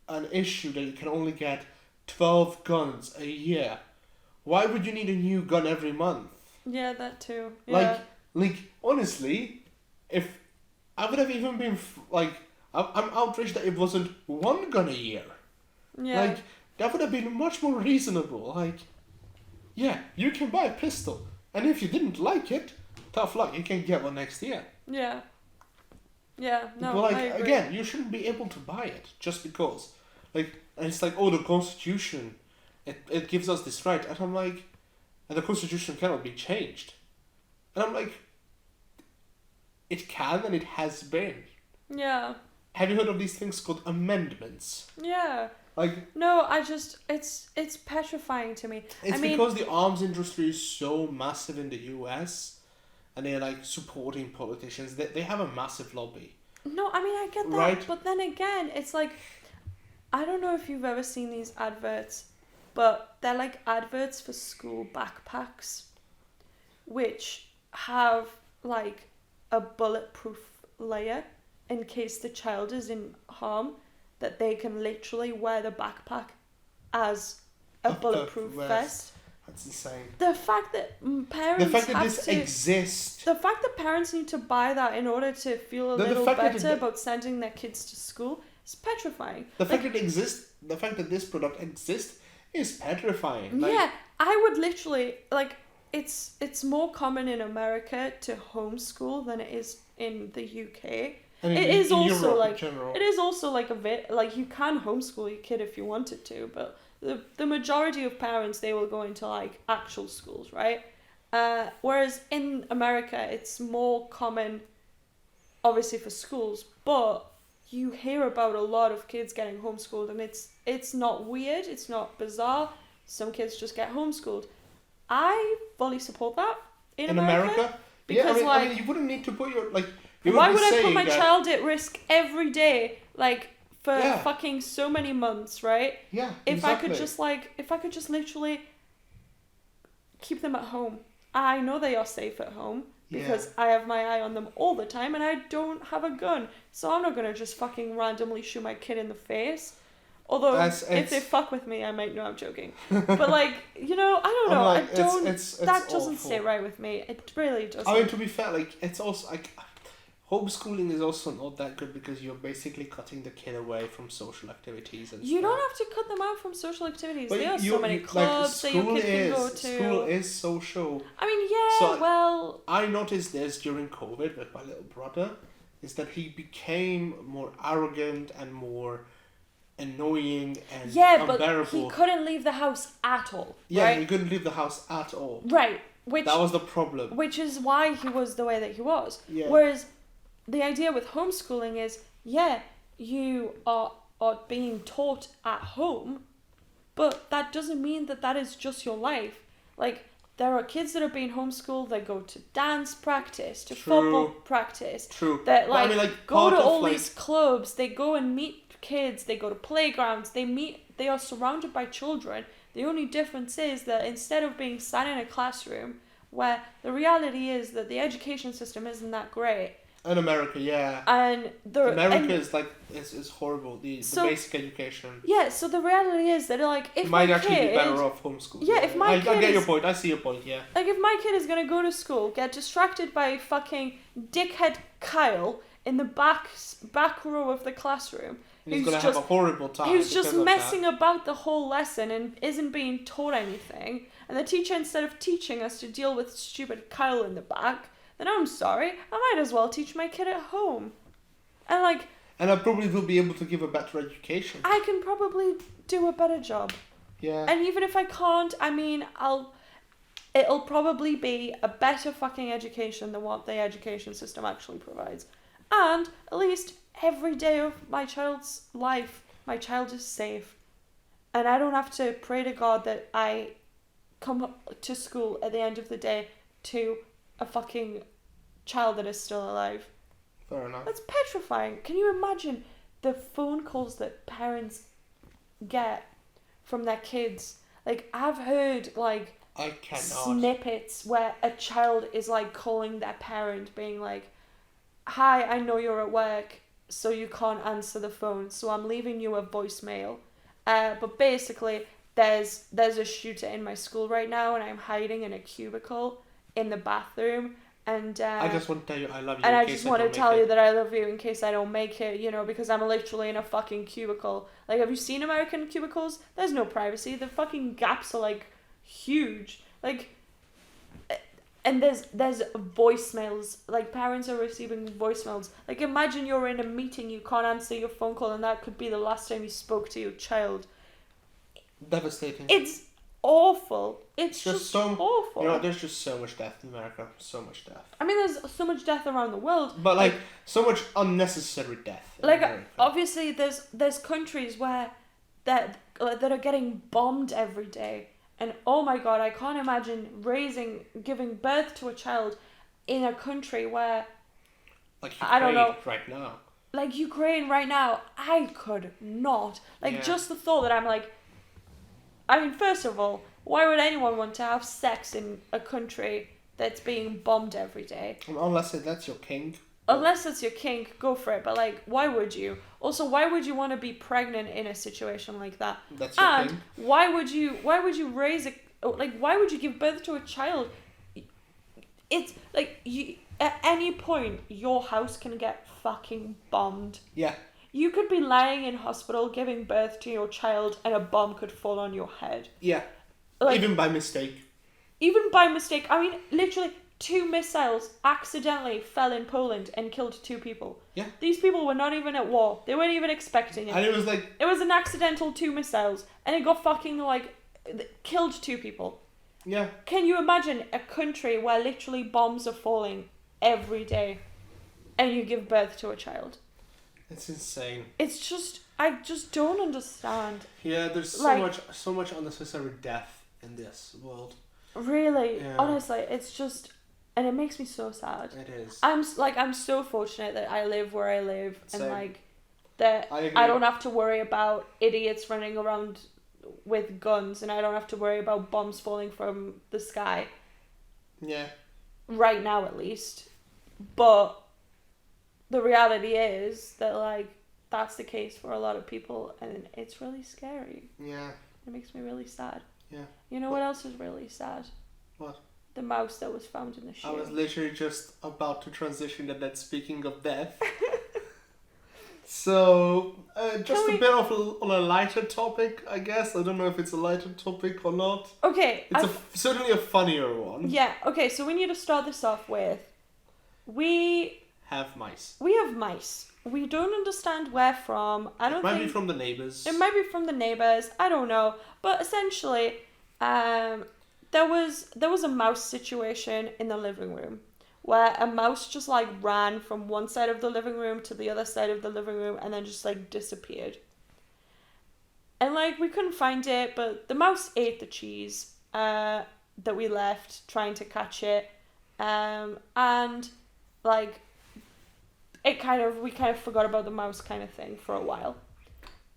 [SPEAKER 1] an issue that you can only get 12 guns a year? Why would you need a new gun every month?
[SPEAKER 2] Yeah, that too. Yeah.
[SPEAKER 1] Like honestly, if I would have even been I'm outraged that it wasn't 1 gun a year.
[SPEAKER 2] Yeah.
[SPEAKER 1] Like, that would have been much more reasonable. Like, yeah, you can buy a pistol, and if you didn't like it, tough luck, you can get one next year.
[SPEAKER 2] Yeah. Yeah, no,
[SPEAKER 1] But, like,
[SPEAKER 2] I agree.
[SPEAKER 1] again, you shouldn't be able to buy it just because. Like, and it's like, oh, the Constitution, it gives us this right. And I'm like, and the Constitution cannot be changed. And I'm like, it can and it has been.
[SPEAKER 2] Yeah.
[SPEAKER 1] Have you heard of these things called amendments?
[SPEAKER 2] Yeah.
[SPEAKER 1] Like,
[SPEAKER 2] No, it's petrifying to me.
[SPEAKER 1] it's because the arms industry is so massive in the US, and they're like supporting politicians. They have a massive lobby.
[SPEAKER 2] No, I mean, I get that,
[SPEAKER 1] Right.
[SPEAKER 2] but then again, it's like, I don't know if you've ever seen these adverts, but they're like adverts for school backpacks, which have like a bulletproof layer in case the child is in harm, that they can literally wear the backpack as a bulletproof vest.
[SPEAKER 1] That's insane.
[SPEAKER 2] The fact that parents
[SPEAKER 1] The fact that
[SPEAKER 2] have
[SPEAKER 1] this
[SPEAKER 2] to,
[SPEAKER 1] exists.
[SPEAKER 2] the fact that parents need to buy that in order to feel a
[SPEAKER 1] The
[SPEAKER 2] little
[SPEAKER 1] fact that
[SPEAKER 2] better
[SPEAKER 1] it-
[SPEAKER 2] about sending their kids to school is petrifying.
[SPEAKER 1] The fact that it exists, the fact that this product exists is petrifying.
[SPEAKER 2] Yeah, I would literally like. It's more common in America to homeschool than it is in the UK.
[SPEAKER 1] And
[SPEAKER 2] It is
[SPEAKER 1] in
[SPEAKER 2] also
[SPEAKER 1] Europe
[SPEAKER 2] like
[SPEAKER 1] in general.
[SPEAKER 2] it is also like a bit like you can homeschool your kid if you wanted to, but the majority of parents, they will go into like actual schools, right? Whereas in America it's more common, obviously for schools, but you hear about a lot of kids getting homeschooled, and it's not weird, it's not bizarre. Some kids just get homeschooled. I fully support that in America. Because,
[SPEAKER 1] I mean, you wouldn't need to put your
[SPEAKER 2] Why would I put my child at risk every day, like for
[SPEAKER 1] Yeah.
[SPEAKER 2] fucking so many months, right?
[SPEAKER 1] Yeah,
[SPEAKER 2] If
[SPEAKER 1] exactly.
[SPEAKER 2] I could just literally keep them at home. I know they are safe at home because I have my eye on them all the time, and I don't have a gun, so I'm not gonna just fucking randomly shoot my kid in the face. Although if they fuck with me, I might know I'm joking. But like, I don't know.
[SPEAKER 1] Like,
[SPEAKER 2] I don't.
[SPEAKER 1] it's
[SPEAKER 2] that doesn't
[SPEAKER 1] awful.
[SPEAKER 2] sit right with me. It really doesn't.
[SPEAKER 1] I mean, to be fair, like it's also like homeschooling is also not that good because you're basically cutting the kid away from social activities and
[SPEAKER 2] You
[SPEAKER 1] stuff.
[SPEAKER 2] don't have to cut them out from social activities.
[SPEAKER 1] But
[SPEAKER 2] there are so many clubs that your kid can go to.
[SPEAKER 1] School is social.
[SPEAKER 2] I mean, yeah,
[SPEAKER 1] So,
[SPEAKER 2] well...
[SPEAKER 1] I noticed this during COVID with my little brother, is that he became more arrogant and more annoying and unbearable.
[SPEAKER 2] But he couldn't leave the house at all,
[SPEAKER 1] Yeah,
[SPEAKER 2] right?
[SPEAKER 1] he couldn't leave the house at all.
[SPEAKER 2] Right,
[SPEAKER 1] That was the problem.
[SPEAKER 2] which is why he was the way that he was.
[SPEAKER 1] Yeah.
[SPEAKER 2] Whereas the idea with homeschooling is, you are being taught at home, but that doesn't mean that is just your life. Like, there are kids that are being homeschooled that go to dance practice, to football practice.
[SPEAKER 1] True.
[SPEAKER 2] That
[SPEAKER 1] But
[SPEAKER 2] go to
[SPEAKER 1] part of,
[SPEAKER 2] all these clubs, they go and meet kids, they go to playgrounds, they are surrounded by children. The only difference is that instead of being sat in a classroom, where the reality is that the education system isn't that great.
[SPEAKER 1] In America, yeah.
[SPEAKER 2] And
[SPEAKER 1] America is horrible. The basic education.
[SPEAKER 2] Yeah, so the reality is that if
[SPEAKER 1] you might
[SPEAKER 2] my
[SPEAKER 1] actually
[SPEAKER 2] kid,
[SPEAKER 1] be better off homeschooling.
[SPEAKER 2] Yeah, if my
[SPEAKER 1] I
[SPEAKER 2] kid
[SPEAKER 1] get your
[SPEAKER 2] is-
[SPEAKER 1] point. I see your point. Yeah.
[SPEAKER 2] like if my kid is gonna go to school, get distracted by fucking dickhead Kyle in the back row of the classroom,
[SPEAKER 1] And he's
[SPEAKER 2] who's
[SPEAKER 1] gonna
[SPEAKER 2] just
[SPEAKER 1] have a horrible time.
[SPEAKER 2] who's just
[SPEAKER 1] because of
[SPEAKER 2] messing about the whole lesson and isn't being taught anything, and the teacher, instead of teaching us to deal with stupid Kyle in the back, then I'm sorry, I might as well teach my kid at home. And
[SPEAKER 1] And I probably will be able to give a better education.
[SPEAKER 2] I can probably do a better job.
[SPEAKER 1] Yeah.
[SPEAKER 2] And even if I can't, I mean, it'll probably be a better fucking education than what the education system actually provides. And at least every day of my child's life, my child is safe. And I don't have to pray to God that I come to school at the end of the day to a fucking child that is still alive.
[SPEAKER 1] Fair enough.
[SPEAKER 2] That's petrifying. Can you imagine the phone calls that parents get from their kids? Like, I've heard,
[SPEAKER 1] I cannot.
[SPEAKER 2] snippets where a child is, calling their parent, being like, "Hi, I know you're at work, so you can't answer the phone, so I'm leaving you a voicemail. But basically, there's a shooter in my school right now, and I'm hiding in a cubicle in the bathroom, and
[SPEAKER 1] I just want to tell you I love you.
[SPEAKER 2] and
[SPEAKER 1] in
[SPEAKER 2] I
[SPEAKER 1] case
[SPEAKER 2] just want to
[SPEAKER 1] don't
[SPEAKER 2] tell
[SPEAKER 1] make
[SPEAKER 2] you
[SPEAKER 1] it.
[SPEAKER 2] that I love you in case I don't make it, because I'm literally in a fucking cubicle." Like, have you seen American cubicles? There's no privacy. The fucking gaps are, huge. And there's voicemails. Parents are receiving voicemails. Imagine you're in a meeting, you can't answer your phone call, and that could be the last time you spoke to your child.
[SPEAKER 1] Devastating.
[SPEAKER 2] It's awful. It's just awful.
[SPEAKER 1] There's just so much death in America. So much death.
[SPEAKER 2] I mean, there's so much death around the world.
[SPEAKER 1] But so much unnecessary death. In America.
[SPEAKER 2] Obviously, there's countries where that are getting bombed every day, and oh my god, I can't imagine giving birth to a child in a country where,
[SPEAKER 1] Like
[SPEAKER 2] I don't know.
[SPEAKER 1] right now.
[SPEAKER 2] Like Ukraine right now, I could not. Like,
[SPEAKER 1] Yeah.
[SPEAKER 2] just the thought that I'm like, I mean, first of all, why would anyone want to have sex in a country that's being bombed every day?
[SPEAKER 1] Unless that's your king.
[SPEAKER 2] Unless it's your kink, go for it. But like, why would you? Also, why would you want to be pregnant in a situation like that?
[SPEAKER 1] That's your
[SPEAKER 2] And
[SPEAKER 1] king.
[SPEAKER 2] why would you raise a, like, why would you give birth to a child? It's like, you, at any point your house can get fucking bombed.
[SPEAKER 1] Yeah.
[SPEAKER 2] You could be lying in hospital giving birth to your child and a bomb could fall on your head.
[SPEAKER 1] Yeah.
[SPEAKER 2] Like,
[SPEAKER 1] Even by mistake.
[SPEAKER 2] even by mistake. I mean, literally 2 missiles accidentally fell in Poland and killed 2 people.
[SPEAKER 1] Yeah.
[SPEAKER 2] These people were not even at war. They weren't even expecting it.
[SPEAKER 1] And it was like...
[SPEAKER 2] It was an accidental 2 missiles and it got fucking, like, killed 2 people.
[SPEAKER 1] Yeah.
[SPEAKER 2] Can you imagine a country where literally bombs are falling every day and you give birth to a child?
[SPEAKER 1] It's insane.
[SPEAKER 2] It's just, I just don't understand.
[SPEAKER 1] Yeah, there's
[SPEAKER 2] Like,
[SPEAKER 1] so much unnecessary death in this world.
[SPEAKER 2] Really,
[SPEAKER 1] Yeah.
[SPEAKER 2] honestly, it's just, and it makes me so sad.
[SPEAKER 1] It is.
[SPEAKER 2] I'm so fortunate that I live where I live, and
[SPEAKER 1] Same.
[SPEAKER 2] like that
[SPEAKER 1] I agree.
[SPEAKER 2] I don't have to worry about idiots running around with guns, and I don't have to worry about bombs falling from the sky.
[SPEAKER 1] Yeah.
[SPEAKER 2] Right now, at least. But the reality is that like that's the case for a lot of people, and it's really scary.
[SPEAKER 1] Yeah.
[SPEAKER 2] It makes me really sad.
[SPEAKER 1] Yeah.
[SPEAKER 2] You know what else is really sad?
[SPEAKER 1] What?
[SPEAKER 2] The mouse that was found in the shoe.
[SPEAKER 1] I was literally just about to transition to that, speaking of death. So, just a bit of on a lighter topic, I guess. I don't know if it's a lighter topic or not.
[SPEAKER 2] Okay.
[SPEAKER 1] It's certainly a funnier one.
[SPEAKER 2] Yeah, okay, so we need to start this off with, we
[SPEAKER 1] Have mice.
[SPEAKER 2] have mice. We don't understand where from. I don't
[SPEAKER 1] It might
[SPEAKER 2] think...
[SPEAKER 1] be from the neighbours.
[SPEAKER 2] It might be from the neighbours. I don't know. But essentially, there was a mouse situation in the living room where a mouse just like ran from one side of the living room to the other side of the living room and then just like disappeared. And like we couldn't find it, but the mouse ate the cheese that we left trying to catch it. And like we kind of forgot about the mouse kind of thing for a while.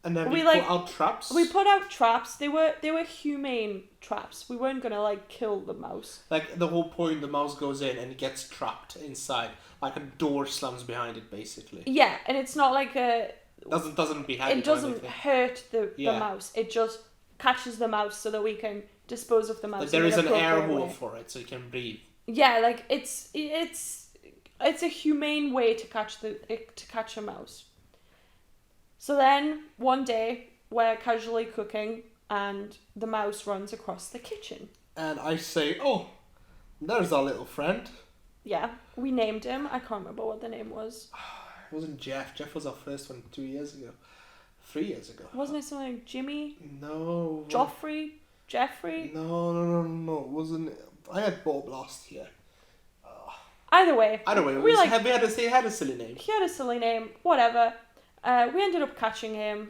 [SPEAKER 1] And then
[SPEAKER 2] we
[SPEAKER 1] put
[SPEAKER 2] like
[SPEAKER 1] out traps.
[SPEAKER 2] We put out traps. They were humane traps. We weren't gonna like kill the mouse.
[SPEAKER 1] Like the whole point, the mouse goes in and it gets trapped inside, like a door slams behind it, basically.
[SPEAKER 2] Yeah, and it's not like a.
[SPEAKER 1] Doesn't behead it.
[SPEAKER 2] It doesn't hurt the
[SPEAKER 1] Yeah.
[SPEAKER 2] mouse. It just catches the mouse so that we can dispose of the mouse.
[SPEAKER 1] Like there
[SPEAKER 2] in
[SPEAKER 1] is an air
[SPEAKER 2] appropriate
[SPEAKER 1] hole
[SPEAKER 2] way.
[SPEAKER 1] for it, so you can breathe.
[SPEAKER 2] Yeah, like it's a humane way to catch a mouse. So then one day we're casually cooking and the mouse runs across the kitchen.
[SPEAKER 1] And I say, oh, there's our little friend.
[SPEAKER 2] Yeah, we named him. I can't remember what the name was.
[SPEAKER 1] It wasn't Jeff. Jeff was our first one 2 years ago. 3 years ago.
[SPEAKER 2] Wasn't it something like Jimmy?
[SPEAKER 1] No.
[SPEAKER 2] Joffrey? Jeffrey?
[SPEAKER 1] No. It wasn't. I had Bob last year.
[SPEAKER 2] Either way.
[SPEAKER 1] We had a silly name.
[SPEAKER 2] He had a silly name. Whatever. We ended up catching him,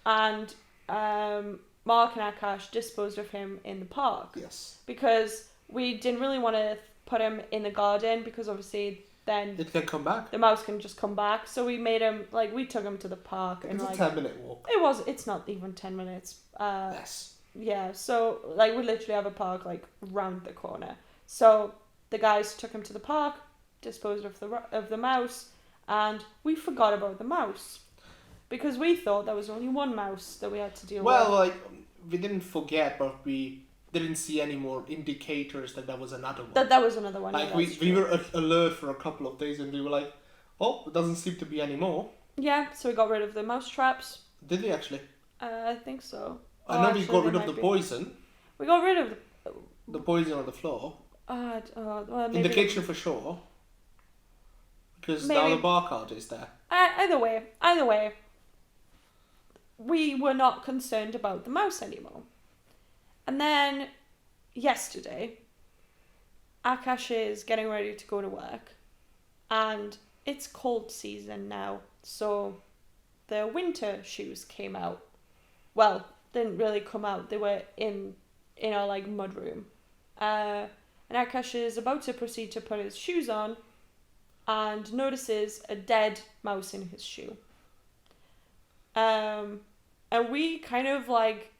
[SPEAKER 2] and Mark and Akash disposed of him in the park.
[SPEAKER 1] Yes.
[SPEAKER 2] Because we didn't really want to put him in the garden because obviously then
[SPEAKER 1] It can come back.
[SPEAKER 2] the mouse can just come back. So we made him we took him to the park and
[SPEAKER 1] It's
[SPEAKER 2] like
[SPEAKER 1] a 10-minute walk.
[SPEAKER 2] it's not even 10 minutes.
[SPEAKER 1] Yes.
[SPEAKER 2] Yeah, so like we literally have a park like round the corner. So the guys took him to the park, disposed of the mouse, and we forgot about the mouse because we thought there was only one mouse that we had to deal with.
[SPEAKER 1] Well, like we didn't forget, but we didn't see any more indicators that there was another one.
[SPEAKER 2] That was another one.
[SPEAKER 1] Like
[SPEAKER 2] yeah,
[SPEAKER 1] we
[SPEAKER 2] that's
[SPEAKER 1] we
[SPEAKER 2] true.
[SPEAKER 1] were alert for a couple of days, and we were like, oh, it doesn't seem to be any more.
[SPEAKER 2] Yeah, so we got rid of the mouse traps.
[SPEAKER 1] Did we actually?
[SPEAKER 2] I think so.
[SPEAKER 1] I know we got rid of the poison.
[SPEAKER 2] We got rid of
[SPEAKER 1] The poison on the floor.
[SPEAKER 2] well,
[SPEAKER 1] In
[SPEAKER 2] maybe
[SPEAKER 1] the kitchen for sure. Because now
[SPEAKER 2] Maybe.
[SPEAKER 1] the barcode is there.
[SPEAKER 2] Either way, we were not concerned about the mouse anymore. And then yesterday, Akash is getting ready to go to work, and it's cold season now, so the winter shoes came out. Well, didn't really come out. They were in our like mud room, and Akash is about to proceed to put his shoes on and notices a dead mouse in his shoe. And we kind of like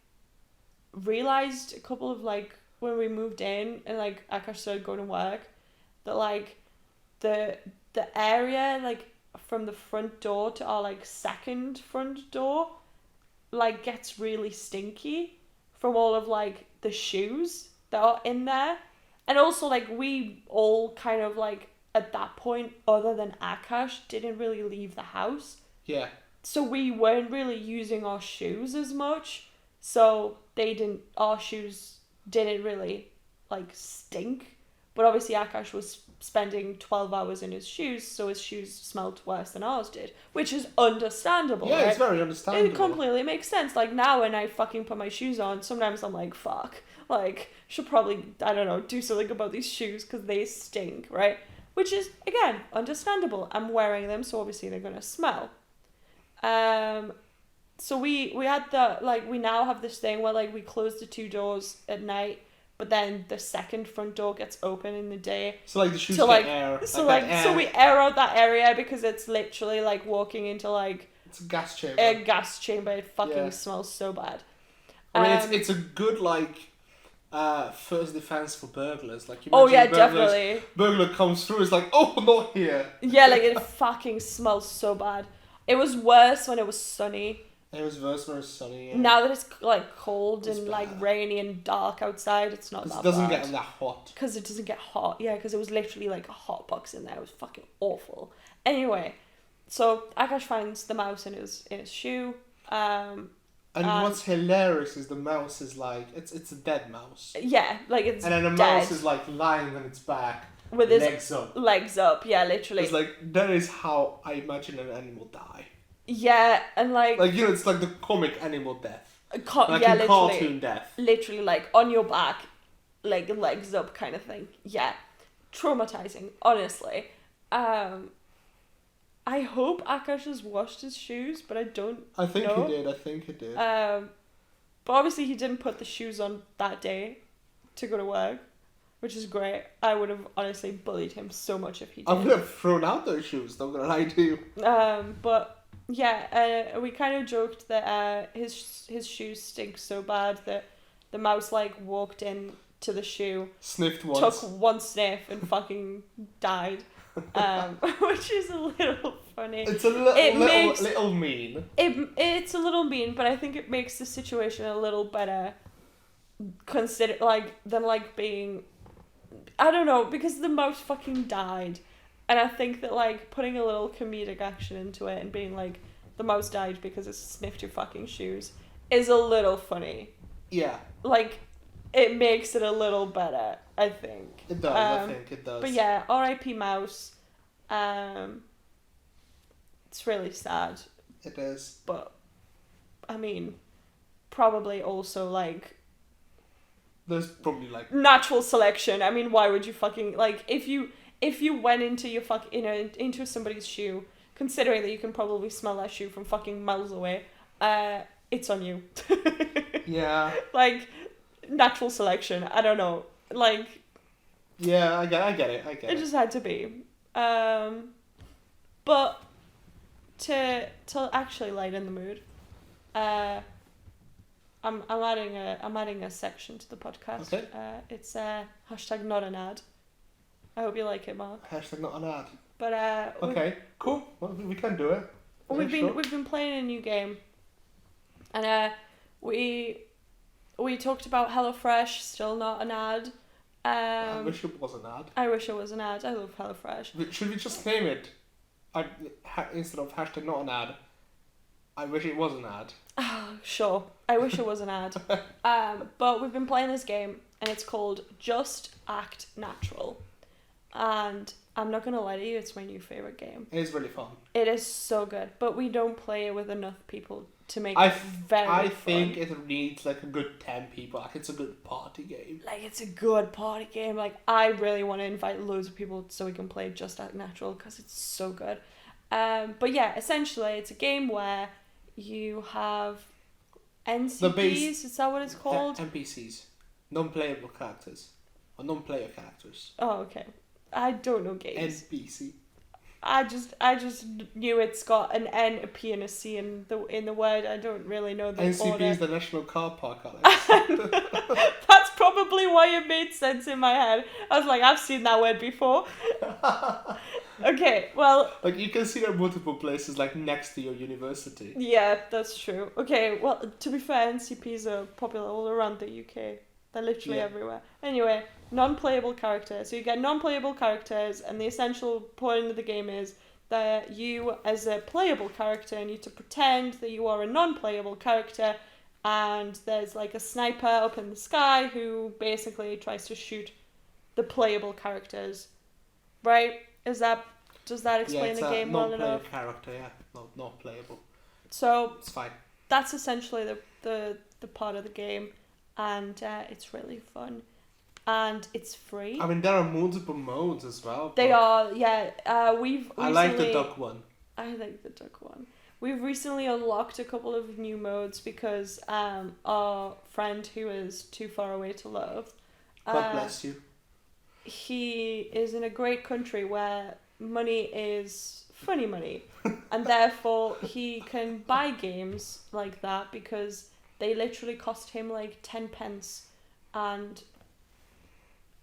[SPEAKER 2] realized a couple of like when we moved in and like Akash started going to work that like the area like from the front door to our like second front door like gets really stinky from all of like the shoes that are in there. And also like we all kind of like at that point, other than Akash, didn't really leave the house.
[SPEAKER 1] Yeah.
[SPEAKER 2] So we weren't really using our shoes as much. So our shoes didn't really like stink. But obviously Akash was spending 12 hours in his shoes, so his shoes smelled worse than ours did, which is understandable.
[SPEAKER 1] Yeah,
[SPEAKER 2] right?
[SPEAKER 1] it's very understandable.
[SPEAKER 2] It completely makes sense. Like now when I fucking put my shoes on, sometimes I'm like, fuck, like should probably, I don't know, do something about these shoes because they stink, right? Which is, again, understandable. I'm wearing them, so obviously they're gonna smell. So we had we now have this thing where like we close the two doors at night, but then the second front door gets open in the day.
[SPEAKER 1] So like the shoes get air.
[SPEAKER 2] So so we air out that area because it's literally like walking into like
[SPEAKER 1] it's a gas chamber.
[SPEAKER 2] A gas chamber. It fucking smells so bad.
[SPEAKER 1] I mean, it's a good like first defense for burglars. Like you
[SPEAKER 2] definitely.
[SPEAKER 1] Burglar comes through, it's like, oh, not here.
[SPEAKER 2] Yeah, like it fucking smells so bad. It was worse when it was sunny.
[SPEAKER 1] It was worse when it was sunny. Yeah.
[SPEAKER 2] Now that it's like cold
[SPEAKER 1] It's
[SPEAKER 2] and
[SPEAKER 1] bad.
[SPEAKER 2] like rainy and dark outside, it's not that bad.
[SPEAKER 1] It doesn't get that hot.
[SPEAKER 2] Because it doesn't get hot. Yeah, because it was literally like a hot box in there. It was fucking awful. Anyway, so Akash finds the mouse in his shoe. And
[SPEAKER 1] what's hilarious is the mouse is like it's a dead mouse.
[SPEAKER 2] Yeah, like it's
[SPEAKER 1] and then the
[SPEAKER 2] dead.
[SPEAKER 1] mouse is like lying on its back
[SPEAKER 2] with
[SPEAKER 1] his
[SPEAKER 2] his legs up. Yeah, literally.
[SPEAKER 1] It's like that is how I imagine an animal die.
[SPEAKER 2] Yeah, and like
[SPEAKER 1] it's like the comic animal death. Like
[SPEAKER 2] yeah,
[SPEAKER 1] in
[SPEAKER 2] literally.
[SPEAKER 1] cartoon death.
[SPEAKER 2] Literally, like on your back, like legs up, kind of thing. Yeah, traumatizing. Honestly, I hope Akash has washed his shoes, but I don't.
[SPEAKER 1] I think
[SPEAKER 2] know.
[SPEAKER 1] he did.
[SPEAKER 2] But obviously he didn't put the shoes on that day to go to work, which is great. I would have honestly bullied him so much if he did.
[SPEAKER 1] I would have thrown out those shoes. Not gonna lie to you.
[SPEAKER 2] But yeah, we kind of joked that his shoes stink so bad that the mouse like walked in to the shoe,
[SPEAKER 1] sniffed once,
[SPEAKER 2] took one sniff, and fucking died. Which is a little funny.
[SPEAKER 1] It's a little mean.
[SPEAKER 2] It's a little mean, but I think it makes the situation a little better. Than being, I don't know, because the mouse fucking died, and I think that like putting a little comedic action into it and being like the mouse died because it sniffed your fucking shoes is a little funny.
[SPEAKER 1] Yeah.
[SPEAKER 2] Like, it makes it a little better, I think.
[SPEAKER 1] It does, I think it does.
[SPEAKER 2] But yeah, R.I.P. Mouse. It's really sad.
[SPEAKER 1] It is.
[SPEAKER 2] But, I mean, probably also, like...
[SPEAKER 1] There's probably, like...
[SPEAKER 2] Natural selection. I mean, why would you fucking... Like, if you went into your into somebody's shoe, considering that you can probably smell that shoe from fucking miles away, it's on you.
[SPEAKER 1] Yeah.
[SPEAKER 2] Like... Natural selection. I don't know. Like...
[SPEAKER 1] Yeah, I get it.
[SPEAKER 2] It just had to be. But to actually lighten the mood, I'm adding a section to the podcast.
[SPEAKER 1] Okay.
[SPEAKER 2] It's hashtag not an ad. I hope you like it, Mark.
[SPEAKER 1] Hashtag not an ad.
[SPEAKER 2] But
[SPEAKER 1] okay, cool. Well, we can do it.
[SPEAKER 2] We've been playing a new game, and we talked about HelloFresh, still not an ad.
[SPEAKER 1] I wish it was an ad.
[SPEAKER 2] I wish it was an ad. I love HelloFresh.
[SPEAKER 1] Should we just name it? Instead of hashtag not an ad, I wish it was an ad.
[SPEAKER 2] Sure. I wish it was an ad. But we've been playing this game, and it's called Just Act Natural. And I'm not going to lie to you, it's my new favourite game.
[SPEAKER 1] It is really fun.
[SPEAKER 2] It is so good, but we don't play it with enough people to make it very fun.
[SPEAKER 1] I think it needs like a good 10 people. Like it's a good party game.
[SPEAKER 2] Like it's a good party game. Like I really want to invite loads of people so we can play Just Act Natural because it's so good. But yeah, essentially it's a game where you have NCPs, is that what it's called?
[SPEAKER 1] NPCs. Non-playable characters. or non-player characters.
[SPEAKER 2] Oh, okay. I don't know games.
[SPEAKER 1] NPC.
[SPEAKER 2] I just knew it's got an N, a P, and a C in the word. I don't really know the
[SPEAKER 1] NCP
[SPEAKER 2] order.
[SPEAKER 1] is the National Car Park, Alex.
[SPEAKER 2] That's probably why it made sense in my head. I was like, I've seen that word before. Okay, well...
[SPEAKER 1] Like, you can see it multiple places, like, next to your university.
[SPEAKER 2] Yeah, that's true. Okay, well, to be fair, NCPs are popular all around the UK. They're literally everywhere. Anyway, non-playable characters. So you get non-playable characters, and the essential point of the game is that you, as a playable character, need to pretend that you are a non-playable character, and there's like a sniper up in the sky who basically tries to shoot the playable characters. Right? Does that explain the game well enough?
[SPEAKER 1] Yeah, it's a non-player character, yeah. Not playable.
[SPEAKER 2] So
[SPEAKER 1] it's fine.
[SPEAKER 2] That's essentially the part of the game, and it's really fun, and it's free.
[SPEAKER 1] I mean, there are multiple modes as well.
[SPEAKER 2] They are, yeah.
[SPEAKER 1] I like the duck one.
[SPEAKER 2] I like the duck one. We've recently unlocked a couple of new modes because our friend who is too far away to love.
[SPEAKER 1] God bless you.
[SPEAKER 2] He is in a great country where money is funny money, and therefore he can buy games like that because they literally cost him like 10 pence. And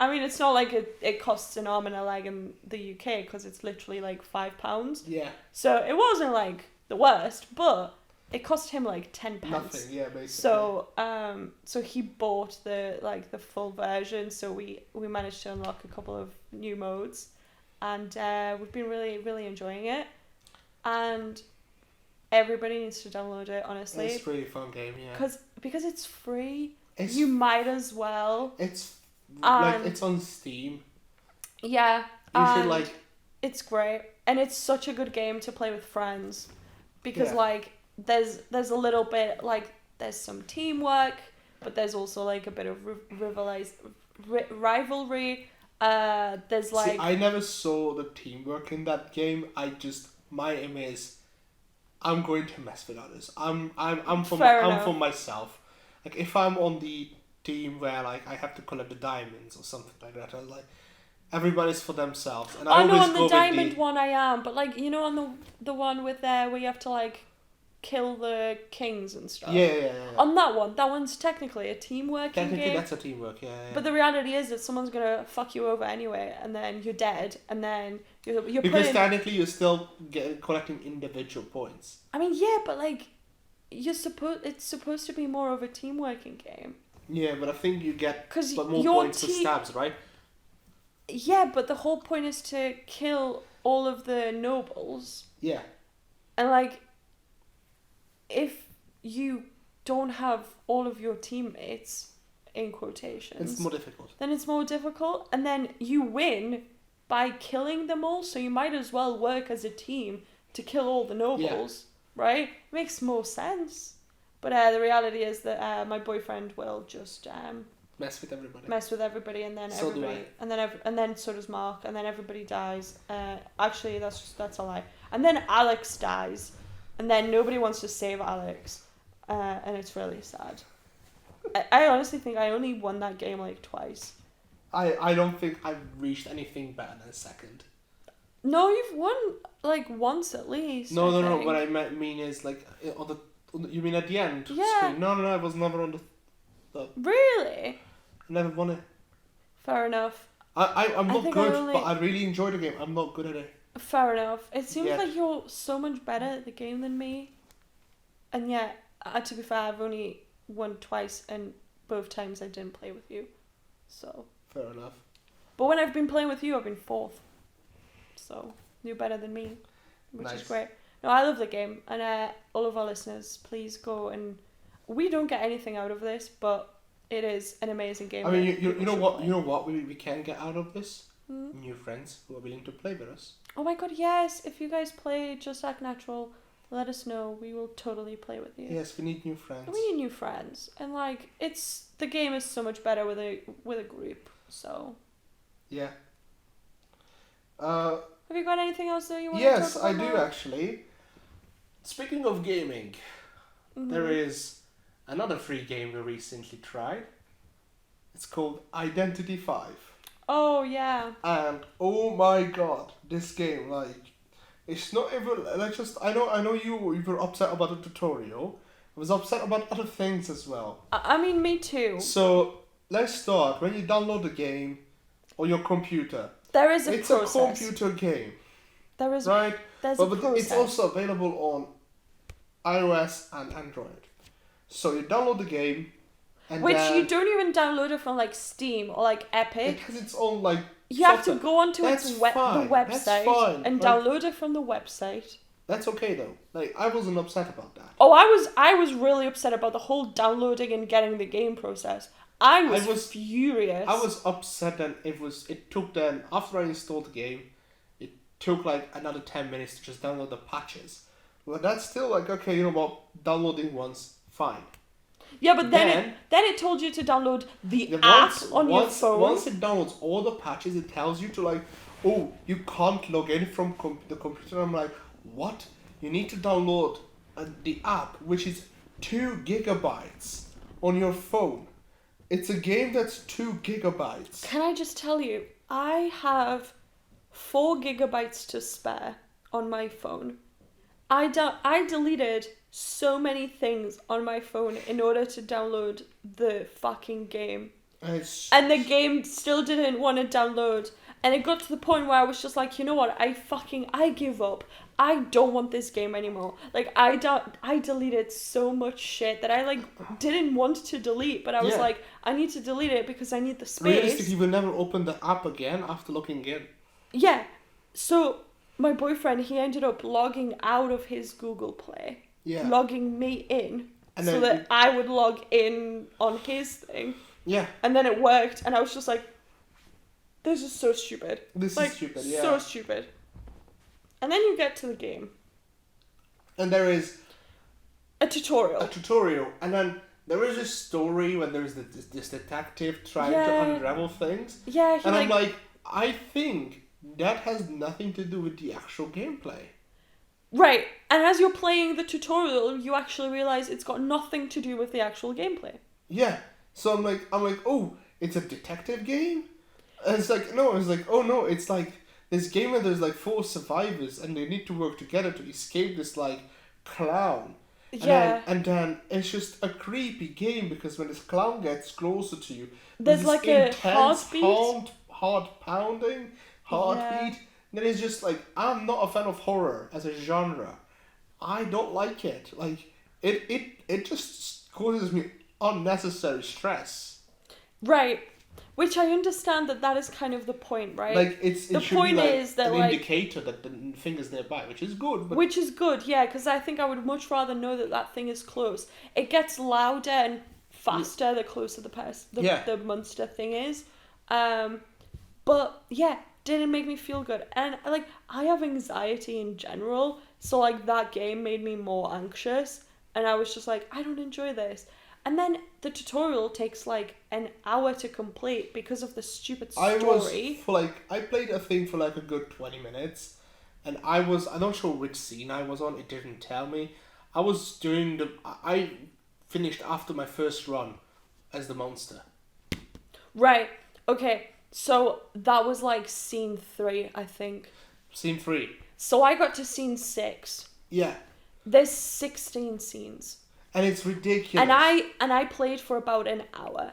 [SPEAKER 2] I mean, it's not like it costs an arm and a leg in the UK because it's literally like £5.
[SPEAKER 1] Yeah.
[SPEAKER 2] So it wasn't like the worst, but it cost him like 10 pence.
[SPEAKER 1] Nothing, yeah, basically.
[SPEAKER 2] So he bought the full version. So we managed to unlock a couple of new modes, and we've been really, really enjoying it. And everybody needs to download it, honestly.
[SPEAKER 1] It's a really fun game, yeah.
[SPEAKER 2] Because it's free, you might as well.
[SPEAKER 1] It's it's on Steam.
[SPEAKER 2] Yeah.
[SPEAKER 1] You should
[SPEAKER 2] It's great, and it's such a good game to play with friends, because there's a little bit there's some teamwork, but there's also like a bit of rivalry. There's
[SPEAKER 1] See, I never saw the teamwork in that game. My aim is, I'm going to mess with others. I'm for myself. Like, if I'm on the team where like I have to collect the diamonds or something like that, I'm like, everybody's for themselves. And I
[SPEAKER 2] know
[SPEAKER 1] always
[SPEAKER 2] on the diamond one I am, but like, you know, on the one with where you have to like kill the kings and stuff.
[SPEAKER 1] Yeah.
[SPEAKER 2] On that one's technically a teamwork game.
[SPEAKER 1] Technically, that's a teamwork, yeah.
[SPEAKER 2] But the reality is that someone's gonna fuck you over anyway, and then you're dead, and then you're
[SPEAKER 1] because technically you're still collecting individual points.
[SPEAKER 2] I mean, yeah, but like, it's supposed to be more of a team working game.
[SPEAKER 1] Yeah, but I think you get more points for stabs, right?
[SPEAKER 2] Yeah, but the whole point is to kill all of the nobles.
[SPEAKER 1] Yeah.
[SPEAKER 2] And like, if you don't have all of your teammates, in quotations,
[SPEAKER 1] it's more difficult.
[SPEAKER 2] Then it's more difficult, and then you win by killing them all, so you might as well work as a team to kill all the nobles, right? Makes more sense. But the reality is that my boyfriend will just
[SPEAKER 1] mess with everybody,
[SPEAKER 2] and then
[SPEAKER 1] so
[SPEAKER 2] everybody, and then so does Mark, and then everybody dies. Actually, that's a lie. And then Alex dies, and then nobody wants to save Alex, and it's really sad. I honestly think I only won that game like twice.
[SPEAKER 1] I don't think I've reached anything better than second.
[SPEAKER 2] No, you've won like once at least.
[SPEAKER 1] No. What I mean is like you mean at the end?
[SPEAKER 2] Yeah.
[SPEAKER 1] Screen. No, I was never on the.
[SPEAKER 2] Really?
[SPEAKER 1] I never won it.
[SPEAKER 2] Fair enough.
[SPEAKER 1] I'm not good, but I really enjoy the game. I'm not good at it.
[SPEAKER 2] Fair enough. It seems like you're so much better at the game than me. And yet, to be fair, I've only won twice, and both times I didn't play with you. So.
[SPEAKER 1] Fair enough.
[SPEAKER 2] But when I've been playing with you, I've been 4th. So, you're better than me, which is great. No, I love the game, and all of our listeners, please go and... We don't get anything out of this, but it is an amazing game.
[SPEAKER 1] I mean, you know what we can get out of this? New friends who are willing to play with us.
[SPEAKER 2] Oh my god, yes! If you guys play Just Act Natural, let us know. We will totally play with you.
[SPEAKER 1] Yes, we need new friends.
[SPEAKER 2] We need new friends, and like, the game is so much better with a group. So.
[SPEAKER 1] Yeah.
[SPEAKER 2] Have you got anything else that you want
[SPEAKER 1] to talk about?
[SPEAKER 2] Yes,
[SPEAKER 1] I do actually. Speaking of gaming, there is another free game we recently tried. It's called Identity 5.
[SPEAKER 2] Oh yeah.
[SPEAKER 1] And oh my god, this game, like, it's not even like just I know you were upset about the tutorial. I was upset about other things as well.
[SPEAKER 2] I mean, me too.
[SPEAKER 1] So let's start. When you download the game on your computer,
[SPEAKER 2] There is a
[SPEAKER 1] it's
[SPEAKER 2] process.
[SPEAKER 1] a computer game,
[SPEAKER 2] There is
[SPEAKER 1] right?
[SPEAKER 2] There's
[SPEAKER 1] but
[SPEAKER 2] a process.
[SPEAKER 1] it's also available on iOS and Android. So you download the game, and
[SPEAKER 2] Which
[SPEAKER 1] then
[SPEAKER 2] you don't even download it from like Steam or like Epic.
[SPEAKER 1] it has its own like.
[SPEAKER 2] You have to
[SPEAKER 1] software.
[SPEAKER 2] go onto
[SPEAKER 1] That's
[SPEAKER 2] the
[SPEAKER 1] fine.
[SPEAKER 2] website
[SPEAKER 1] That's fine.
[SPEAKER 2] and
[SPEAKER 1] Like,
[SPEAKER 2] download it from the website.
[SPEAKER 1] That's okay though. Like I wasn't upset about that.
[SPEAKER 2] Oh, I was really upset about the whole downloading and getting the game process. I was furious.
[SPEAKER 1] I was upset that it took then after I installed the game, it took like another 10 minutes to just download the patches. But that's still like okay, you know what? Downloading once, fine.
[SPEAKER 2] Yeah, but then it told you to download the
[SPEAKER 1] Yeah,
[SPEAKER 2] app on your phone.
[SPEAKER 1] Once it downloads all the patches, it tells you to like, oh, you can't log in from the computer. I'm like, what? You need to download the app, which is 2 gigabytes on your phone. It's a game that's 2 gigabytes.
[SPEAKER 2] Can I just tell you, I have 4 gigabytes to spare on my phone. I deleted so many things on my phone in order to download the fucking game. And the game still didn't want to download. And it got to the point where I was just like, you know what? I give up. I don't want this game anymore. Like, I deleted so much shit that I, like, didn't want to delete. But I was like, I need to delete it because I need the space.
[SPEAKER 1] Realistically, you will never open the app again after logging in.
[SPEAKER 2] Yeah. So, my boyfriend, he ended up logging out of his Google Play.
[SPEAKER 1] Yeah.
[SPEAKER 2] Logging me in.
[SPEAKER 1] And
[SPEAKER 2] so that I would log in on his thing.
[SPEAKER 1] Yeah.
[SPEAKER 2] And then it worked. And I was just like, this is so stupid.
[SPEAKER 1] This is stupid, yeah.
[SPEAKER 2] So stupid. And then you get to the game.
[SPEAKER 1] And there is
[SPEAKER 2] a tutorial.
[SPEAKER 1] And then there is a story when there is this detective trying to unravel things.
[SPEAKER 2] Yeah,
[SPEAKER 1] and I'm like, I think that has nothing to do with the actual gameplay.
[SPEAKER 2] Right. And as you're playing the tutorial, you actually realize it's got nothing to do with the actual gameplay.
[SPEAKER 1] Yeah. So I'm like, oh, it's a detective game? And it's like, no, it's like this game where there's like 4 survivors and they need to work together to escape this like clown. And then it's just a creepy game because when this clown gets closer to you,
[SPEAKER 2] there's like a heartbeat.
[SPEAKER 1] Heartbeat. Then it's just like, I'm not a fan of horror as a genre. I don't like it. Like it just causes me unnecessary stress.
[SPEAKER 2] Right. Which I understand that is kind of the point, right?
[SPEAKER 1] Like it should
[SPEAKER 2] point
[SPEAKER 1] be like
[SPEAKER 2] is that
[SPEAKER 1] an
[SPEAKER 2] like,
[SPEAKER 1] indicator that the thing is nearby, which is good. But
[SPEAKER 2] which is good, yeah, because I think I would much rather know that thing is close. It gets louder and faster the closer the monster thing is. But yeah, didn't make me feel good, and like I have anxiety in general, so like that game made me more anxious, and I was just like, I don't enjoy this. And then the tutorial takes like an hour to complete because of the stupid story.
[SPEAKER 1] I played a thing for like a good 20 minutes, and I'm not sure which scene I was on. It didn't tell me. I finished after my first run as the monster.
[SPEAKER 2] Right. Okay. So that was like scene 3, I think.
[SPEAKER 1] Scene 3.
[SPEAKER 2] So I got to scene 6.
[SPEAKER 1] Yeah.
[SPEAKER 2] There's 16 scenes.
[SPEAKER 1] And it's ridiculous.
[SPEAKER 2] And I played for about an hour.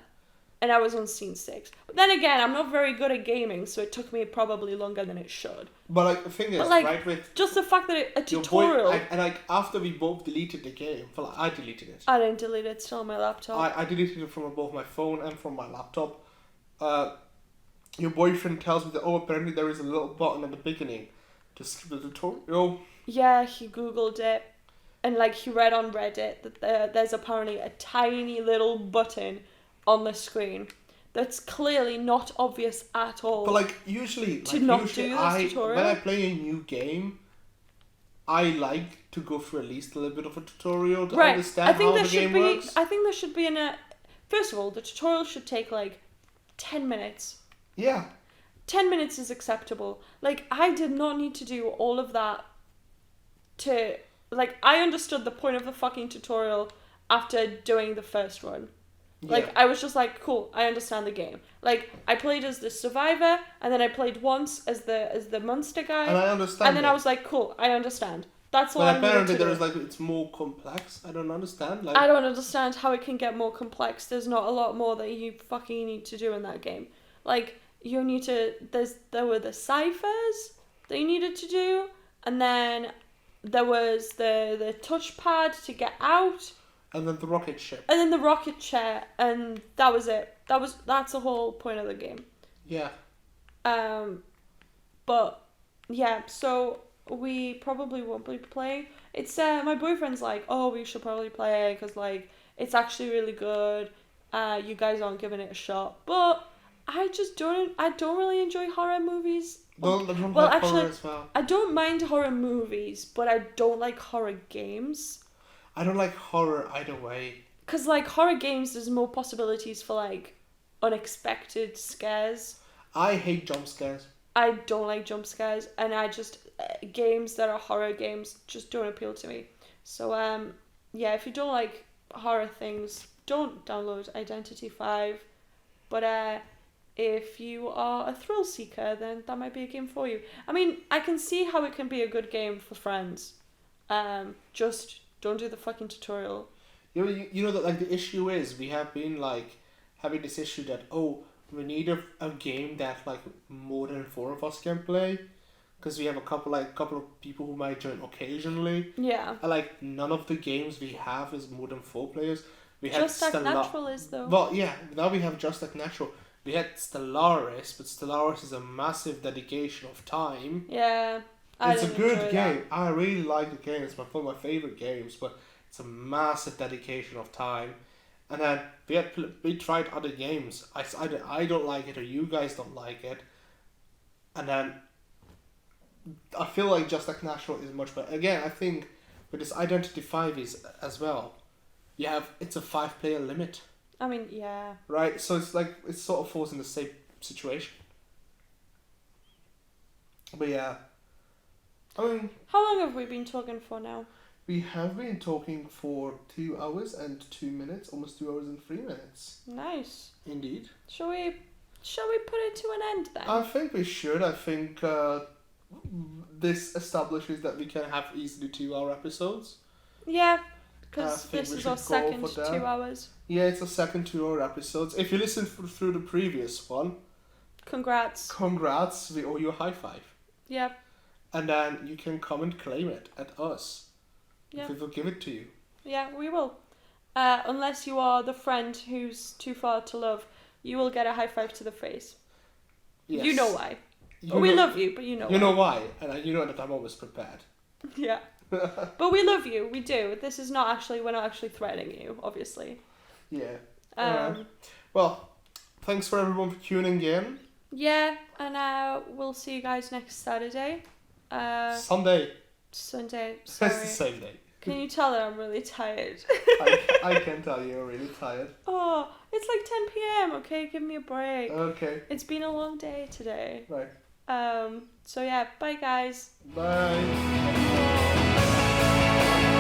[SPEAKER 2] And I was on scene 6. But then again, I'm not very good at gaming, so it took me probably longer than it should.
[SPEAKER 1] But like the thing is,
[SPEAKER 2] like,
[SPEAKER 1] right, with
[SPEAKER 2] just the fact that a tutorial.
[SPEAKER 1] After we both deleted the game, I deleted it.
[SPEAKER 2] I didn't delete it, it's still on my laptop.
[SPEAKER 1] I deleted it from both my phone and from my laptop. Your boyfriend tells me that apparently there is a little button at the beginning to skip the tutorial.
[SPEAKER 2] Yeah, he googled it. And like he read on Reddit that there's apparently a tiny little button on the screen that's clearly not obvious at all.
[SPEAKER 1] But like usually
[SPEAKER 2] do this tutorial.
[SPEAKER 1] When I play a new game, I like to go through at least a little bit of a tutorial to understand how the game works.
[SPEAKER 2] I think there should be first of all, the tutorial should take like 10 minutes.
[SPEAKER 1] Yeah.
[SPEAKER 2] 10 minutes is acceptable. Like I did not need to do all of that to... Like, I understood the point of the fucking tutorial after doing the first run. Like,
[SPEAKER 1] Yeah.
[SPEAKER 2] I was just like, cool, I understand the game. Like, I played as the survivor, and then I played once as the monster guy.
[SPEAKER 1] And I understand.
[SPEAKER 2] And then I was like, cool, I understand. That's all
[SPEAKER 1] but
[SPEAKER 2] I needed
[SPEAKER 1] apparently
[SPEAKER 2] to do.
[SPEAKER 1] there is like it's more complex. I don't understand. Like
[SPEAKER 2] I don't understand how it can get more complex. There's not a lot more that you fucking need to do in that game. Like, you need to... There were the ciphers that you needed to do, and then there was the touchpad to get out,
[SPEAKER 1] and then the rocket ship.
[SPEAKER 2] and then the rocket chair, and that was it. That's the whole point of the game.
[SPEAKER 1] Yeah.
[SPEAKER 2] But yeah, so we probably won't be playing. It's my boyfriend's like, oh, we should probably play because like it's actually really good. You guys aren't giving it a shot, but I just don't. I don't really enjoy horror movies.
[SPEAKER 1] Don't
[SPEAKER 2] Well,
[SPEAKER 1] like
[SPEAKER 2] actually,
[SPEAKER 1] horror as well.
[SPEAKER 2] I don't mind horror movies, but I don't like horror games.
[SPEAKER 1] I don't like horror either way.
[SPEAKER 2] Cause like horror games, there's more possibilities for like unexpected scares.
[SPEAKER 1] I hate jump scares.
[SPEAKER 2] I don't like jump scares, and I just games that are horror games just don't appeal to me. So yeah, if you don't like horror things, don't download Identity 5. But if you are a thrill seeker, then that might be a game for you. I mean, I can see how it can be a good game for friends. Just don't do the fucking tutorial.
[SPEAKER 1] You know that like the issue is we have been like having this issue that we need a game that like more than 4 of us can play, because we have a couple of people who might join occasionally.
[SPEAKER 2] Yeah.
[SPEAKER 1] And like none of the games we have is more than 4 players. We had
[SPEAKER 2] Just like Natural is though.
[SPEAKER 1] Well, yeah. Now we have Just Like Natural. We had Stellaris, but Stellaris is a massive dedication of time.
[SPEAKER 2] Yeah.
[SPEAKER 1] It's a good
[SPEAKER 2] enjoy
[SPEAKER 1] game.
[SPEAKER 2] that.
[SPEAKER 1] I really like the game. It's one of my favorite games, but it's a massive dedication of time. And then we tried other games. I don't like it, or you guys don't like it. And then I feel like Just Like Natural is much better. Again, I think with this Identity 5 is as well. It's a 5-player limit.
[SPEAKER 2] I mean, yeah.
[SPEAKER 1] Right, so it's like it sort of falls in the same situation. But yeah, I mean,
[SPEAKER 2] How long have we been talking for now?
[SPEAKER 1] we have been talking for 2 hours and 2 minutes, almost 2 hours and 3 minutes.
[SPEAKER 2] Nice.
[SPEAKER 1] Indeed.
[SPEAKER 2] Shall we put it to an end then?
[SPEAKER 1] I think we should. I think this establishes that we can have easily 2-hour episodes.
[SPEAKER 2] Yeah,
[SPEAKER 1] I
[SPEAKER 2] because
[SPEAKER 1] think
[SPEAKER 2] this
[SPEAKER 1] we
[SPEAKER 2] is
[SPEAKER 1] should
[SPEAKER 2] our
[SPEAKER 1] go
[SPEAKER 2] second
[SPEAKER 1] for that.
[SPEAKER 2] 2 hours.
[SPEAKER 1] Yeah, it's a second 2-hour episodes. If you listen through the previous one,
[SPEAKER 2] Congrats.
[SPEAKER 1] congrats, we owe you a high five.
[SPEAKER 2] Yeah.
[SPEAKER 1] And then you can come and claim it at us.
[SPEAKER 2] Yeah.
[SPEAKER 1] We will give it to you.
[SPEAKER 2] Yeah, we will. Unless you are the friend who's too far to love, you will get a high five to the face.
[SPEAKER 1] Yes.
[SPEAKER 2] You know why.
[SPEAKER 1] You
[SPEAKER 2] We
[SPEAKER 1] know-
[SPEAKER 2] love you, but you know
[SPEAKER 1] You
[SPEAKER 2] why.
[SPEAKER 1] know why, and you know that I'm always prepared.
[SPEAKER 2] Yeah. But we love you. We do. This is not actually... We're not actually threatening you, obviously.
[SPEAKER 1] Yeah.
[SPEAKER 2] Um,
[SPEAKER 1] Well, thanks for everyone for tuning in.
[SPEAKER 2] Yeah, and we'll see you guys next Saturday.
[SPEAKER 1] Sunday.
[SPEAKER 2] Sunday.
[SPEAKER 1] It's
[SPEAKER 2] Sorry.
[SPEAKER 1] the same day.
[SPEAKER 2] Can you tell that I'm really tired?
[SPEAKER 1] I can tell you're really tired.
[SPEAKER 2] Oh, it's like 10 p.m. Okay, give me a break.
[SPEAKER 1] Okay.
[SPEAKER 2] It's been a long day today.
[SPEAKER 1] Right.
[SPEAKER 2] So yeah, bye guys.
[SPEAKER 1] Bye.
[SPEAKER 2] Bye.